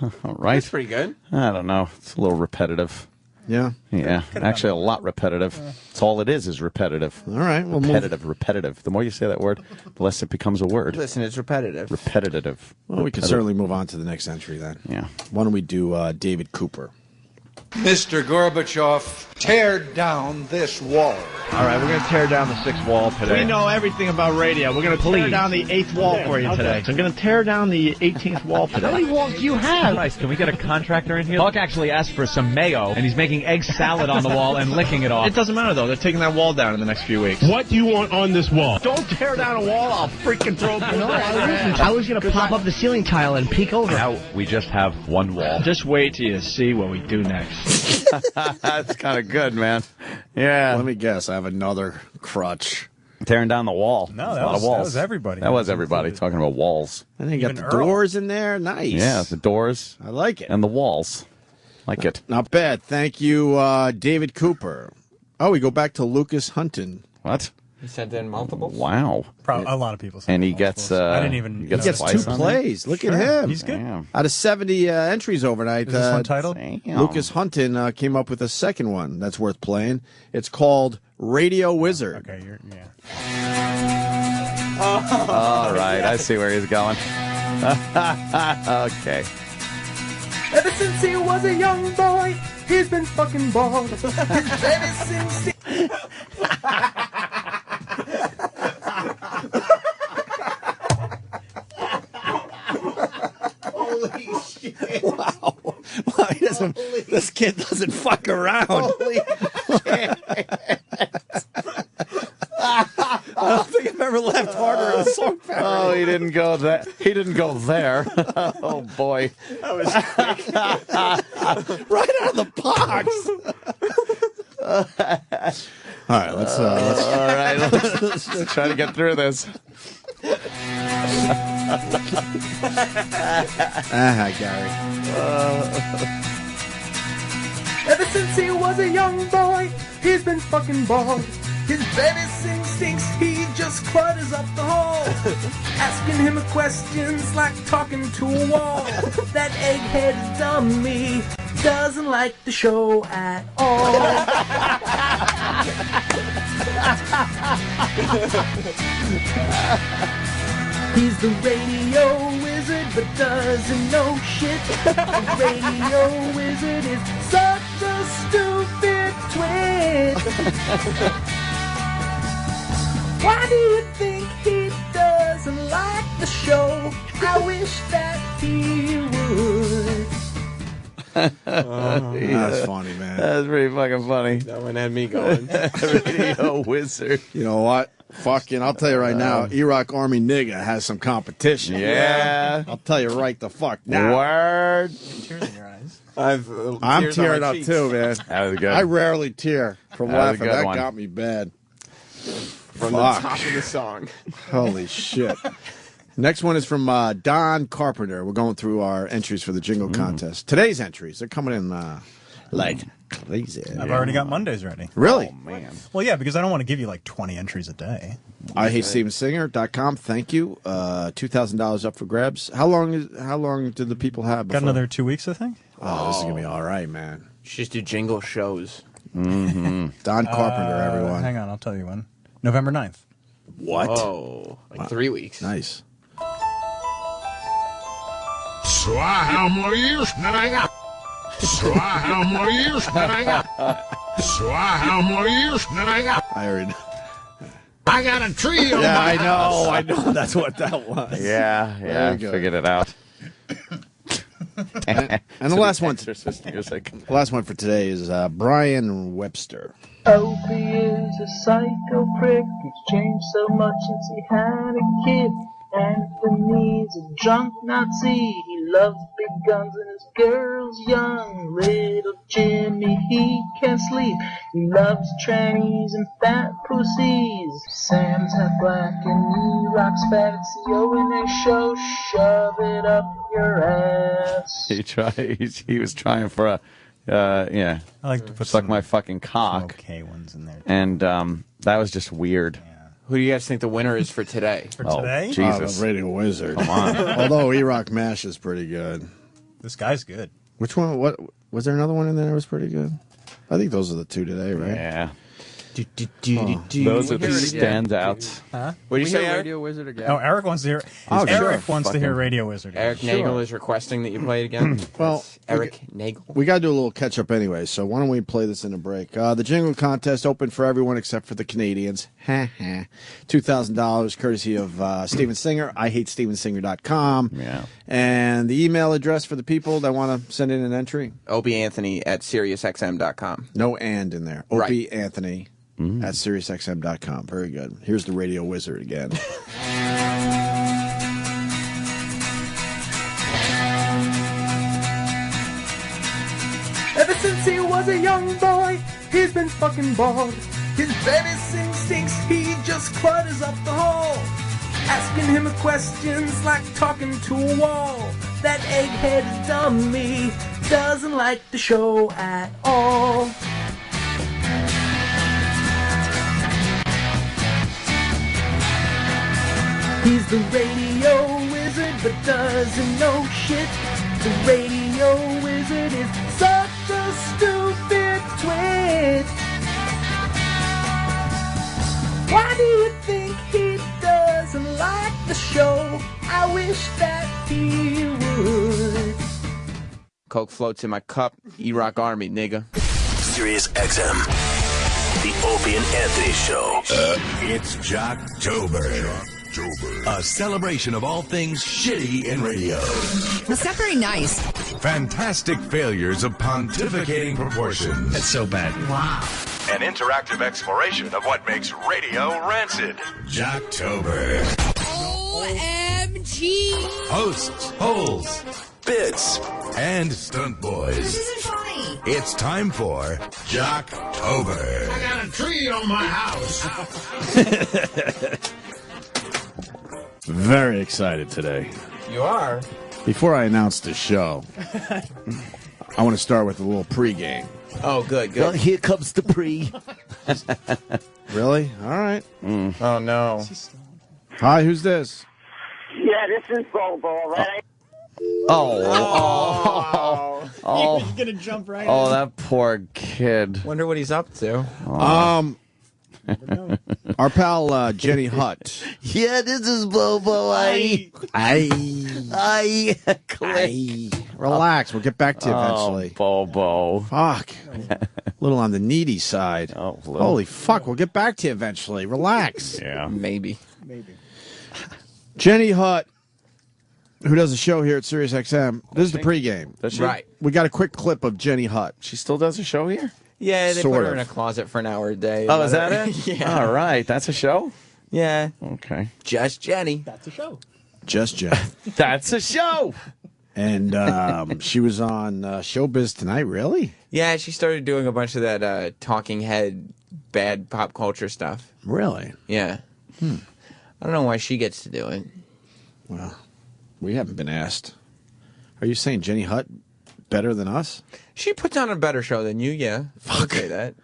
All right. That's pretty good. I don't know. It's a little repetitive. Yeah. Yeah. Actually, a lot repetitive. That's all it is repetitive. All right. Well, repetitive. The more you say that word, the less it becomes a word. Listen, it's repetitive. Repetitive. Well, we can certainly move on to the next entry then. Yeah. Why don't we do David Cooper? Mr. Gorbachev, tear down this wall. All right, we're going to tear down the 6th wall today. We know everything about radio. We're going to tear down the 8th wall for you today. So I'm going to tear down the 18th wall today. How many walls do you have? Nice. Can we get a contractor in here? Buck actually asked for some mayo, and he's making egg salad on the wall and licking it off. It doesn't matter, though. They're taking that wall down in the next few weeks. What do you want on this wall? Don't tear down a wall. I'll freaking throw it. No, I was going to pop up the ceiling tile and peek over. Now we just have one wall. Just wait till you see what we do next. That's kind of good, man. Yeah. Let me guess. I have another crutch. Tearing down the wall. No, that was everybody. That was everybody talking about walls. And then you got Even the Earl. doors in there. Nice. Yeah, the doors. I like it. And the walls. Like it. Not bad. Thank you, David Cooper. Oh, we go back to Lucas Hunton. What? He sent in multiples? Wow. A lot of people. And he gets. I didn't even. He He gets twice 2 on plays. Look at him. He's good. Damn. Out of 70 entries overnight, Is this one titled? Lucas Hunton came up with a second one that's worth playing. It's called Radio Wizard. Okay, yeah. All right, I see where he's going. Okay. Ever since he was a young boy, he's been fucking bald. Ever since Holy shit. Wow. This kid doesn't fuck around. Holy shit. I don't think I've ever laughed harder at a song parody. Oh, he didn't go that. He didn't go there. Oh boy. That was right out of the box. All right, let's let's try to get through this. Gary. Ever since he was a young boy, he's been fucking bald. His baby stinks, he just clutters up the hall. Asking him questions like talking to a wall. That egghead dummy doesn't like the show at all. He's the radio wizard, but doesn't know shit. The radio wizard is such a stupid twit. Why do you think he doesn't like the show? I wish that he would. That's funny, man. That's pretty fucking funny. That one had me going. Radio wizard. You know what? Fucking, I'll tell you right now, Iraq Army nigga has some competition. Yeah. I'll tell you right the fuck now. Word. Tears in your eyes. I'm tearing up too, man. That was good. I rarely tear from That was a laughing. good That one. got me bad. From the top of the song. Holy shit. Next one is from Don Carpenter. We're going through our entries for the Jingle contest. Today's entries, they're coming in like crazy. I've already got Mondays ready. Really? Oh, man. Well, yeah, because I don't want to give you like 20 entries a day. IHateStevenSinger.com. Thank you. $2,000 up for grabs. How long did the people have before? Got another 2 weeks, I think. Oh, this is going to be all right, man. You should just do jingle shows. Don Carpenter, everyone. Hang on, I'll tell you when. November 9th. What? Oh, like 3 weeks. Nice. So I have more years than I got. So I have more years than I got. So I have more years than I got. I already know. I got a tree on Yeah, my I know. house. I know. That's what that was. Yeah, There I you go. figured it out. And the last one. Exorcist music. The last one for today is Brian Webster. Opie is a psycho prick. He's changed so much since he had a kid. Anthony's a drunk Nazi. He loves big guns and his girl's young. Little Jimmy, he can't sleep. He loves trannies and fat pussies. Sam's half black and he rocks fat. It's the O&A show. Shove it up your ass. He was trying for a yeah. I like to put suck some, my fucking cock. okay ones in there. And that was just weird. Who do you guys think the winner is for today? For today? Jesus. The Radio Wizard. Come on. Although E-Rock Mash is pretty good. This guy's good. Which one? What was there another one in there that was pretty good? I think those are the two today, right? Yeah. Those are the standouts. Huh? What did you say, Eric? Radio Wizard again? Oh, Eric wants to hear. Oh, Eric sure. wants to hear Radio Wizard. Eric Nagel is requesting that you play it again. Well, Eric Nagel. We got to do a little catch up anyway, so why don't we play this in a break? The Jingle contest open for everyone except for the Canadians. $2,000 courtesy of Steven Singer. IHateStevenSinger.com. Yeah. And the email address for the people that want to send in an entry? ObieAnthony@SiriusXM.com. No and in there. Right. Opie Anthony at SiriusXM.com. Very good. Here's the Radio Wizard again. Ever since he was a young boy, he's been fucking bald. His baby stinks, he just clutters up the hall. Asking him questions like talking to a wall. That egghead dummy doesn't like the show at all. He's the radio wizard but doesn't know shit. The radio wizard is such a stupid twit. Why do you think he doesn't like the show? I wish that he would. Coke floats in my cup. E-Rock Army, nigga. Sirius XM. The Opie and Anthony Show. It's Jocktober. A celebration of all things shitty in radio. That's not very nice. Fantastic failures of pontificating proportions. That's so bad. Wow. An interactive exploration of what makes radio rancid. Jocktober. OMG. Hosts, holes, bits, and stunt boys. This isn't funny. It's time for Jocktober. I got a tree on my house. Very excited today. You are? Before I announce the show, I want to start with a little pregame. Oh, good. Well, here comes the pre. Really? All right. Oh, no. Hi, who's this? Yeah, this is Bobo, right? Oh. He was going to jump right Oh, in. that poor kid. Wonder what he's up to. Our pal Jenny Hutt. Yeah, this is Bobo. Relax. We'll get back to you eventually. Bobo. Fuck. A little on the needy side. Oh, holy fuck. We'll get back to you eventually. Relax. Yeah. Maybe. Jenny Hutt, who does a show here at Sirius XM. This is the pregame. Does she? Right. We got a quick clip of Jenny Hutt. She still does a show here? Yeah, they Sort put her of. in a closet for an hour a day. Oh, is that it? Yeah. All right. That's a show? Yeah. Okay. Just Jenny. That's a show. Just Jen. That's a show. And she was on Showbiz Tonight. Really? Yeah, she started doing a bunch of that talking head, bad pop culture stuff. Really? Yeah. I don't know why she gets to do it. Well, we haven't been asked. Are you saying Jenny Hutt better than us? She puts on a better show than you, yeah. Fuck. Say that.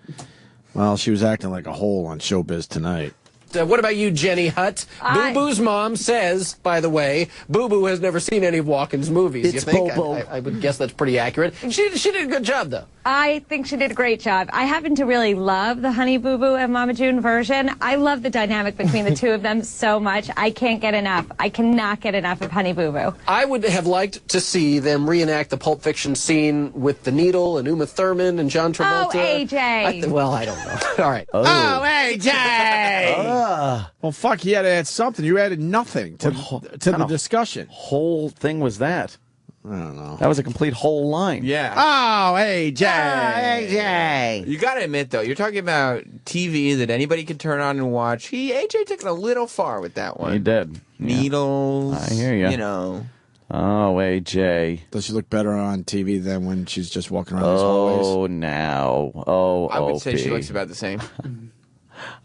Well, she was acting like a hole on Showbiz Tonight. What about you, Jenny Hutt? Boo Boo's mom says, by the way, Boo Boo has never seen any of Walken's movies. It's you think? Bobo. I would guess that's pretty accurate. She did a good job, though. I think she did a great job. I happen to really love the Honey Boo Boo and Mama June version. I love the dynamic between the two of them so much. I can't get enough. I cannot get enough of Honey Boo Boo. I would have liked to see them reenact the Pulp Fiction scene with the Needle and Uma Thurman and John Travolta. Oh, AJ. Well, I don't know. All right. Oh, AJ! Well, fuck, you had to add something. You added nothing to the discussion. Whole thing was that? I don't know. That was a complete whole line. Yeah. Oh, AJ! AJ! You got to admit, though, you're talking about TV that anybody can turn on and watch. AJ took it a little far with that one. He did. Needles. I hear you. You know. Oh, AJ. Does she look better on TV than when she's just walking around these hallways? Oh, now. Oh, I would say she Opie. looks about the same.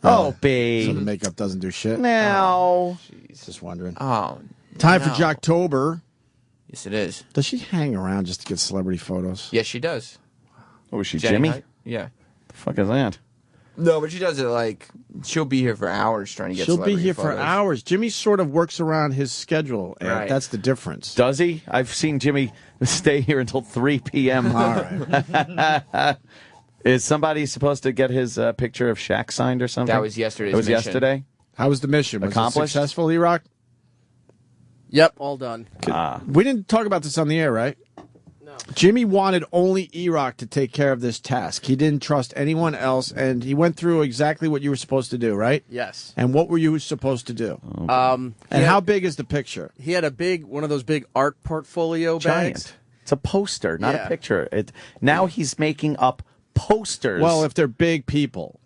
Opie. So the makeup doesn't do shit? Now. Just wondering. Oh, Time for Jocktober. Yes, it is. Does she hang around just to get celebrity photos? Yes, she does. Oh, is she Jenny Jimmy? Hutt? Yeah. The fuck is that? No, but she does it like, she'll be here for hours trying to get She'll be celebrity here for photos. hours. Jimmy sort of works around his schedule, and Right. that's the difference. Does he? I've seen Jimmy stay here until 3 p.m. All right. Is somebody supposed to get his picture of Shaq signed or something? That was yesterday's It was mission. yesterday? How was the mission? Was Accomplished? it successful, E-Rock? Yep, all done. We didn't talk about this on the air, right? No. Jimmy wanted only E-Rock to take care of this task. He didn't trust anyone else, and he went through exactly what you were supposed to do, right? Yes. And what were you supposed to do? And how big is the picture? He had one of those big art portfolio bags. Giant. It's a poster, not a picture. Now he's making up posters. Well, if they're big people.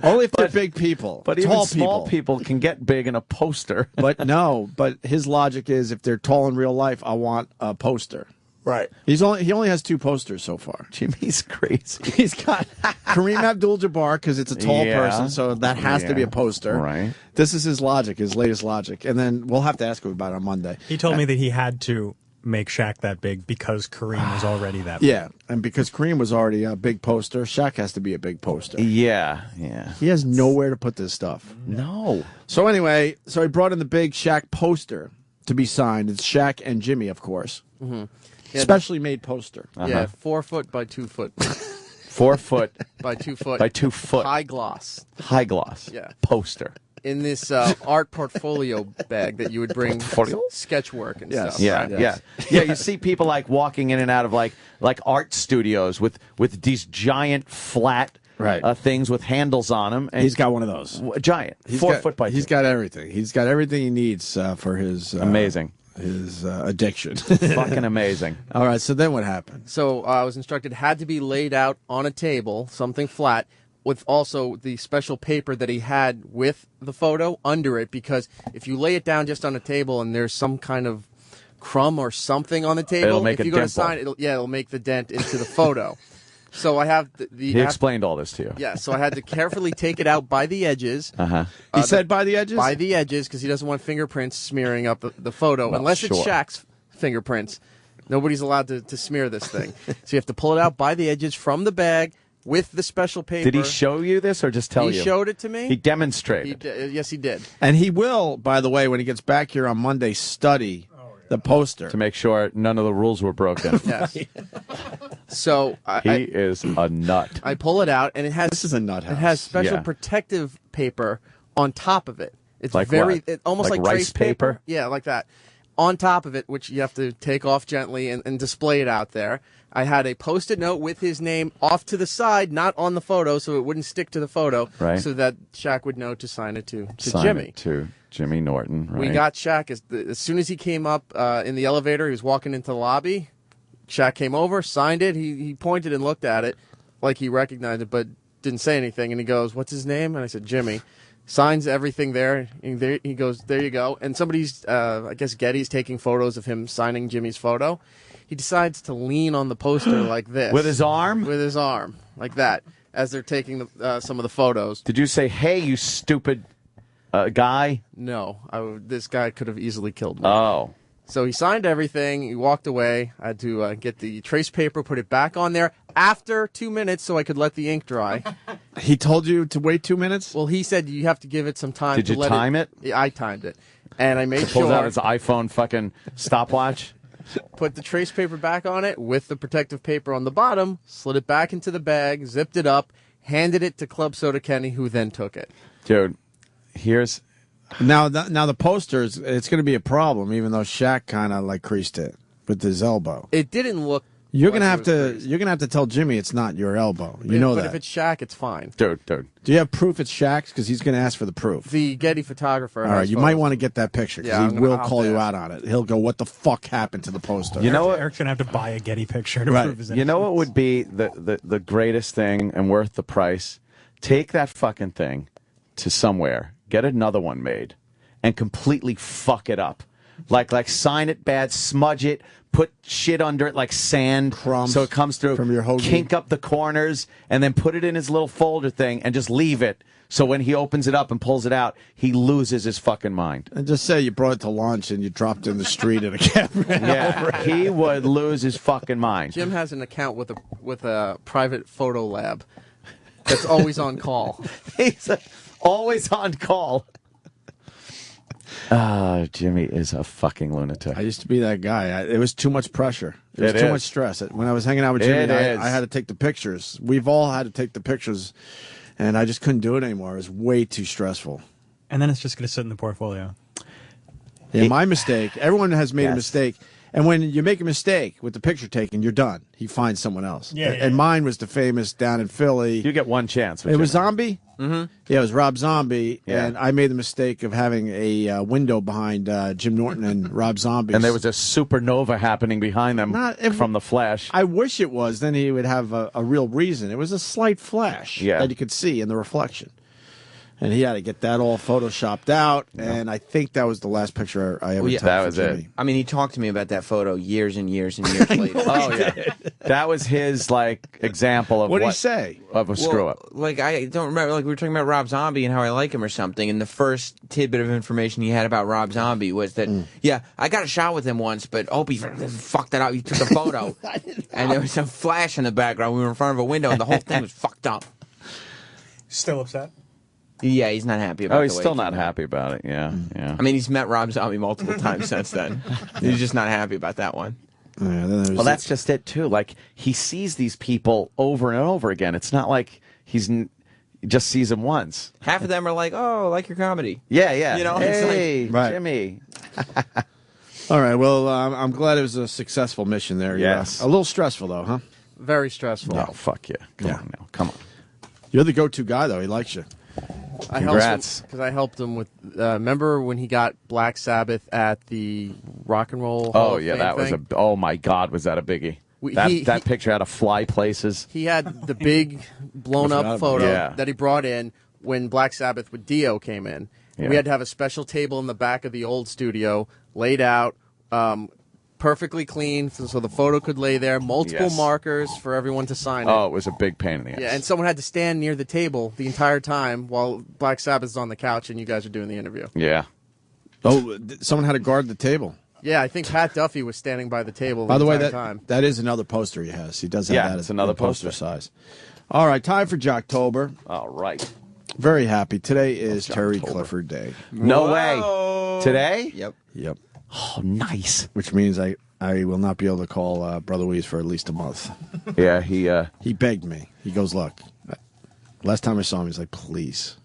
Only if they're big people. But tall even small people can get big in a poster. But his logic is if they're tall in real life, I want a poster. Right. He only has 2 posters so far. Jimmy's crazy. He's got Kareem Abdul-Jabbar because it's a tall person, so that has to be a poster. Right. This is his logic, his latest logic. And then we'll have to ask him about it on Monday. He told me that he had to make Shaq that big because Kareem was already that big. Yeah, and because Kareem was already a big poster, Shaq has to be a big poster. Yeah. He has nowhere to put this stuff. No. So anyway, he brought in the big Shaq poster to be signed. It's Shaq and Jimmy, of course. Mm-hmm. Specially made poster. Yeah, 4 foot by 2 foot. 4 foot by 2 foot. By 2 foot. High gloss. High gloss. Yeah. Poster. In this art portfolio bag that you would bring sketch work and stuff. Yeah, right? yeah. You see people like walking in and out of like art studios with these giant flat things with handles on them. And he's got one of those. Giant. 4 foot by 2. He's got everything. He's got everything he needs for his amazing. His addiction. Fucking amazing. All right, so then what happened? So I was instructed had to be laid out on a table, something flat, with also the special paper that he had with the photo under it, because if you lay it down just on a table and there's some kind of crumb or something on the table, it'll make if you go to sign it, it'll make the dent into the photo. So I have he explained all this to you. Yeah, so I had to carefully take it out by the edges. He said by the edges? By the edges, because he doesn't want fingerprints smearing up the photo. Well, unless it's Shaq's fingerprints. Nobody's allowed to smear this thing. So you have to pull it out by the edges from the bag with the special paper. Did he show you this or just tell you? He showed it to me. He demonstrated. Yes, he did. And he will, by the way, when he gets back here on Monday, study the poster to make sure none of the rules were broken. Yes. So he is a nut. I pull it out, and it has this is a nut house. It has special protective paper on top of it. It's like almost like rice trace paper. Yeah, like that. On top of it, which you have to take off gently and display it out there. I had a Post-it note with his name off to the side, not on the photo, so it wouldn't stick to the photo, so that Shaq would know to sign it to Jimmy. To Jimmy Norton, right? We got Shaq as soon as he came up in the elevator. He was walking into the lobby. Shaq came over, signed it. He pointed and looked at it like he recognized it, but didn't say anything. And he goes, "What's his name?" And I said, "Jimmy." Signs everything there. And there he goes, "There you go." And somebody's, I guess Getty's taking photos of him signing Jimmy's photo. He decides to lean on the poster like this. With his arm? With his arm, like that, as they're taking some of the photos. Did you say, "Hey, you stupid guy"? No. This guy could have easily killed me. Oh. So he signed everything. He walked away. I had to get the trace paper, put it back on there after 2 minutes so I could let the ink dry. He told you to wait 2 minutes? Well, he said you have to give it some time. Did you time it? Yeah, I timed it. And I made He pulls sure. out his iPhone fucking stopwatch. Put the trace paper back on it with the protective paper on the bottom, slid it back into the bag, zipped it up, handed it to Club Soda Kenny, who then took it. Dude, here's... Now the posters, it's going to be a problem, even though Shaq kind of like creased it with his elbow. It didn't look... You're gonna have to tell Jimmy it's not your elbow. You know that. But if it's Shaq, it's fine. Dude. Do you have proof it's Shaq's? Because he's gonna ask for the proof. The Getty photographer. All right, you might want to get that picture because he will call you ask. out on it. He'll go, "What the fuck happened to the poster?" You know what? Eric's gonna have to buy a Getty picture to prove his innocence. You know what would be the greatest thing and worth the price? Take that fucking thing to somewhere, get another one made, and completely fuck it up. Like sign it bad, smudge it, put shit under it like sand, crumbs so it comes through, from your hoagie. Kink up the corners, and then put it in his little folder thing and just leave it. So when he opens it up and pulls it out, he loses his fucking mind. And just say you brought it to lunch and you dropped it in the street at a camera. Yeah, he would lose his fucking mind. Jim has an account with a private photo lab that's always on call. He's always on call. Jimmy is a fucking lunatic. I used to be that guy. It was too much pressure. It was too much stress. When I was hanging out with Jimmy, I had to take the pictures. We've all had to take the pictures, and I just couldn't do it anymore. It was way too stressful. And then it's just going to sit in the portfolio. Yeah, my mistake. Everyone has made a mistake. And when you make a mistake with the picture taken, you're done. He finds someone else. Yeah, and mine was the famous down in Philly. You get one chance. It was Zombie? Mm-hmm. Yeah, it was Rob Zombie. Yeah. And I made the mistake of having a window behind Jim Norton and Rob Zombie. And there was a supernova happening behind them from the flash. I wish it was. Then he would have a real reason. It was a slight flash that you could see in the reflection. And he had to get that all photoshopped out, and I think that was the last picture I ever took. That was Jimmy. it. I mean, he talked to me about that photo years and years and years later. Oh, yeah. That was his, example of what did he say? Of a screw-up. I don't remember. We were talking about Rob Zombie and how I like him or something, and the first tidbit of information he had about Rob Zombie was that, I got a shot with him once, but Opie fucked that up. He took a photo, and there was some flash in the background. We were in front of a window, and the whole thing was fucked up. Still upset? Yeah, he's not happy about it. Oh, he's still not happy about it. Yeah, yeah. I mean, he's met Rob Zombie multiple times since then. He's just not happy about that one. Well, that's just it, too. He sees these people over and over again. It's not like he just sees them once. Half of them are like, oh, I like your comedy. Yeah, yeah. Hey, it's like, Jimmy. All right, well, I'm glad it was a successful mission there. Yes. A little stressful, though, huh? Very stressful. Oh, fuck yeah. Come on now. Come on. You're the go-to guy, though. He likes you. Congrats. Because I helped him with, remember when he got Black Sabbath at the Rock and Roll Hall of Fame that thing? was oh my God, was that a biggie? That picture had to fly places. He had the big blown-up photo that he brought in when Black Sabbath with Dio came in. Yeah. We had to have a special table in the back of the old studio, laid out, perfectly clean, so the photo could lay there, multiple markers for everyone to sign it. Oh, it was a big pain in the ass. Yeah, and someone had to stand near the table the entire time while Black Sabbath's on the couch and you guys are doing the interview. Yeah. Oh, someone had to guard the table. Yeah, I think Pat Duffy was standing by the table By the way, time. that is another poster he has. He does have that. It's another poster size. All right, time for Jocktober. All right. Very happy. Today is Terry Clifford Day. No way. Today? Yep. Oh, nice. Which means I will not be able to call Brother Weeze for at least a month. Yeah, he begged me. He goes, look, last time I saw him, he's like, please,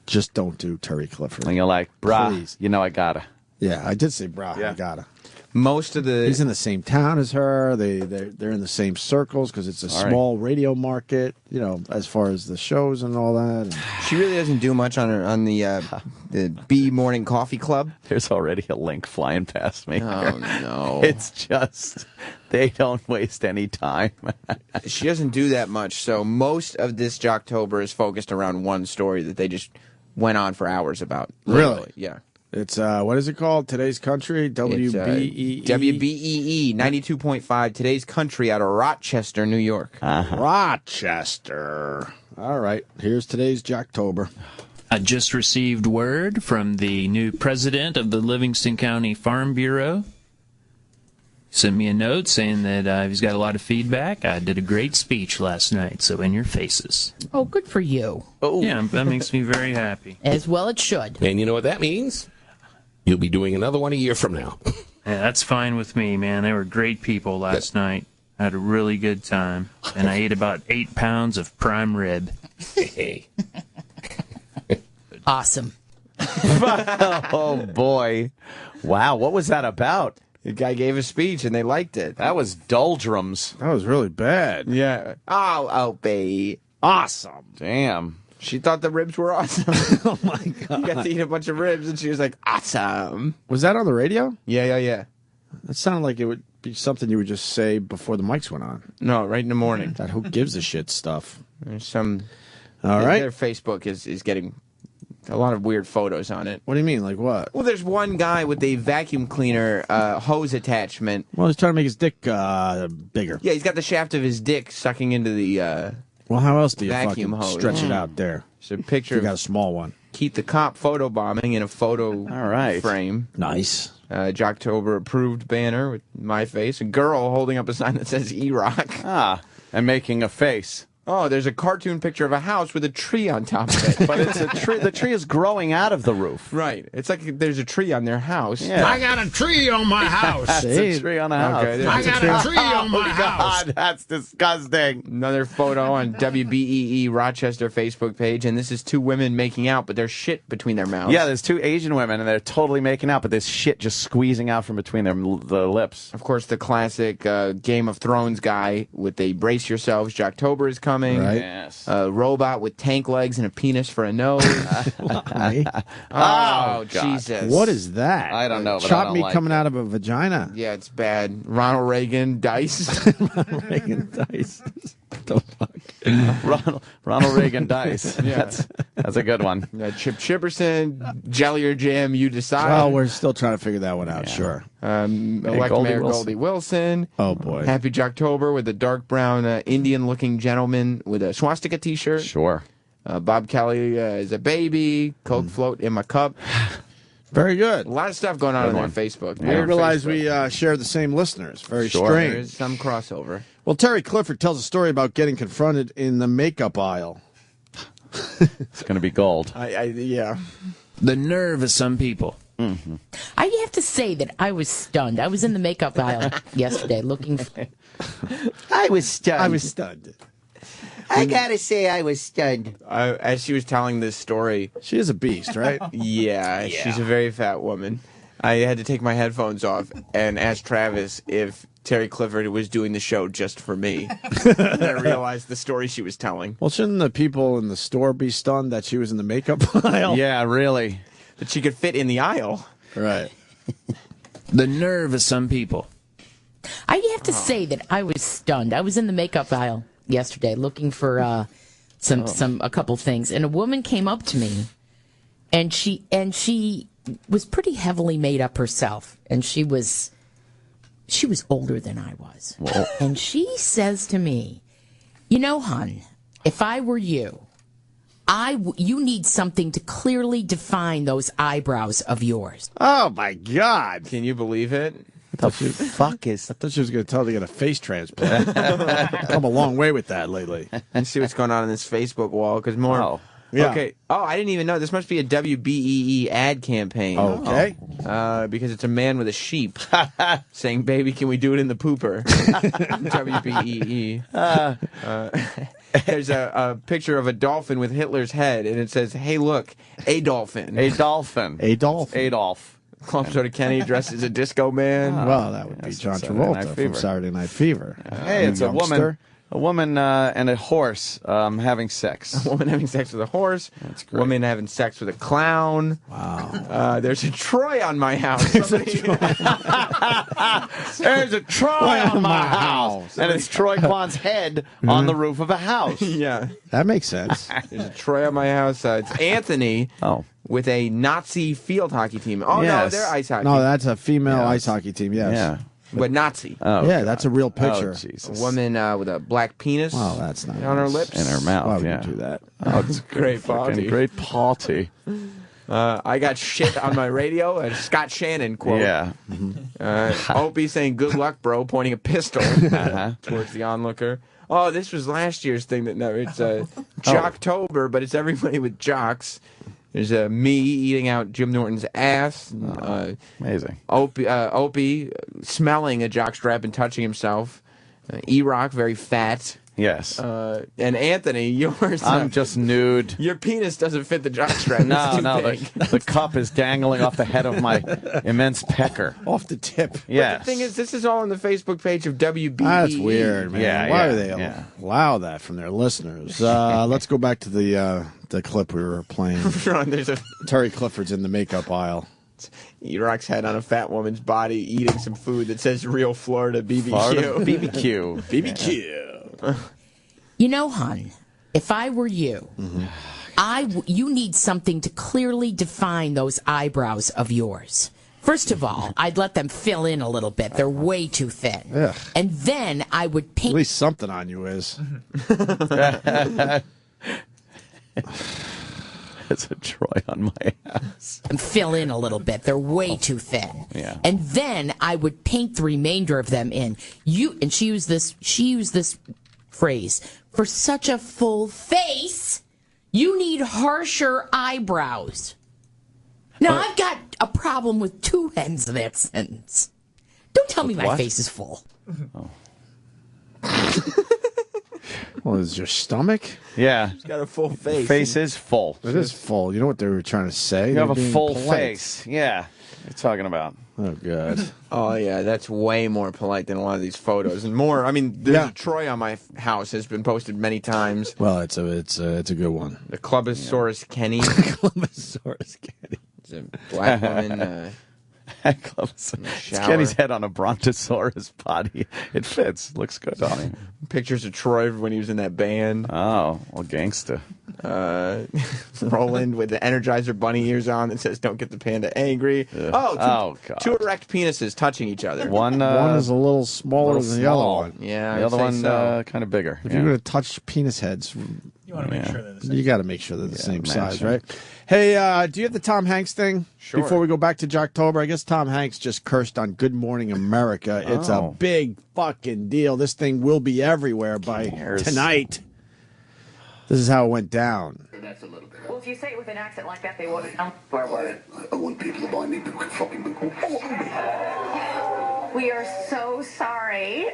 just don't do Terry Clifford. And you're like, brah, please. I gotta. Yeah, I did say, brah, I gotta. He's in the same town as her. They're in the same circles because it's a small radio market. As far as the shows and all that. She really doesn't do much on the B Morning Coffee Club. There's already a link flying past me. Oh no! It's just they don't waste any time. She doesn't do that much. So most of this Jocktober is focused around one story that they just went on for hours about. Literally. Really? Yeah. It's, what is it called? Today's Country? WBEE? WBEE 92.5. Today's Country out of Rochester, New York. Rochester. All right. Here's today's Jocktober. I just received word from the new president of the Livingston County Farm Bureau. Sent me a note saying that he's got a lot of feedback. I did a great speech last night, so in your faces. Oh, good for you. Oh. Yeah, that makes me very happy. As well it should. And you know what that means? You'll be doing another one a year from now. Yeah, that's fine with me, man. They were great people last night. I had a really good time. And I ate about 8 pounds of prime rib. Hey. Awesome. Oh, boy. Wow, what was that about? The guy gave a speech, and they liked it. That was doldrums. That was really bad. Yeah. Oh, Opie. Awesome. Damn. She thought the ribs were awesome. Oh, my God. You got to eat a bunch of ribs, and she was like, awesome. Was that on the radio? Yeah. That sounded like it would be something you would just say before the mics went on. No, right in the morning. That who gives a shit stuff. There's some... All right. Their Facebook is getting a lot of weird photos on it. What do you mean? Like what? Well, there's one guy with a vacuum cleaner hose attachment. Well, he's trying to make his dick bigger. Yeah, he's got the shaft of his dick sucking into the well, how else do you vacuum fucking hose. stretch it out there? It's a picture. You got a small one. Keep the cop photobombing in a photo frame. Nice. Jocktober approved banner with my face. A girl holding up a sign that says E-Rock. Ah, and making a face. Oh, there's a cartoon picture of a house with a tree on top of it. But it's a tree. The tree is growing out of the roof. Right. It's like there's a tree on their house. Yeah. I got a tree on my house. That's a tree on a house. Okay, I got a tree on my house. God, that's disgusting. Another photo on WBEE Rochester Facebook page, and this is two women making out, but there's shit between their mouths. Yeah, there's two Asian women, and they're totally making out, but there's shit just squeezing out from between the lips. Of course, the classic Game of Thrones guy with the brace yourselves, Jocktober is coming. Right. Yes. A robot with tank legs and a penis for a nose. God. Jesus. What is that? I don't know, but I Chop don't meat like coming it. out of a vagina. Yeah, it's bad. Ronald Reagan, Dice. Ronald Reagan dice. The fuck? Ronald Reagan dice. Yeah. That's a good one. Chip Chipperson, Jelly or Jam, you decide. Well, we're still trying to figure that one out. Sure. Elect Goldie Mayor Wilson. Goldie Wilson. Oh boy. Happy Jocktober with a dark brown Indian-looking gentleman with a swastika T-shirt. Sure. Bob Kelly is a baby. Coke float in my cup. Very good. A lot of stuff going on on their Facebook. I didn't realize we share the same listeners. Very strange. There's some crossover. Well, Terry Clifford tells a story about getting confronted in the makeup aisle. It's going to be gold. Yeah. The nerve of some people. I have to say that I was stunned. I was in the makeup aisle yesterday looking for... I was stunned. I was stunned. I gotta say, I was stunned. As she was telling this story... She is a beast, right? Yeah, she's a very fat woman. I had to take my headphones off and ask Travis if Terry Clifford was doing the show just for me. And I realized the story she was telling. Well, shouldn't the people in the store be stunned that she was in the makeup aisle? Yeah, really. That she could fit in the aisle. Right. The nerve of some people. I have to say that I was stunned. I was in the makeup aisle yesterday looking for a couple things, and a woman came up to me, and she was pretty heavily made up herself, and she was older than I was. Whoa. And she says to me, "You know, hon, if I were you, you need something to clearly define those eyebrows of yours." Oh my God! Can you believe it? The fuck is... I thought she was going to tell her to get a face transplant. Come a long way with that lately. Let's see what's going on this Facebook wall, because more... Oh. Yeah. Okay. Oh, I didn't even know. This must be a WBEE ad campaign. Okay. Because it's a man with a sheep saying, "Baby, can we do it in the pooper?" WBEE. There's a picture of a dolphin with Hitler's head, and it says, "Hey, look, a dolphin." A dolphin. Adolf. Adolf. Clump Soda Kenny dressed as a disco man. Well, that would be John Travolta from Saturday Night Fever. Hey, it's a woman. A woman and a horse having sex. A woman having sex with a horse. That's great. Woman having sex with a clown. Wow. There's a Troy on my house. There's a Troy on my house. And it's Troy Kwan's head on the roof of a house. Yeah. That makes sense. There's a Troy on my house. It's Anthony with a Nazi field hockey team. Oh, no, they're ice hockey. No, that's a female ice hockey team, yes. Yeah. But Nazi. Oh, yeah, that's a real picture. Oh, Jesus. A woman with a black penis Wow, that's nice. on her lips. In her mouth, Why would yeah. you do that? Oh, it's Great party. Great party. I got shit on my radio. A Scott Shannon quote. Yeah. Opie saying, "Good luck, bro," pointing a pistal towards the onlooker. Oh, this was last year's thing. It's Jocktober, but it's everybody with jocks. There's me eating out Jim Norton's ass. Amazing. Opie smelling a jockstrap and touching himself. E-Rock, very fat. Yes. And Anthony, yours. I'm just nude. Your penis doesn't fit the jockstrap. No, It's too big. the cup is dangling off the head of my immense pecker. Off the tip. Yes. But the thing is, this is all on the Facebook page of WBEE. That's weird, man. Yeah, Why yeah, do they yeah. allow that from their listeners? Let's go back to the clip we were playing. There's a Terry Clifford's in the makeup aisle. E-Rock's head on a fat woman's body eating some food that says "Real Florida BBQ." BBQ. BBQ. You know, hon, if I were you, you need something to clearly define those eyebrows of yours. First of all, I'd let them fill in a little bit. They're way too thin. Ugh. And then I would paint... At least something on you is. It's a Troy on my house. And fill in a little bit. They're way too thin. Yeah. And then I would paint the remainder of them in. And she used this phrase, for such a full face, you need harsher eyebrows. Now, I've got a problem with two ends of that sentence. Don't tell me my face is full. Oh. Well, is your stomach? Yeah. He's got a full face. The face is full. It is full. You know what they were trying to say? You have a full polite. face. Yeah. What are you talking about? Oh, God. Oh, yeah, that's way more polite than a lot of these photos. And more, I mean, there's a Troy on my house has been posted many times. Well, it's a good one. The Clubosaurus Kenny. Clubosaurus Kenny. It's a black woman. It's Kenny's head on a brontosaurus body. It fits. Looks good on him. Pictures of Troy when he was in that band. Oh, well, gangsta. Roland with the Energizer bunny ears on that says, "Don't get the panda angry." God. Two erect penises touching each other. One is a little smaller than the other one. Yeah, the other one kind of bigger. If you're going to touch penis heads, you want to make sure they're the same. You got to make sure they're the same size, right? Hey, do you have the Tom Hanks thing? Sure. Before we go back to Jocktober, I guess Tom Hanks just cursed on Good Morning America. It's a big fucking deal. This thing will be everywhere by tonight. This is how it went down. Well, if you say it with an accent like that, they won't know where we're. I want people to buy me fucking book. We are so sorry.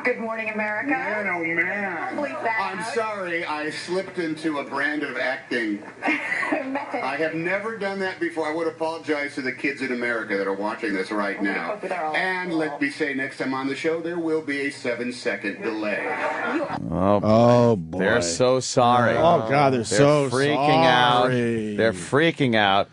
Good Morning America. Man, oh man. Bleep that I'm out. sorry, I slipped into a brand of acting. Method. I have never done that before. I would apologize to the kids in America that are watching this right now. hope they're all And let me say, next time on the show, there will be a 7-second delay. Oh, boy. They're so sorry. Oh, God, they're so freaking sorry. out. They're freaking out.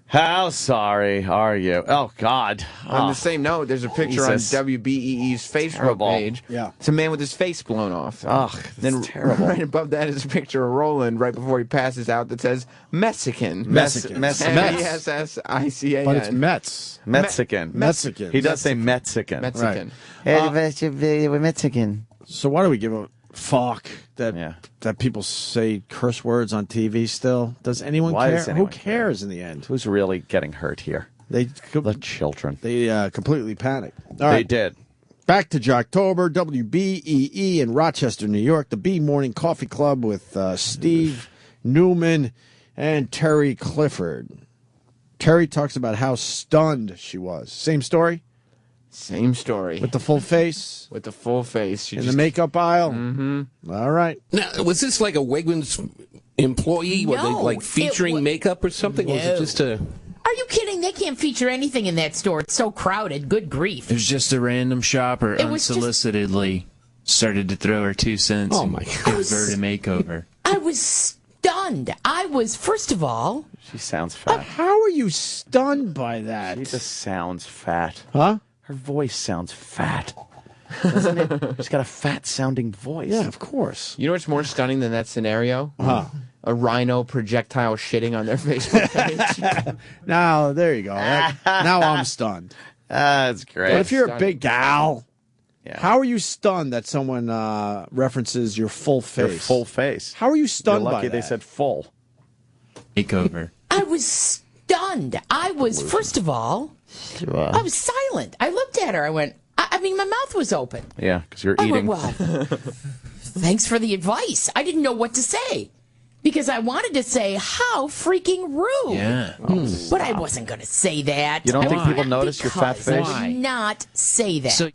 How sorry are you? Oh, God. On the same note, there's a picture Jesus. on WBEE's Facebook Terrible. page. Yeah. It's a man with his face blown off. Ugh, Then terrible. right above that is a picture of Roland right before he passes out that says Mexican. Mexican. M-E-S-S-I-C-A-N. But it's Mets. Mexican. Mexican. He does say Mexican. Mexican. We're Mexican. So why do we give a fuck that people say curse words on TV still? Does anyone Why care? does anyone Who cares in the end? Who's really getting hurt here? The children. They completely panicked. All They right. did. Back to Jocktober, WBEE in Rochester, New York, the B Morning Coffee Club with Steve Newman and Terry Clifford. Terry talks about how stunned she was. Same story? Same story. With the full face? With the full face. She In just... the makeup aisle? Mm-hmm. All right. Now, was this like a Wegmans employee? Were they like featuring makeup or something? Was it just a... Are you kidding? They can't feature anything in that store. It's so crowded. Good grief. It was just a random shopper It was unsolicitedly started to throw her 2 cents and give her a makeover. I was stunned. I was, first of all... She sounds fat. How are you stunned by that? She just sounds fat. Huh? Her voice sounds fat. Doesn't it? She's got a fat-sounding voice. Yeah, of course. You know what's more stunning than that scenario? Huh. A rhino projectile shitting on their Facebook page. Now, there you go. Now I'm stunned. That's great. But if you're a big gal, how are you stunned that someone references your full face? Your full face. How are you stunned You're lucky by they that? said full. Makeover. I was stunned. I was, first of all, I was silent. I looked at her. I went, I mean, my mouth was open. Yeah, because you're I eating. went, well, thanks for the advice. I didn't know what to say. Because I wanted to say, how freaking rude. Yeah. But I wasn't going to say that. You don't think I people would- notice your fat because I face? would not say that. So,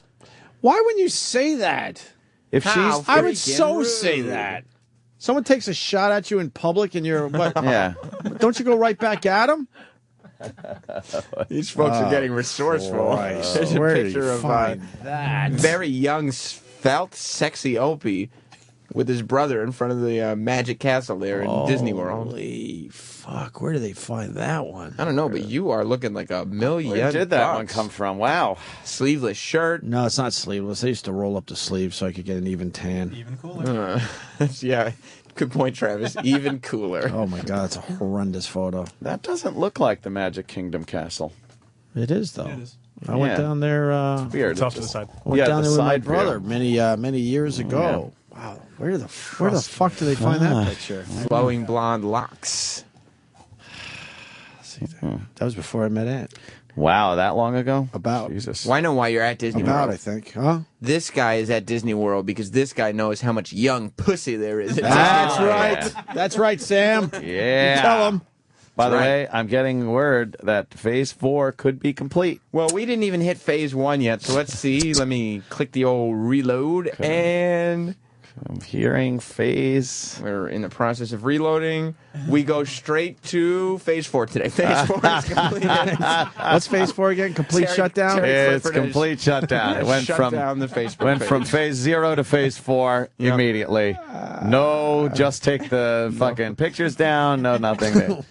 Why wouldn't you say that? If How she's, I would freaking so rude. say that. Someone takes a shot at you in public and you're, what? yeah. Don't you go right back at them? These folks are getting resourceful. Christ. There's a Where did picture you of find that? very young, svelte, sexy Opie with his brother in front of the Magic Castle there in Disney World. Holy fuck! Where do they find that one? I don't know, but you are looking like $1 million. Where did that one bucks. come from? Wow. Sleeveless shirt. No, it's not sleeveless. I used to roll up the sleeves so I could get an even tan. Even cooler. Yeah, good point, Travis. Even cooler. Oh my god, it's a horrendous photo. That doesn't look like the Magic Kingdom castle. It is though. It is. I went down there. Weird. It's off to the side. I went Yeah, down the there with my side view. brother many years ago. Wow, where the fuck do they find that picture? Flowing blonde locks. That was before I met Aunt. Wow, that long ago? About. Jesus. Well, I know why you're at Disney About, World. I think. Huh? This guy is at Disney World because this guy knows how much young pussy there is. At That's Disney World. right. That's right, Sam. Yeah. You tell him. By the Right. way, I'm getting word that Phase 4 could be complete. Well, we didn't even hit Phase 1 yet, so let's see. Let me click the old reload, and I'm hearing Phase... we're in the process of reloading. We go straight to Phase 4 today. Phase 4 is complete. What's Phase 4 again? Complete shutdown? Terry It's Clifford has complete shutdown. It went shut from down the Facebook went page. from Phase 0 to Phase 4 immediately. No, just take the fucking pictures down. No, nothing.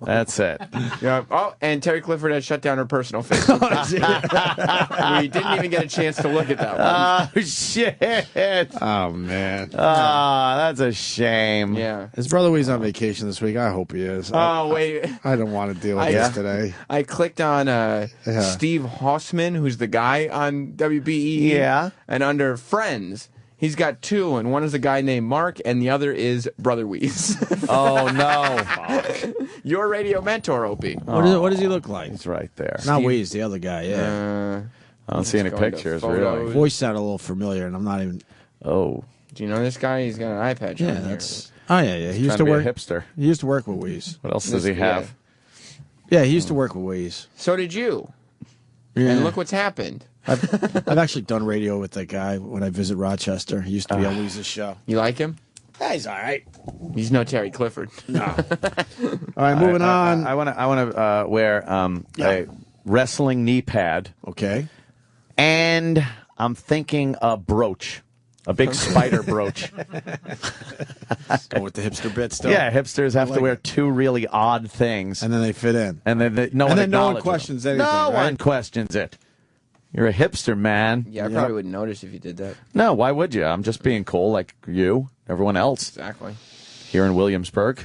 That's it. Yeah. Oh, and Terry Clifford has shut down her personal Facebook page. We didn't even get a chance to look at that one. Oh shit! Oh, man. That's a shame. Yeah. His brother Louie's on vacation this week. I hope he is. Oh, wait. I don't want to deal with this today. I clicked on Steve Hossman, who's the guy on WBEE. Yeah. And under Friends, he's got two, and one is a guy named Mark, and the other is Brother Weeze. Oh, no. Your radio mentor, Opie. What does he look like? He's right there. Not Weeze, the other guy, yeah. I don't see any going to pictures, photos. really. Voice sounded a little familiar, and I'm not even... Oh. Do you know this guy? He's got an eye patch on here. Oh, yeah. He used Trying to be work... a hipster. He used to work with Weeze. What else does he have? Yeah, he used to work with Weeze. So did you. Yeah. And look what's happened. I've actually done radio with that guy when I visit Rochester. He used to be on Weeze's show. You like him? Yeah, he's all right. He's no Terry Clifford. No. All right, moving on. I want to wear a wrestling knee pad. Okay. And I'm thinking a brooch. A big spider brooch. Go with the hipster bit still. Yeah, hipsters have to wear two really odd things. And then they fit in. And then no one questions anything. No right? one questions it. You're a hipster, man. Yeah, I probably wouldn't notice if you did that. No, why would you? I'm just being cool like you, everyone else. Exactly. Here in Williamsburg.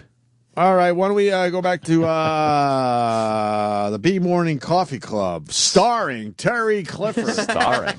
All right, why don't we go back to the B Morning Coffee Club, starring Terry Clifford. Starring.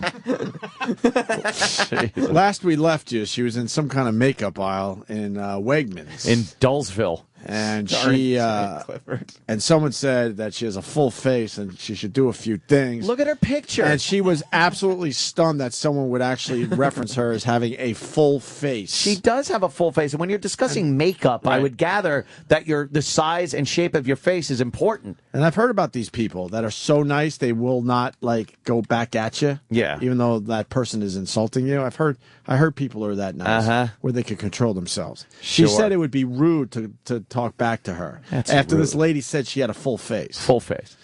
Last we left you, she was in some kind of makeup aisle in Wegmans. In Dullsville. And she and someone said that she has a full face and she should do a few things. Look at her picture. And she was absolutely stunned that someone would actually reference her as having a full face. She does have a full face. And when you're discussing makeup, I would gather that the size and shape of your face is important. And I've heard about these people that are so nice they will not go back at you. Yeah. Even though that person is insulting you. I heard people are that nice where they could control themselves. She said it would be rude to talk back to her after this lady said she had a full face. Full face.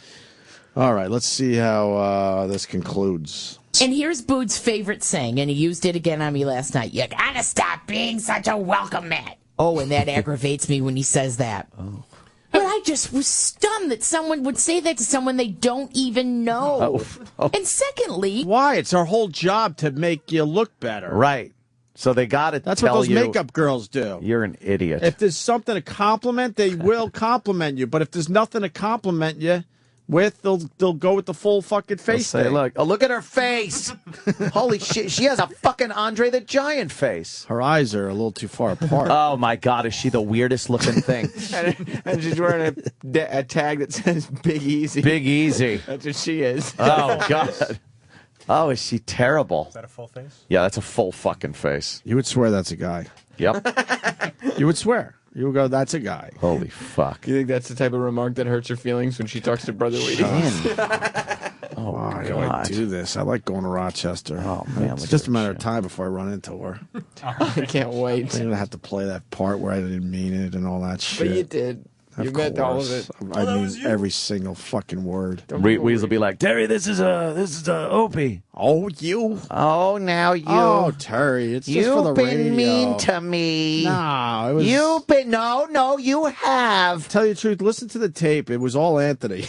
All right, let's see how this concludes. And here's Bood's favorite saying, and he used it again on me last night. You gotta stop being such a welcome mat. Oh, and that aggravates me when he says that. Oh. But I just was stunned that someone would say that to someone they don't even know. And secondly... Why? It's our whole job to make you look better. Right. So they got to That's what those makeup girls do. You're an idiot. If there's something to compliment, they will compliment you. But if there's nothing to compliment you with, they'll go with the full fucking face Say, thing. look at her face. Holy shit. She has a fucking Andre the Giant face. Her eyes are a little too far apart. Oh, my God. Is she the weirdest looking thing? and she's wearing a tag that says Big Easy. Big Easy. That's what she is. Oh, God. Oh, is she terrible? Is that a full face? Yeah, that's a full fucking face. You would swear that's a guy. Yep. You would swear. You would go, that's a guy. Holy fuck. You think that's the type of remark that hurts her feelings when she talks to Brother Weedy? Oh, why do I do this? I like going to Rochester. Oh, man. It's just a matter of time before I run into her. I can't wait. I'm going to have to play that part where I didn't mean it and all that shit. But you did. You meant all of it. I mean every single fucking word. Weasel will be like, Terry, this is Opie. Oh, you. Oh, now you. Oh, Terry, it's just for the radio. You've been mean to me. No, it was. You've been no, you have. Tell you the truth, listen to the tape. It was all Anthony.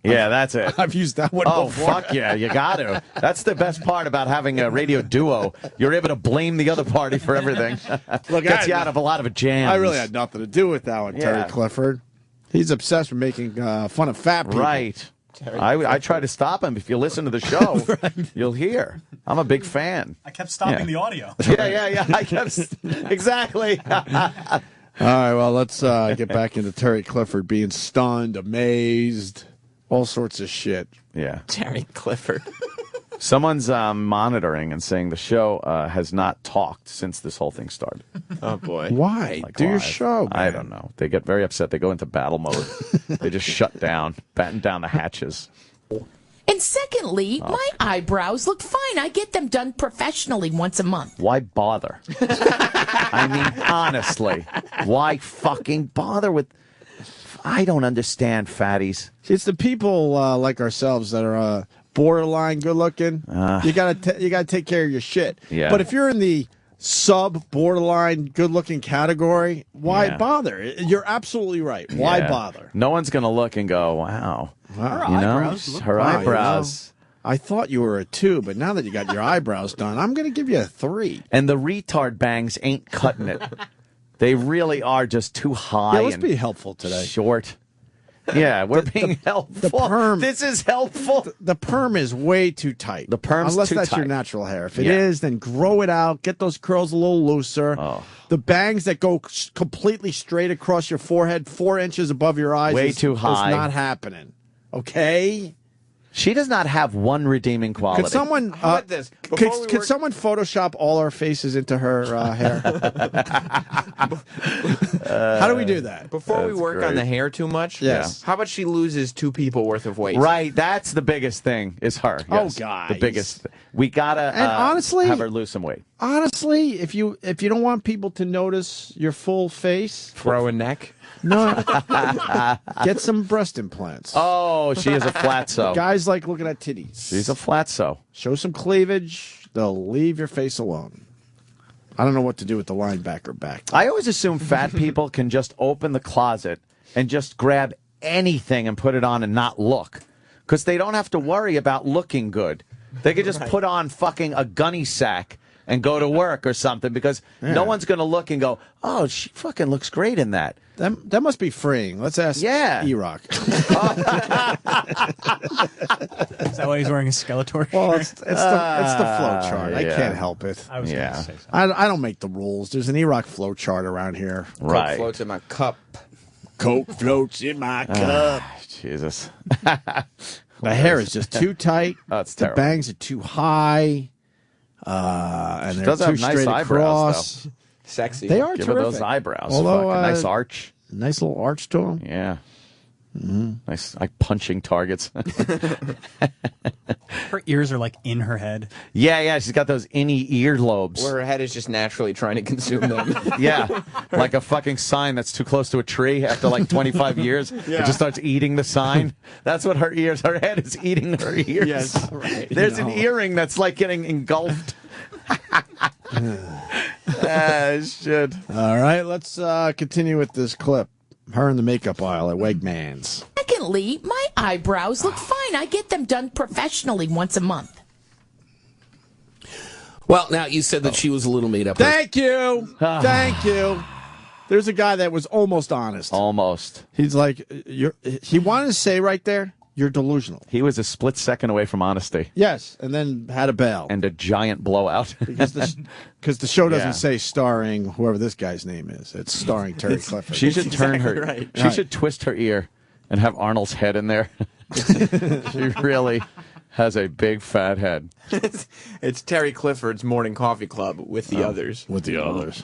Yeah, that's it. I've used that one Oh, before. fuck yeah, you got to. That's the best part about having a radio duo. You're able to blame the other party for everything. Look, Gets you out of a lot of jams. I really had nothing to do with that one, Terry Clifford. He's obsessed with making fun of fat people. Right. I try to stop him. If you listen to the show, you'll hear. I'm a big fan. I kept stopping the audio. Yeah. I kept exactly. All right, well, let's get back into Terry Clifford being stunned, amazed, all sorts of shit. Yeah. Terry Clifford. Someone's monitoring and saying the show has not talked since this whole thing started. Oh, boy. Why? Like Do your live. show, man. I don't know. They get very upset. They go into battle mode. They just shut down, batten down the hatches. And secondly, my eyebrows look fine. I get them done professionally once a month. Why bother? I mean, honestly, why fucking bother with... I don't understand, fatties. See, it's the people like ourselves that are borderline good looking. You gotta take care of your shit. Yeah. But if you're in the sub borderline good looking category, why bother? You're absolutely right. Why bother? No one's gonna look and go, wow. Her eyebrows. Her eyebrows. I thought you were a 2, but now that you got your eyebrows done, I'm going to give you a 3. And the retard bangs ain't cutting it. They really are just too high. Yeah, let's and be helpful today. Short. Yeah, we're being helpful. The perm. This is helpful. The perm is way too tight. The perm's Unless too that's tight. your natural hair. If it is, then grow it out. Get those curls a little looser. The bangs that go completely straight across your forehead, 4 inches above your eyes, Way is too high. Is not happening. Okay? She does not have one redeeming quality. Could someone How about this? could someone Photoshop all our faces into her hair? How do we do that? Before we work on the hair too much, Yes. how about she loses 2 people worth of weight? Right, that's the biggest thing, is her. Yes. guys. The biggest. We gotta And honestly, have her lose some weight. Honestly, if you don't want people to notice your full face, Throw a neck. no, get some breast implants. Oh, she is a flatso. Guys like looking at titties. She's a flatso. Show some cleavage. They'll leave your face alone. I don't know what to do with the linebacker back. I always assume fat people can just open the closet and just grab anything and put it on and not look. Because they don't have to worry about looking good. They could just put on fucking a gunny sack and go to work or something because no one's going to look and go, oh, she fucking looks great in that. That must be freeing. Let's ask E-Rock. Is that why he's wearing a Skeletor shirt? Well, it's the flow chart. I yeah. can't help it. I was going to say something. I don't make the rules. There's an E-Rock flow chart around here. Right. Coke floats in my cup. Coke floats in my cup. Jesus. The hair is just too tight. Oh, it's the terrible. bangs are too high. And they're does too have nice straight eyebrows, across. though. Sexy. They are Give her terrific. those eyebrows. Although, Fucking nice arch. Nice little arch to them. Yeah. Nice, like punching targets. Her ears are like in her head. Yeah, she's got those inny earlobes. Where her head is just naturally trying to consume them. Yeah, like a fucking sign that's too close to a tree after like 25 years. It just starts eating the sign. That's what her head is eating her ears. Yes, right. There's an earring that's like getting engulfed. Shit. All right, let's continue with this clip. Her in the makeup aisle at Wegmans. Secondly, my eyebrows look fine. I get them done professionally once a month. Well, now you said that she was a little made up. Thank you. Thank you. There's a guy that was almost honest. Almost. He's like, he wanted to say right there, you're delusional. He was a split second away from honesty. Yes, and then had a bail. And a giant blowout. Because the show doesn't say starring whoever this guy's name is. It's starring Terry Clifford. She should turn her. Right. She should twist her ear and have Arnold's head in there. She really has a big fat head. It's Terry Clifford's morning coffee club with the others. With the others.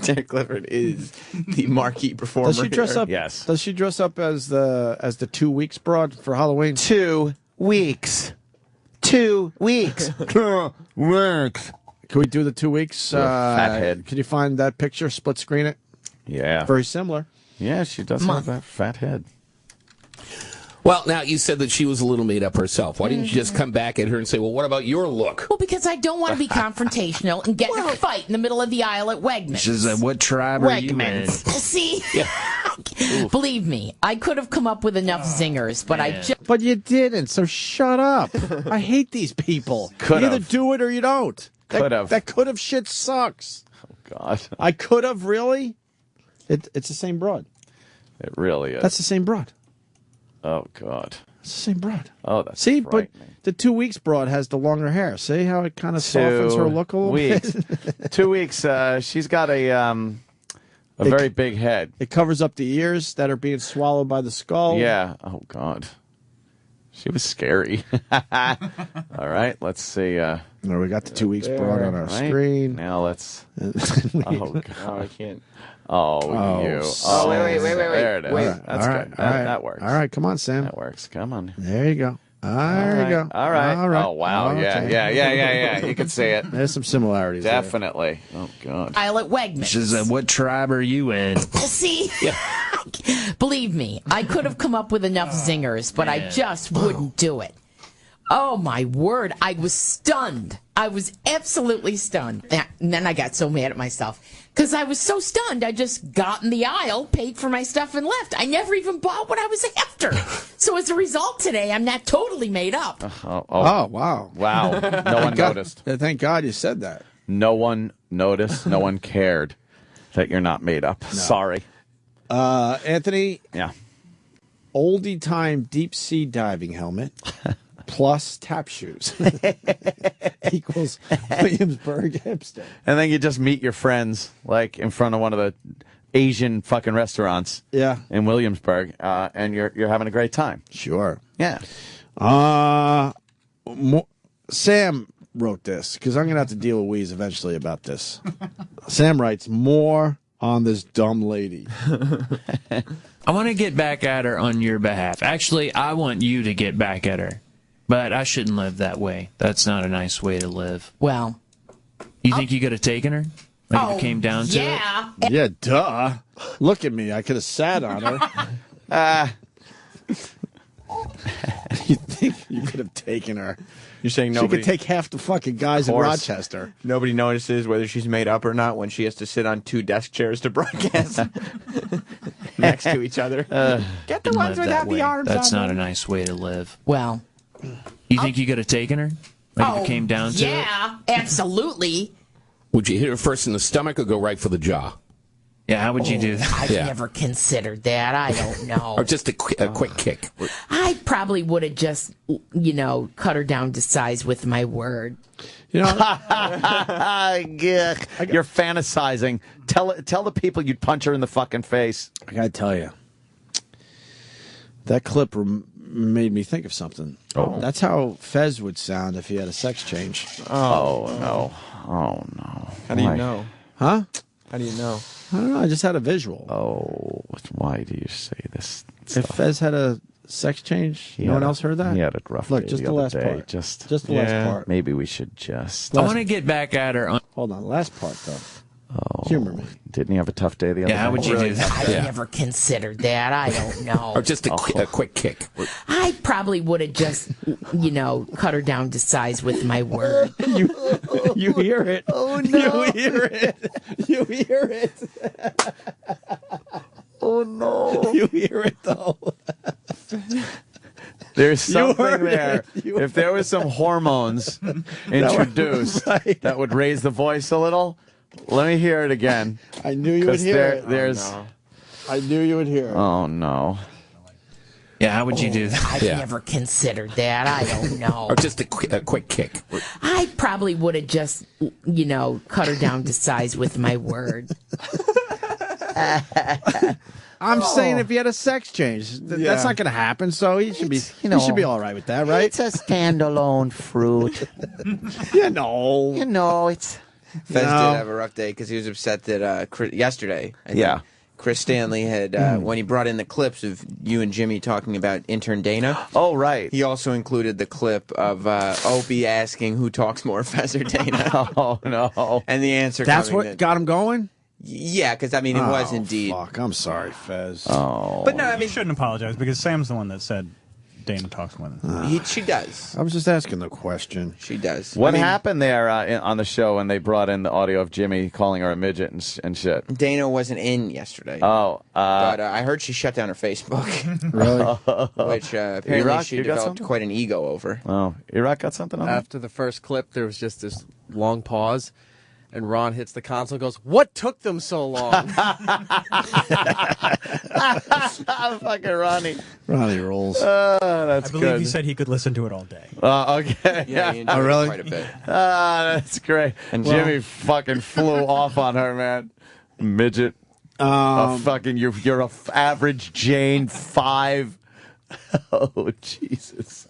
Terry Clifford is the marquee performer. Does she dress here. up? Yes. Does she dress up as the 2 weeks broad for Halloween? 2 weeks. 2 weeks. Works. Can we do the 2 weeks? Fat head. Can you find that picture? Split screen it. Yeah. Very similar. Yeah, she does have that fat head. Well, now you said that she was a little made up herself. Why didn't you just come back at her and say, well, what about your look? Well, because I don't want to be confrontational and get in a fight in the middle of the aisle at Wegmans. She said, what tribe are you in? See? Believe me, I could have come up with enough zingers, but I just... But you didn't, so shut up. I hate these people. Could you either have. do it or you don't. Could have. That could have shit sucks. Oh, God. I could have, really? It's the same broad. It really is. That's the same broad. Oh, God. It's the same broad. Oh, that's See, but frightening. the 2 weeks broad has the longer hair. See how it kind of softens her look a little bit? 2 weeks. She's got a A very big head. It covers up the ears that are being swallowed by the skull. Yeah. Oh, God. She was scary. All right, let's see. No, we got the 2 weeks brought on our screen. Now let's. Oh, God. Oh, I can't. Oh, you. Oh, wait. There it is. Right. That's all right. good. All right. That works. All right, come on, Sam. That works. Come on. There you go. There you go. All right. Oh, wow. Okay. Yeah. You can see it. There's some similarities. Definitely. Oh, God. I'll at Wegmans. She said, what tribe are you in? See? Believe me, I could have come up with enough zingers, but I just wouldn't do it. Oh, my word. I was stunned. I was absolutely stunned. And then I got so mad at myself. Because I was so stunned, I just got in the aisle, paid for my stuff, and left. I never even bought what I was after. So as a result today, I'm not totally made up. Oh, wow. Wow. No one noticed. Thank God you said that. No one noticed. No one cared that you're not made up. No. Sorry. Anthony. Yeah. Oldie time deep sea diving helmet plus tap shoes equals Williamsburg hipster. And then you just meet your friends like in front of one of the Asian fucking restaurants. Yeah. In Williamsburg, and you're having a great time. Sure. Yeah. Sam wrote this because I'm gonna have to deal with Weeze eventually about this. Sam writes more on this dumb lady. I want to get back at her on your behalf. Actually, I want you to get back at her. But I shouldn't live that way. That's not a nice way to live. Well. You think you could have taken her? Like if it came down to it? Yeah, duh. Look at me. I could have sat on her. You think you could have taken her? You're saying She nobody could take half the fucking guys in Rochester. Nobody notices whether she's made up or not when she has to sit on 2 desk chairs to broadcast next to each other. Get the ones without the arms. That's not a nice way to live. Well. You think you could have taken her? Like if it came down to it? Yeah, absolutely. Would you hit her first in the stomach or go right for the jaw? Yeah, how would you do that? I've never considered that. I don't know. Or just a quick kick? I probably would have just, cut her down to size with my word. You know, you're fantasizing. Tell the people you'd punch her in the fucking face. I gotta tell you, that clip made me think of something. Oh. That's how Fez would sound if he had a sex change. Oh no. Oh, no. How do you know? Huh? How do you know? I don't know. I just had a visual. Oh, why do you say this If Fez had a sex change, no one else heard that? He had a rough Look, day just the the other last day. part. Just the last part. Maybe we should just... I want to get back at her on... Hold on, last part, though. Oh, humor me. Didn't he have a tough day the other day? Yeah, how would you do that? I've never considered that. I don't know. Or just a quick kick? I probably would have just, cut her down to size with my word. You hear it. Oh, no. You hear it. You hear it. Oh, no. You hear it, though. There's something heard there. it. You If there was some hormones introduced that would raise the voice a little, let me hear it again. I knew you would hear it. There's... I knew you would hear it. Oh, no. Yeah, how would you do that? I've never considered that. I don't know. Or just a quick kick? I probably would have just, cut her down to size with my word. I'm saying if he had a sex change, that's not going to happen. So he should be, he should be all right with that, right? It's a standalone fruit. It's. Fez did have a rough day because he was upset that yesterday. I think, Chris Stanley had when he brought in the clips of you and Jimmy talking about intern Dana. Oh, right. He also included the clip of Opie asking who talks more, Fez or Dana. Oh, no. And the answer. That's what got him going. Yeah, because it was indeed. Fuck, I'm sorry, Fez. Oh, but no, he shouldn't apologize because Sam's the one that said Dana talks women. She does. I was just asking the question. She does. What happened there on the show when they brought in the audio of Jimmy calling her a midget and shit? Dana wasn't in yesterday. Oh. But I heard she shut down her Facebook. Really? Which apparently Iraq, she you got developed something? quite an ego over. Oh, Iraq got something on that? After the first clip, there was just this long pause. And Ron hits the console and goes, "What took them so long?" Fucking Ronnie. Ronnie rolls. That's I believe good. he said he could listen to it all day. Okay. Yeah, he enjoyed it quite a bit. That's great. And Jimmy fucking flew off on her, man. Midget. You're a average Jane 5. Oh, Jesus.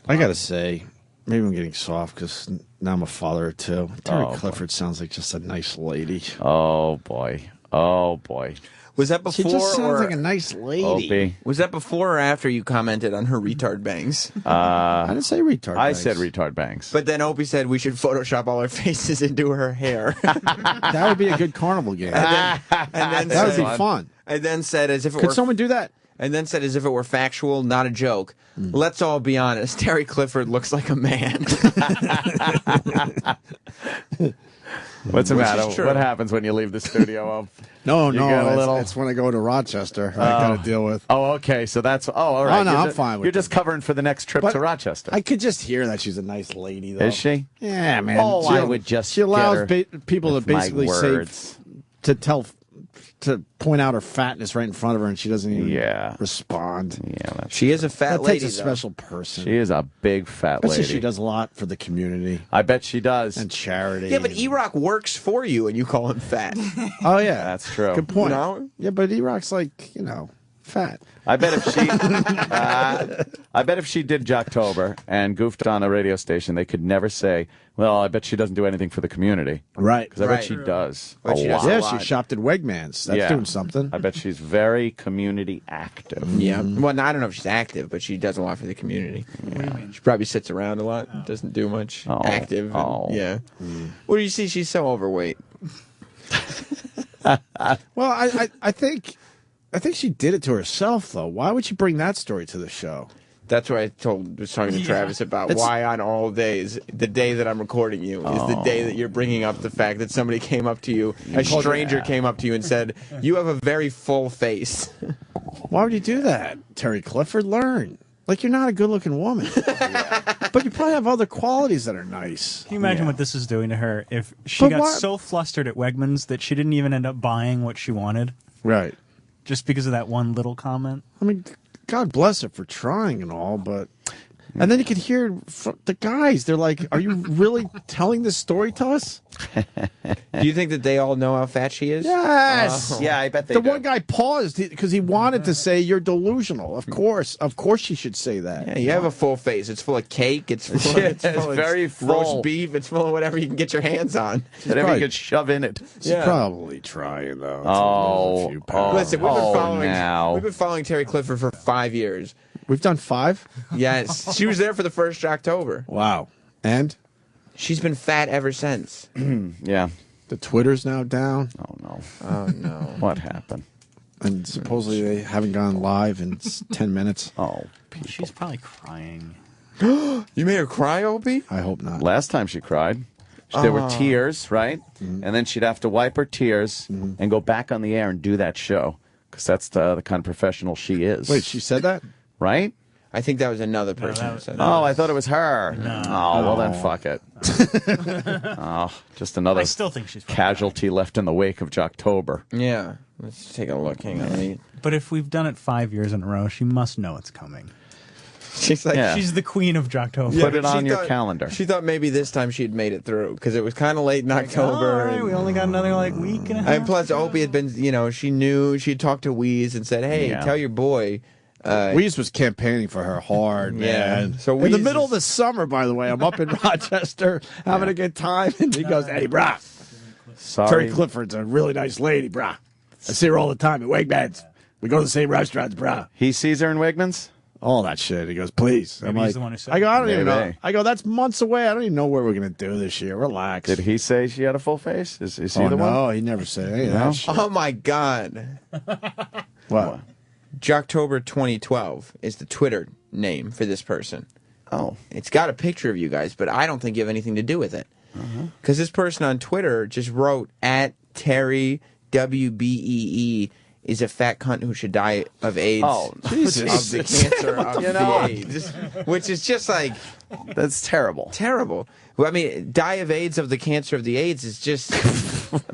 I got to say, maybe I'm getting soft because now I'm a father of two. Terry Clifford sounds like just a nice lady. Oh, boy. Oh, boy. Was that before? She just sounds or like a nice lady. Opie. Was that before or after you commented on her retard bangs? I didn't say retard I bangs. said retard bangs. But then Opie said we should Photoshop all our faces into her hair. That would be a good carnival game. and then that would be fun. And then said as if it Could were someone do that? And then said as if it were factual, not a joke. Let's all be honest. Terry Clifford looks like a man. What's the Which matter? is true. What happens when you leave the studio? No, You get a little- it's when I go to Rochester. I got to deal with. Oh, okay. So that's. Oh, all right. Oh, no, You're I'm just, fine with You're it. just covering for the next trip But to Rochester. I could just hear that she's a nice lady, though. Is she? Yeah, man. Oh, She- I would just. She allows get her people to with my basically words. to point out her fatness right in front of her, and she doesn't even respond. Yeah, she is a fat that lady. takes a though. special person. She is a big fat lady. She does a lot for the community I bet she does. and charity. Yeah, but E-Rock works for you, and you call him fat. Oh yeah, That's true. good point. No? Yeah, but E-Rock's like fat. I bet if she, I bet if she did Jocktober and goofed on a radio station, they could never say, "Well, I bet she doesn't do anything for the community." Right. Because I bet she does. But she does lot. a Yeah, lot. she shopped at Wegmans. That's doing something. I bet she's very community active. Yeah. Well, no, I don't know if she's active, but she does a lot for the community. She probably sits around a lot, doesn't do much active. Yeah. What do you see? She's so overweight. Well, I think she did it to herself, though. Why would she bring that story to the show? That's what I was talking to Travis about. Why on all days, the day that I'm recording you is the day that you're bringing up the fact that somebody came up to you, a stranger came up to you and said, "You have a very full face." Why would you do that, Terry Clifford? Learn. Like, you're not a good-looking woman. But you probably have other qualities that are nice. Can you imagine what this is doing to her if she got what? so flustered at Wegmans that she didn't even end up buying what she wanted? Right. Just because of that one little comment? I mean, God bless her for trying and all, but... And then you could hear the guys, they're like, are you really telling this story to us? Do you think that they all know how fat she is? Yes. Yeah, I bet they The do. one guy paused because he wanted to say you're delusional. Of course she should say that. Yeah, you have a full face. It's full of cake. It's full of, It's very roast full. beef. It's full of whatever you can get your hands on. Whatever probably- you could shove in it. She's probably trying though. to lose a Oh, few pounds. Listen, now. we've been following Terry Clifford for 5 years. We've done 5. Yes, she was there for the first Jocktober. Wow. And She's been fat ever since. Yeah. the Twitter's now down, Oh, no. Oh no! What happened? and supposedly they haven't gone live in 10 minutes. Oh, She's probably crying. You made her cry, Opie? I hope not. last time she cried, there were tears, right? And then she'd have to wipe her tears and go back on the air and do that show because that's the kind of professional she is. Wait, she said that? Right? I think that was another person. that who said Oh, that. I thought it was her. Oh, well then fuck it. Oh, just another I still think she's probably casualty left in the wake of Jocktober. Yeah. Let's take a look. Hang on. But if we've done it 5 years in a row, she must know it's coming. She's like, Yeah. She's the queen of Jocktober. Put it she on your thought- calendar. She thought maybe this time she'd made it through because it was kind of late in October. All right, we only got another week and a half. And plus, Opie had been, she knew, she'd talked to Wheeze and said, hey, Yeah. tell your boy. Weeze was campaigning for her hard, man. Yeah. So in the Weeze middle is- of the summer, by the way, I'm up in Rochester having a good time, and he goes, "Hey, brah, Sorry. Terry Clifford's a really nice lady, brah. I see her all the time at Wegmans. We go to the same restaurants, brah. He sees her in Wegmans? All that shit." He goes, "Please." Maybe I'm he's like, the one who said I go, "I don't it. even know." Maybe. I go, "That's months away. I don't even know where we're gonna do this year. Relax." Did he say she had a full face? Is he Oh the no, one? he never said any of that shit. Oh, my God. What? Jocktober 2012 is the Twitter name for this person. Oh. It's got a picture of you guys, but I don't think you have anything to do with it. Because this person on Twitter just wrote, at Terry WBEE is a fat cunt who should die of AIDS. Oh, Jesus. Of the cancer of You the know. AIDS. Which is just like... That's terrible. Terrible. Well, I mean, die of AIDS of the cancer of the AIDS is just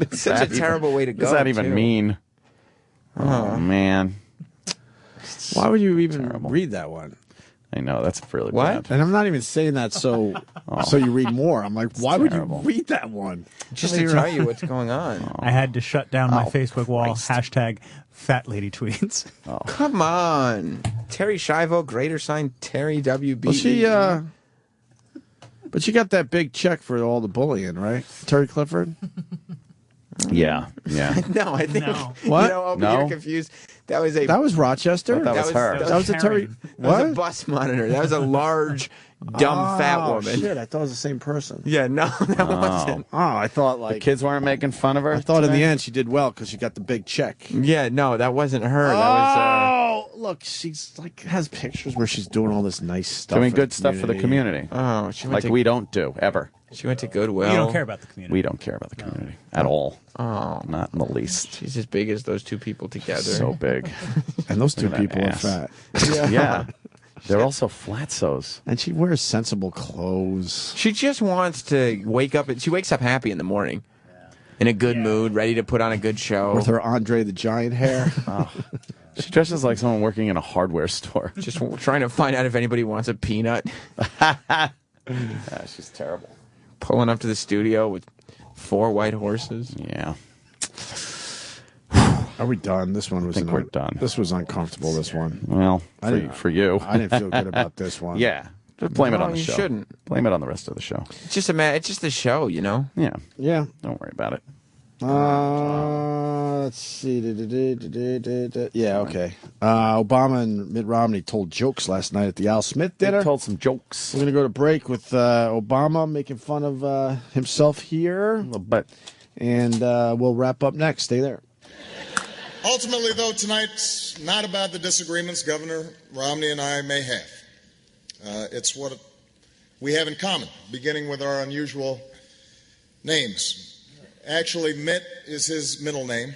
it's such a that terrible way to What go. does that even too. mean? Oh, man. Why would you even read that one? I know, that's really What? bad. And I'm not even saying that so you read more. I'm like, why would you read that one? Just to tell you what's going on. I had to shut down my Facebook wall. Hashtag fat lady tweets. Come on. Terry Schiavo, > Terry WBEE. Well, but she got that big check for all the bullying, right? Terry Clifford? Yeah. No, I think. What? You know, Opie, you're confused. That was Rochester? That was her. That was a Terry. That was a bus monitor. That was a large, dumb, fat woman. Shit, I thought it was the same person. Yeah, no, that wasn't. Oh, I thought The kids weren't making fun of her? I thought in the end she did well because she got the big check. Yeah, no, that wasn't her. That was. Look, she's has pictures where she's doing all this nice stuff. Doing good stuff for the community. Oh, she went like to, we don't do, ever. She went to Goodwill. You don't care about the community. We don't care about the community at all. Oh, not in the least. She's as big as those two people together. So big. And those two Look at that people are ass. fat. Yeah. They're also flatsos. And she wears sensible clothes. She just wants to wake up. She wakes up happy in the morning. In a good mood, ready to put on a good show. With her Andre the Giant hair. She dresses like someone working in a hardware store. Just trying to find out if anybody wants a peanut. She's terrible. Pulling up to the studio with 4 white horses. Yeah. Are we done? This one was. I think we're done. This was uncomfortable. This one. Well, for you. I didn't feel good about this one. Yeah. Just blame it on the you show. shouldn't. Blame it on the rest of the show. It's just it's just the show, you know. Yeah. Yeah. Don't worry about it. Let's see. Yeah, okay. Obama and Mitt Romney told jokes last night at the Al Smith dinner. They told some jokes. We're going to go to break with Obama making fun of himself here. A little bit. And we'll wrap up next. Stay there. Ultimately, though, tonight's not about the disagreements Governor Romney and I may have. It's what we have in common, beginning with our unusual names. Actually, Mitt is his middle name.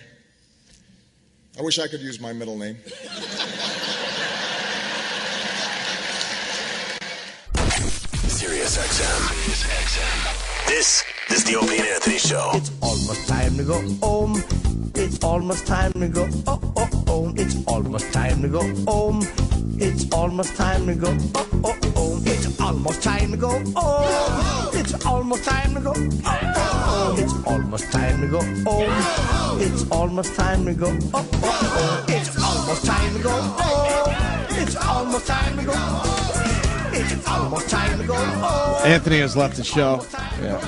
I wish I could use my middle name. Sirius XM. This is the Opie and Anthony Show. It's almost time to go home. It's almost time to go home. It's almost time to go home. It's almost time to go home. It's almost time to go home. It's almost time to go home. It's almost time to go home. It's almost time to go home. It's almost time to go home. It's almost time to go home. It's almost time to go home. Anthony has left the show. Yeah.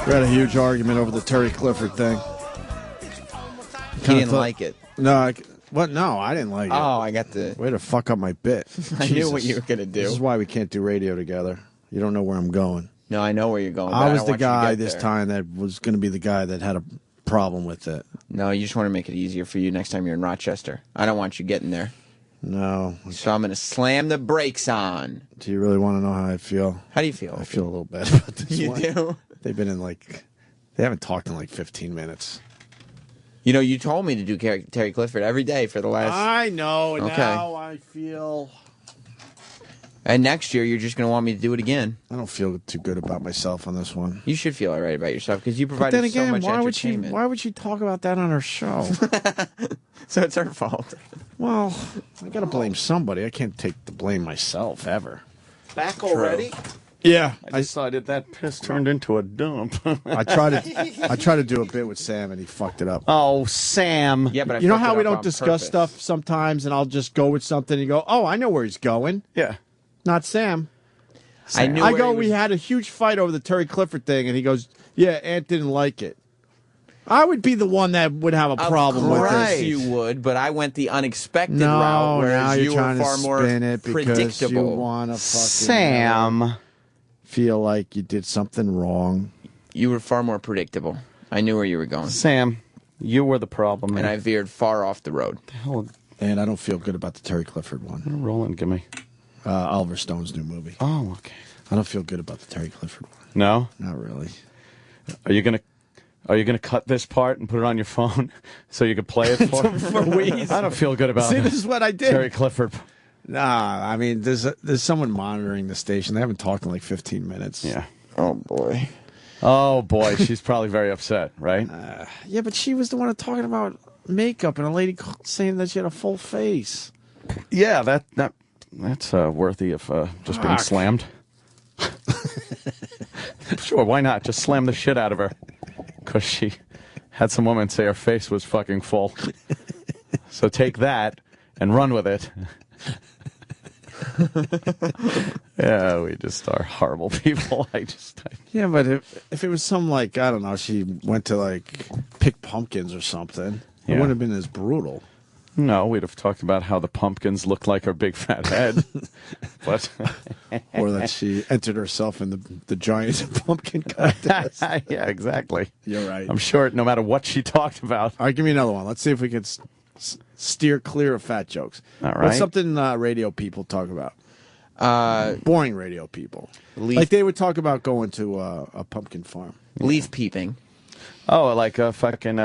We had a huge argument over the Terry Clifford thing. He didn't like it. No, what? No, I didn't like it. Oh, I got the. Way to fuck up my bit. I knew what you were going to do. This is why we can't do radio together. You don't know where I'm going. No, I know where you're going. I was the guy this time that was going to be the guy that had a problem with it. No, you just want to make it easier for you next time you're in Rochester. I don't want you getting there. No. So I'm going to slam the brakes on. Do you really want to know how I feel? How do you feel? I feel a little bad about this You one. do? They've been in they haven't talked in 15 minutes. You know, you told me to do Terry Clifford every day for the last... I know, and Okay. now I feel... And next year, you're just going to want me to do it again. I don't feel too good about myself on this one. You should feel all right about yourself because you But provided then again, so much entertainment. why would she talk about that on her show? So it's her fault. Well, I got to blame somebody. I can't take the blame myself, ever. Back already? Yeah. I decided that piss turned into a dump. I tried to do a bit with Sam, and he fucked it up. Oh, Sam. Yeah, but I you know fucked how it we up don't on discuss purpose. stuff sometimes, and I'll just go with something, and you go, oh, I know where he's going. Yeah. Not Sam. I knew I where go, he was- we had a huge fight over the Terry Clifford thing, and he goes, yeah, Ant didn't like it. I would be the one that would have a problem with Of course this. you would, but I went the unexpected No, route, now whereas you're you were trying far to more spin it because you predictable. want to fucking Sam. feel like you did something wrong. You were far more predictable. I knew where you were going. Sam, you were the problem. And I veered far off the road. Hell, And I don't feel good about the Terry Clifford one. Roland, give me. Oliver Stone's new movie. Oh, okay. I don't feel good about the Terry Clifford one. No? Not really. Are you gonna cut this part and put it on your phone so you can play it for weeks? I don't feel good about See, it. this is what I did. Terry Clifford. Nah, I mean, there's someone monitoring the station. They haven't talked in 15 minutes. Yeah. Oh, boy. Oh, boy. She's probably very upset, right? Yeah, but she was the one talking about makeup and a lady saying that she had a full face. Yeah, that That's worthy of just being slammed. Sure, why not? Just slam the shit out of her. Because she had some woman say her face was fucking full. So take that and run with it. Yeah, we just are horrible people. Yeah, but if it was some, like, I don't know, she went to, like, pick pumpkins or something, it wouldn't have been as brutal. No, we'd have talked about how the pumpkins looked like her big fat head. But or that she entered herself in the giant pumpkin contest. Yeah, exactly. You're right. I'm sure no matter what she talked about. All right, give me another one. Let's see if we can steer clear of fat jokes. All right. What's something radio people talk about? Boring radio people. Like they would talk about going to a pumpkin farm. Leaf peeping. Oh, like fucking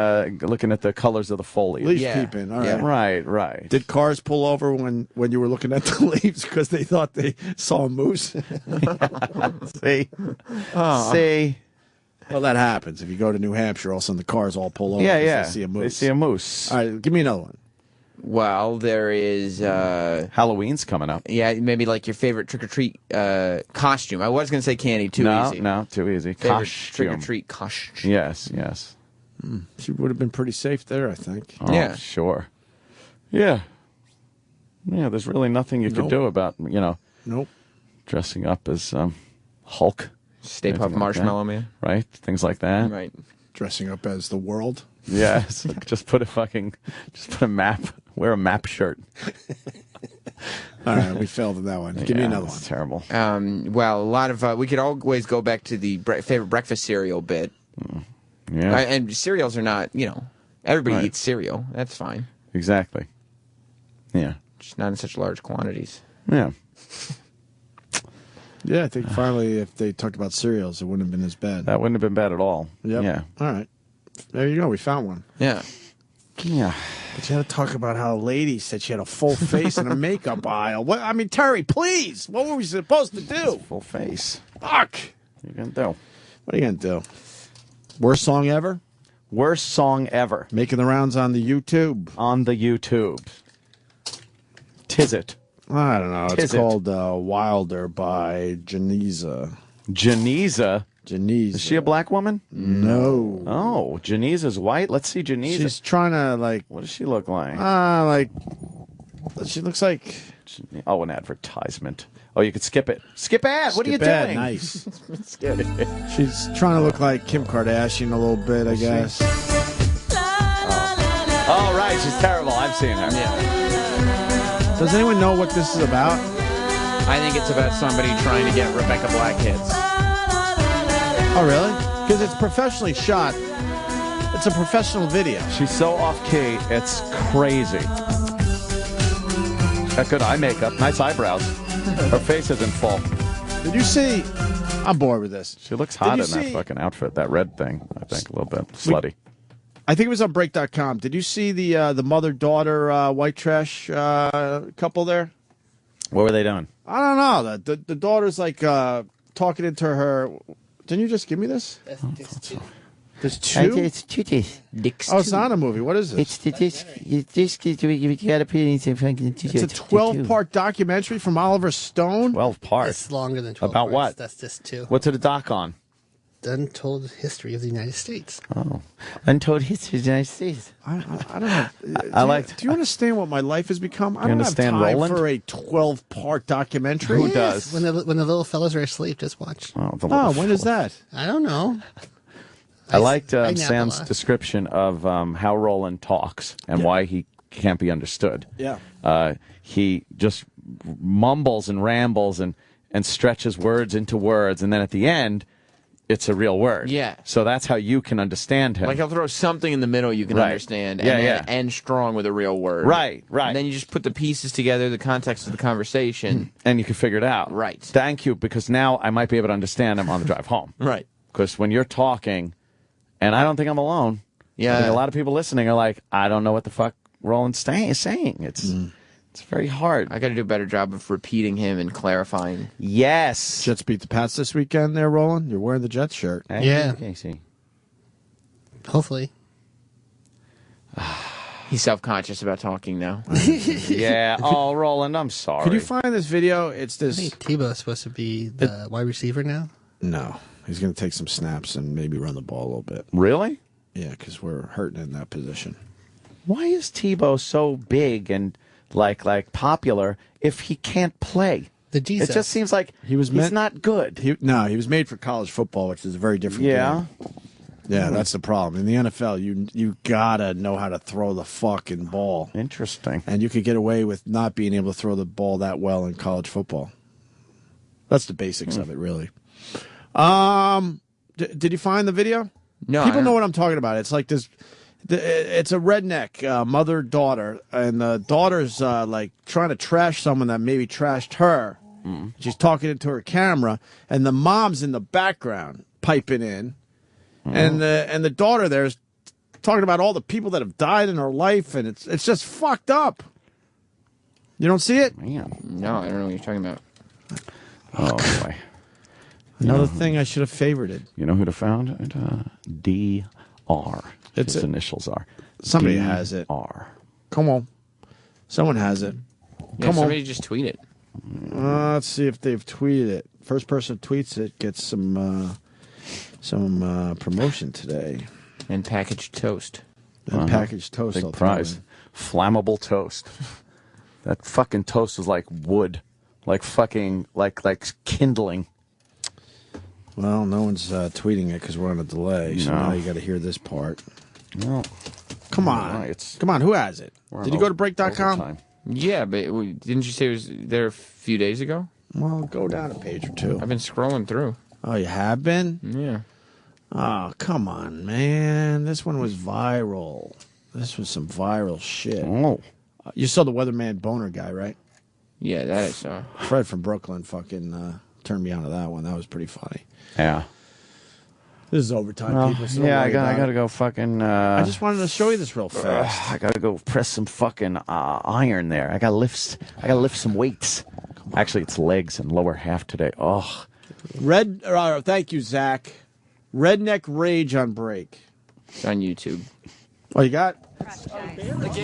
looking at the colors of the foliage. Leaf peeping. All right. Right. Did cars pull over when you were looking at the leaves because they thought they saw a moose? See? See? Well, that happens. If you go to New Hampshire, all of a sudden the cars all pull over. Yeah. They see a moose. They see a moose. All right, give me another one. Well, there is... Halloween's coming up. Yeah, maybe like your favorite trick-or-treat costume. I was going to say candy, easy. No, too easy. Favorite Costume. trick-or-treat costume. Yes. She would have been pretty safe there, I think. Oh, yeah. Sure. Yeah. Yeah, there's really nothing you could do about, dressing up as Hulk. Stay Puft Marshmallow Man. Right? Things like that. Right. Dressing up as the world. Yes. Just put a map. Wear a map shirt. All right, we failed at that one. Give me another one. Terrible. Well, a lot of we could always go back to the favorite breakfast cereal bit. Yeah. And cereals are not, everybody eats cereal. That's fine. Exactly. Yeah. Just not in such large quantities. Yeah. Yeah, I think finally, if they talked about cereals, it wouldn't have been as bad. That wouldn't have been bad at all. Yep. Yeah. All right. There you go. We found one. Yeah. Yeah. But you had to talk about how a lady said she had a full face in a makeup aisle. What? I mean, Terry, please. What were we supposed to do? Full face. Fuck. What are you going to do? What are you going to do? Worst song ever? Worst song ever. Making the rounds on the YouTube. On the YouTube. Tis it. I don't know. It's called Wilder by Janiza. Janiza? Janiza. Is she a black woman? No. Oh, Janiza's white? Let's see Janiza. She's trying to, like... What does she look like? She looks like... Oh, an advertisement. Oh, you could skip it. Skip ad. What are you doing? Nice. Skip it. She's trying to look like Kim Kardashian a little bit, I guess. Oh, right. She's terrible. I've seen her. Yeah. Does anyone know what this is about? I think it's about somebody trying to get Rebecca Black hits. Oh, really? Because it's professionally shot. It's a professional video. She's so off-key, it's crazy. Got good eye makeup, nice eyebrows. Her face isn't full. Did you see... I'm bored with this. She looks hot in that fucking outfit, that red thing, I think, a little bit. Slutty. I think it was on Break.com. Did you see the mother-daughter white trash couple there? What were they doing? I don't know. The daughter's like talking into her... Didn't you just give me this? There's two? It's two discs. Oh, it's not a movie. What is this? It's the disc. You gotta put it in fucking... It's a 12-part documentary from Oliver Stone. 12 parts? It's longer than 12 About parts. what? That's just two. What's it a doc on? Untold History of the United States. Oh. Untold History of the United States. I don't know. Do you understand what my life has become? I don't have time for a 12-part documentary. Who does? When the little fellas are asleep, just watch. Oh, when is that? I don't know. I liked I nap a Sam's lot. description of how Roland talks and why he can't be understood. Yeah. He just mumbles and rambles and stretches words into words, and then at the end, it's a real word. Yeah. So that's how you can understand him. Like he'll throw something in the middle you can understand, and then end strong with a real word. Right. And then you just put the pieces together, the context of the conversation, and you can figure it out. Right. Thank you, because now I might be able to understand him on the drive home. Right. Because when you're talking, and I don't think I'm alone. Yeah. I think a lot of people listening are like, I don't know what the fuck Roland's saying. It's very hard. I got to do a better job of repeating him and clarifying. Yes. Jets beat the Pats this weekend there, Roland. You're wearing the Jets shirt. Yeah. Casey. Hopefully. He's self-conscious about talking now. Yeah. Oh, Roland, I'm sorry. Could you find this video? It's I this. think Tebow's supposed to be the wide receiver now. No, he's going to take some snaps and maybe run the ball a little bit. Really? Yeah, because we're hurting in that position. Why is Tebow so big and like popular if he can't play? The Jesus. It just seems like he's not good. He was made for college football, which is a very different game. Yeah, that's the problem. In the NFL, you gotta know how to throw the fucking ball. Interesting. And you could get away with not being able to throw the ball that well in college football. That's the basics of it, really. Did you find the video? No. People know what I'm talking about. It's like this. It's a redneck mother-daughter, and the daughter's like trying to trash someone that maybe trashed her. She's talking into her camera, and the mom's in the background piping in. And the daughter there is talking about all the people that have died in her life, and it's just fucked up. You don't see it? Man. No, I don't know what you're talking about. Oh, boy. Another thing I should have favorited. You know who to found it? DR. Its initials are. Somebody has it. R. Come on. Someone has it. Yeah, Come somebody on. just tweet it. Let's see if they've tweeted it. First person tweets it gets some promotion today. And packaged toast. And packaged toast. Big prize. Flammable toast. That fucking toast was like wood. Like fucking, like kindling. Well, no one's tweeting it because we're on a delay, so now you got to hear this part. No. Come on. Come on, who has it? Did you go to break.com? Yeah, but didn't you say it was there a few days ago? Well, go down a page or two. I've been scrolling through. Oh, you have been? Yeah. Oh, come on, man. This one was viral. This was some viral shit. Oh. You saw the Weatherman Boner guy, right? Yeah, that I saw. Fred from Brooklyn fucking turned me on to that one. That was pretty funny. Yeah. This is overtime, people. So yeah, I gotta go fucking... I just wanted to show you this real fast. I gotta go press some fucking iron there. I gotta lift some weights. Actually, it's legs and lower half today. Oh. Thank you, Zach. Redneck Rage on break. It's on YouTube. Oh, you got?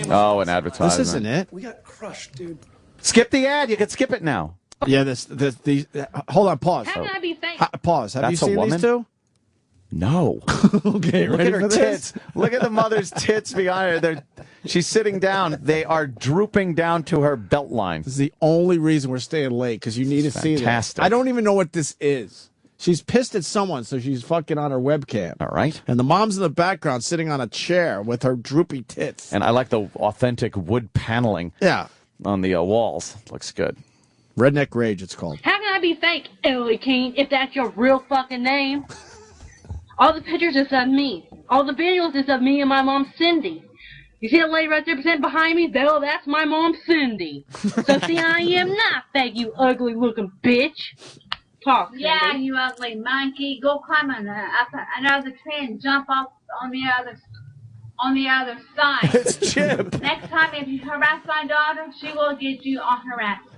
Oh, an advertisement. This isn't it. We got crushed, dude. Skip the ad. You can skip it now. Yeah, hold on, pause. How can I be fake? Pause. Have you That's a seen woman? these two? No. Okay, Look ready at her for this? tits. Look at the mother's tits behind her. She's sitting down. They are drooping down to her belt line. This is the only reason we're staying late, because you need to see this. Fantastic. I don't even know what this is. She's pissed at someone, so she's fucking on her webcam. All right. And the mom's in the background sitting on a chair with her droopy tits. And I like the authentic wood paneling on the walls. Looks good. Redneck Rage, it's called. How can I be fake, Ellie King, if that's your real fucking name? All the pictures is of me. All the videos is of me and my mom, Cindy. You see that lady right there sitting behind me? Well, that's my mom, Cindy. So see, I am not fake, you ugly-looking bitch. Talk, Cindy. Yeah, you ugly monkey. Go climb on up another tree and jump off on the other side. It's Chip. Next time, if you harass my daughter, she will get you on harassment.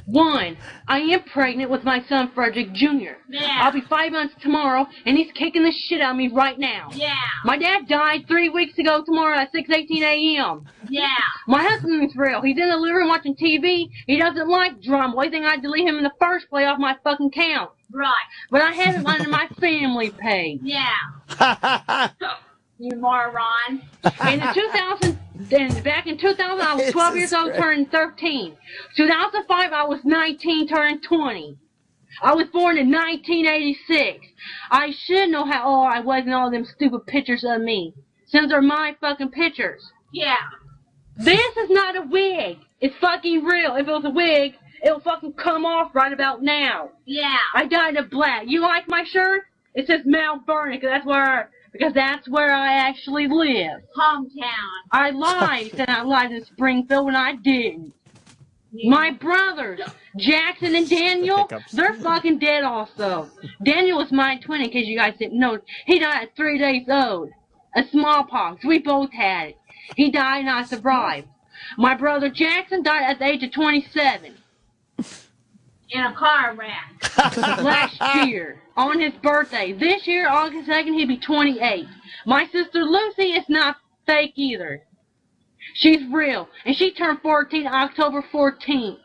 1, I am pregnant with my son, Frederick Jr. Yeah. I'll be 5 months tomorrow, and he's kicking the shit out of me right now. Yeah. My dad died 3 weeks ago tomorrow at 6:18 a.m. Yeah. My husband's real. He's in the living room watching TV. He doesn't like drama. Why do you think I'd delete him in the first place off my fucking count? Right. But I have him under my family page. Yeah. You moron. Back in 2000, I was 12 years old, turning 13. 2005, I was 19, turning 20. I was born in 1986. I should know how old I was in all them stupid pictures of me, since they're my fucking pictures. Yeah. This is not a wig. It's fucking real. If it was a wig, it'll fucking come off right about now. Yeah. I dyed it black. You like my shirt? It says Mount Vernon, because that's where I actually live. Hometown. I lied, said I lived in Springfield when I didn't. Yeah. My brothers, Jackson and Daniel, they're fucking dead also. Daniel was my twin, in case you guys didn't know. He died at 3 days old. A smallpox. We both had it. He died and I survived. My brother Jackson died at the age of 27. In a car wreck. Last year, on his birthday. This year, August 2nd, he'll be 28. My sister Lucy is not fake either. She's real. And she turned 14 October 14th.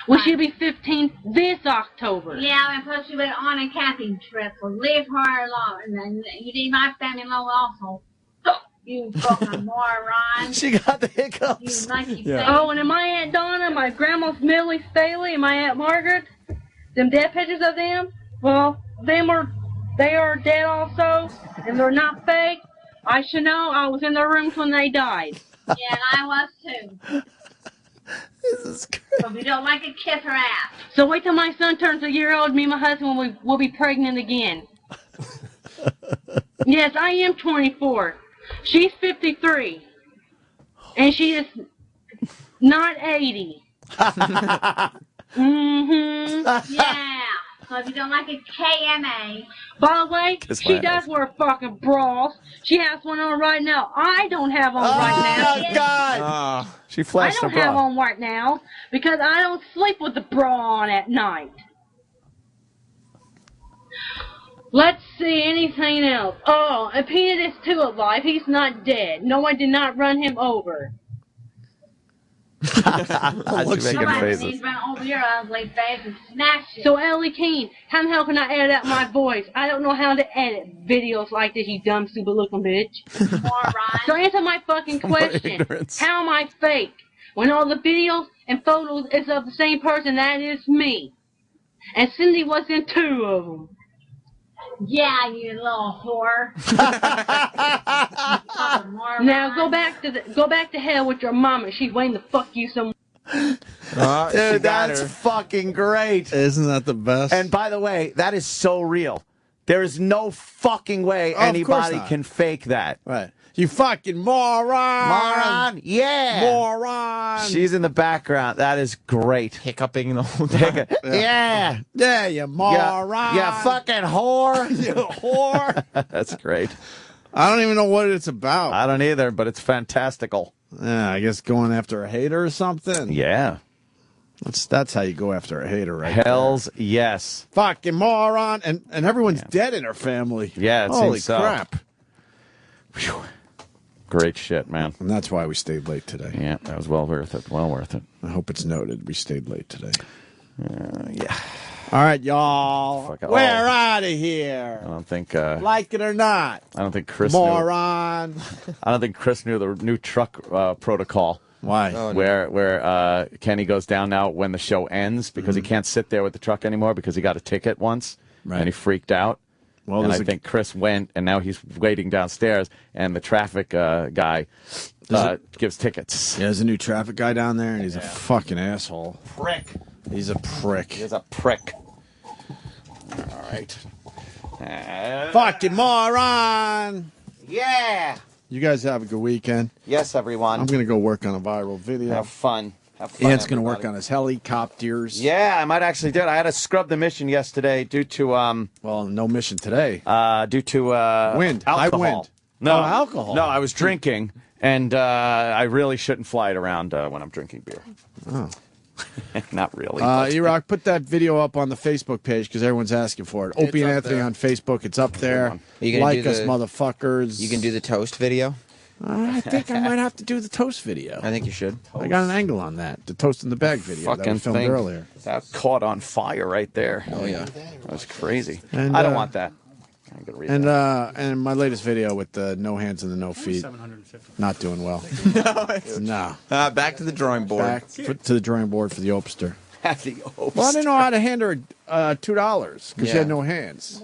Well, she'll be 15 this October. Yeah, and plus she went on a camping trip, so leave her alone. And then you need my family alone also. You fucking moron. She got the hiccups. You monkey Yeah. face. Oh, and then my Aunt Donna, my grandma's Millie Staley, and my Aunt Margaret, them dead pictures of them, well, they are dead also, and they're not fake. I should know. I was in their rooms when they died. Yeah, and I was too. This is crazy. So if you don't like it, kiss her ass. So wait till my son turns a year old, me and my husband will be pregnant again. Yes, I am 24. She's 53. And she is not 80. Mm-hmm. Yeah. So if you don't like it, KMA. By the way, Kiss she my does wear fucking bras. She has one on right now. I don't have on right now. Oh, God. She I flashed her don't have bra. on right now because I don't sleep with the bra on at night. Let's see, anything else? Oh, and Peanut is too alive. He's not dead. No one did not run him over. She's making Somebody faces. needs to run over your ugly face and smash you. So, Ellie Keene, how the hell can I edit out my voice? I don't know how to edit videos like this, you dumb, stupid looking bitch. Moron. So answer my fucking question. ignorance. How am I fake? When all the videos and photos is of the same person, that is me. And Cindy was in 2 of them. Yeah, you little whore. Now go back to hell with your mama. She's waiting to fuck you some. Dude, that's fucking great. Isn't that the best? And by the way, that is so real. There is no fucking way Oh, of course anybody not. can fake that. Right. You fucking moron. Moron. Yeah. Moron. She's in the background. That is great. Hiccuping the whole time. Yeah. Yeah, you moron. Yeah, fucking whore. You whore. That's great. I don't even know what it's about. I don't either, but it's fantastical. Yeah, I guess going after a hater or something. Yeah. That's how you go after a hater, right? Hells yes. Fucking moron. And everyone's dead in her family. Yeah, it Holy seems so. crap. Whew. Great shit, man. And that's why we stayed late today. Yeah, that was well worth it. Well worth it. I hope it's noted we stayed late today. Yeah. All right, y'all. Fuck it. We're Oh. out of here. I don't think. Like it or not. I don't think Chris. Moron. I don't think Chris knew the new truck protocol. Why? Oh, no. Where Kenny goes down now when the show ends because he can't sit there with the truck anymore because he got a ticket once and he freaked out. Well, and I think Chris went, and now he's waiting downstairs, and the traffic guy gives tickets. Yeah, there's a new traffic guy down there, and he's a fucking asshole. Prick. He's a prick. He's a prick. All right. Fucking moron. Yeah. You guys have a good weekend. Yes, everyone. I'm going to go work on a viral video. Have fun. Have fun. Ian's going to work everybody. on his helicopters. Yeah, I might actually do it. I had to scrub the mission yesterday due to well, no mission today. Due to wind. alcohol. High wind. No, Oh, alcohol. No, I was drinking, and I really shouldn't fly it around when I'm drinking beer. Oh. Not really. E-Rock, put that video up on the Facebook page because everyone's asking for it. Opie and up Anthony there. on Facebook. It's up there. Are you gonna Like do us, the- motherfuckers. You can do the toast video? I think I might have to do the toast video. I think you should. I got an angle on that. The toast in the bag video that we Fucking filmed thing. earlier. That caught on fire right there. Oh, yeah. That was crazy. And, I don't want that. I'm gonna read that. And my latest video with the no hands and the no feet. Not doing well. No. Back to the drawing board. Back to the drawing board for the Opester. The Opester. Well, I didn't know how to hand her $2 because she Yeah. had no hands.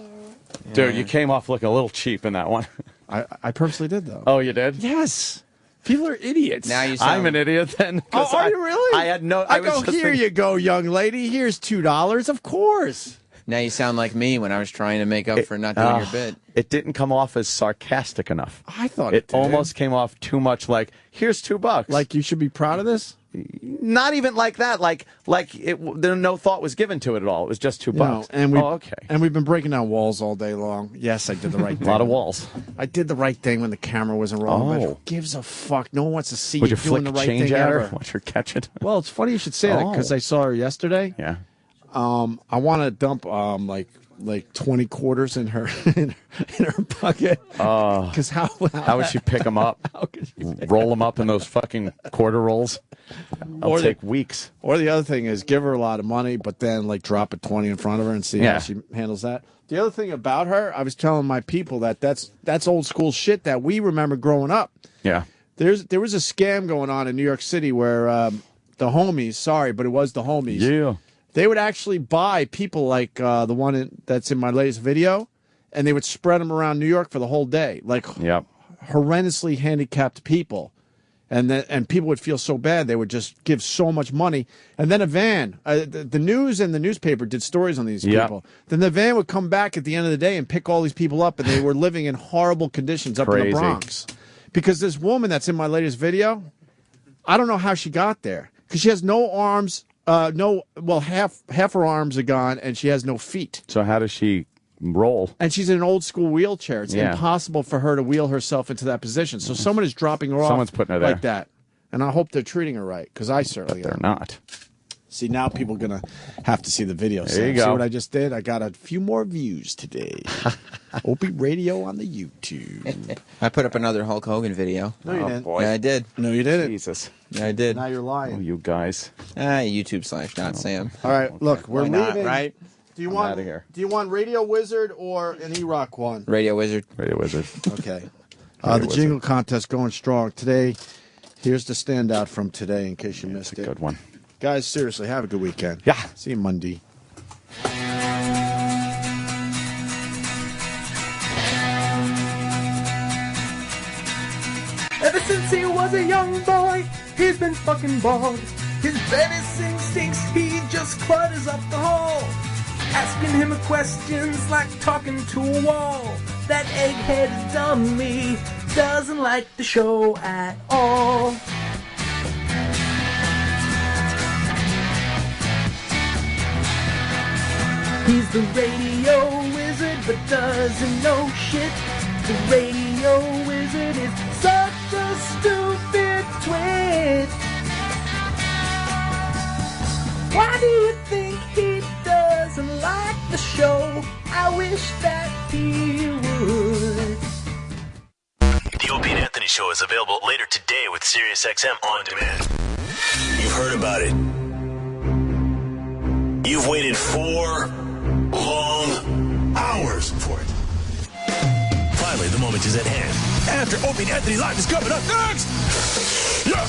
Dude, you came off looking a little cheap in that one. I purposely did, though. Oh, you did? Yes. People are idiots. Now you I'm sound... an idiot then. 'cause Oh, are you really? I had no. I was go, just here thinking- you go, young lady. Here's $2. Of course. Now you sound like me when I was trying to make up for not doing your bit. It didn't come off as sarcastic enough. I thought it did. almost came off too much like, here's $2. Like you should be proud of this? Not even like that. Like there no thought was given to it at all. It was just $2. No, and we, okay. And we've been breaking down walls all day long. Yes, I did the right thing. A lot of walls. I did the right thing when the camera wasn't rolling. But Oh. who gives a fuck? No one wants to see Would you you doing flick the right change thing at ever. her? Watch her catch it. Well, it's funny you should say that because I saw her yesterday. Yeah. I want to dump like like 20 quarters in her in her bucket. Because how would she pick them up? Roll them up in those fucking quarter rolls? That'll take weeks. Or the other thing is give her a lot of money, but then like drop a 20 in front of her and see how she handles that. The other thing about her, I was telling my people that's old school shit that we remember growing up. Yeah. There was a scam going on in New York City where the homies, sorry, but it was the homies. Yeah. They would actually buy people like the one that's in my latest video, and they would spread them around New York for the whole day, like horrendously handicapped people. And people would feel so bad, they would just give so much money. And then a van, the news and the newspaper did stories on these people. Then the van would come back at the end of the day and pick all these people up, and they were living in horrible conditions up in the Bronx. Because this woman that's in my latest video, I don't know how she got there. Because she has no arms, half her arms are gone, and she has no feet. So how does she roll? And she's in an old school wheelchair. It's impossible for her to wheel herself into that position. So someone is dropping her off. Someone's putting her there. Like that. And I hope they're treating her right, because I certainly They're not. See, now people are going to have to see the video. There you go. See what I just did? I got a few more views today. Opie Radio on the YouTube. I put up another Hulk Hogan video. No, you didn't. Yeah, I did. No, you didn't. Jesus. Yeah, I did. Now you're lying. Oh, you guys. YouTube/.Sam. All right, look, we're leaving. Right? Do you want outta here. Do you want Radio Wizard or an E-Rock one? Radio Wizard. Radio Wizard. Okay. The Jingle contest going strong today. Here's the standout from today, in case you missed it. Good one. Guys, seriously, have a good weekend. Yeah. See you Monday. Ever since he was a young boy, he's been fucking bald. His baby stinks, he just clutters up the hall. Asking him questions like talking to a wall. That egghead dummy doesn't like the show at all. He's the radio wizard, but doesn't know shit. The radio wizard is such a stupid twit. Why do you think he doesn't like the show? I wish that he would. The Opie and Anthony Show is available later today with SiriusXM On Demand. You've heard about it. You've waited 4 long hours for it. Finally, the moment is at hand. After Opie and Anthony Live is coming up next! Yeah.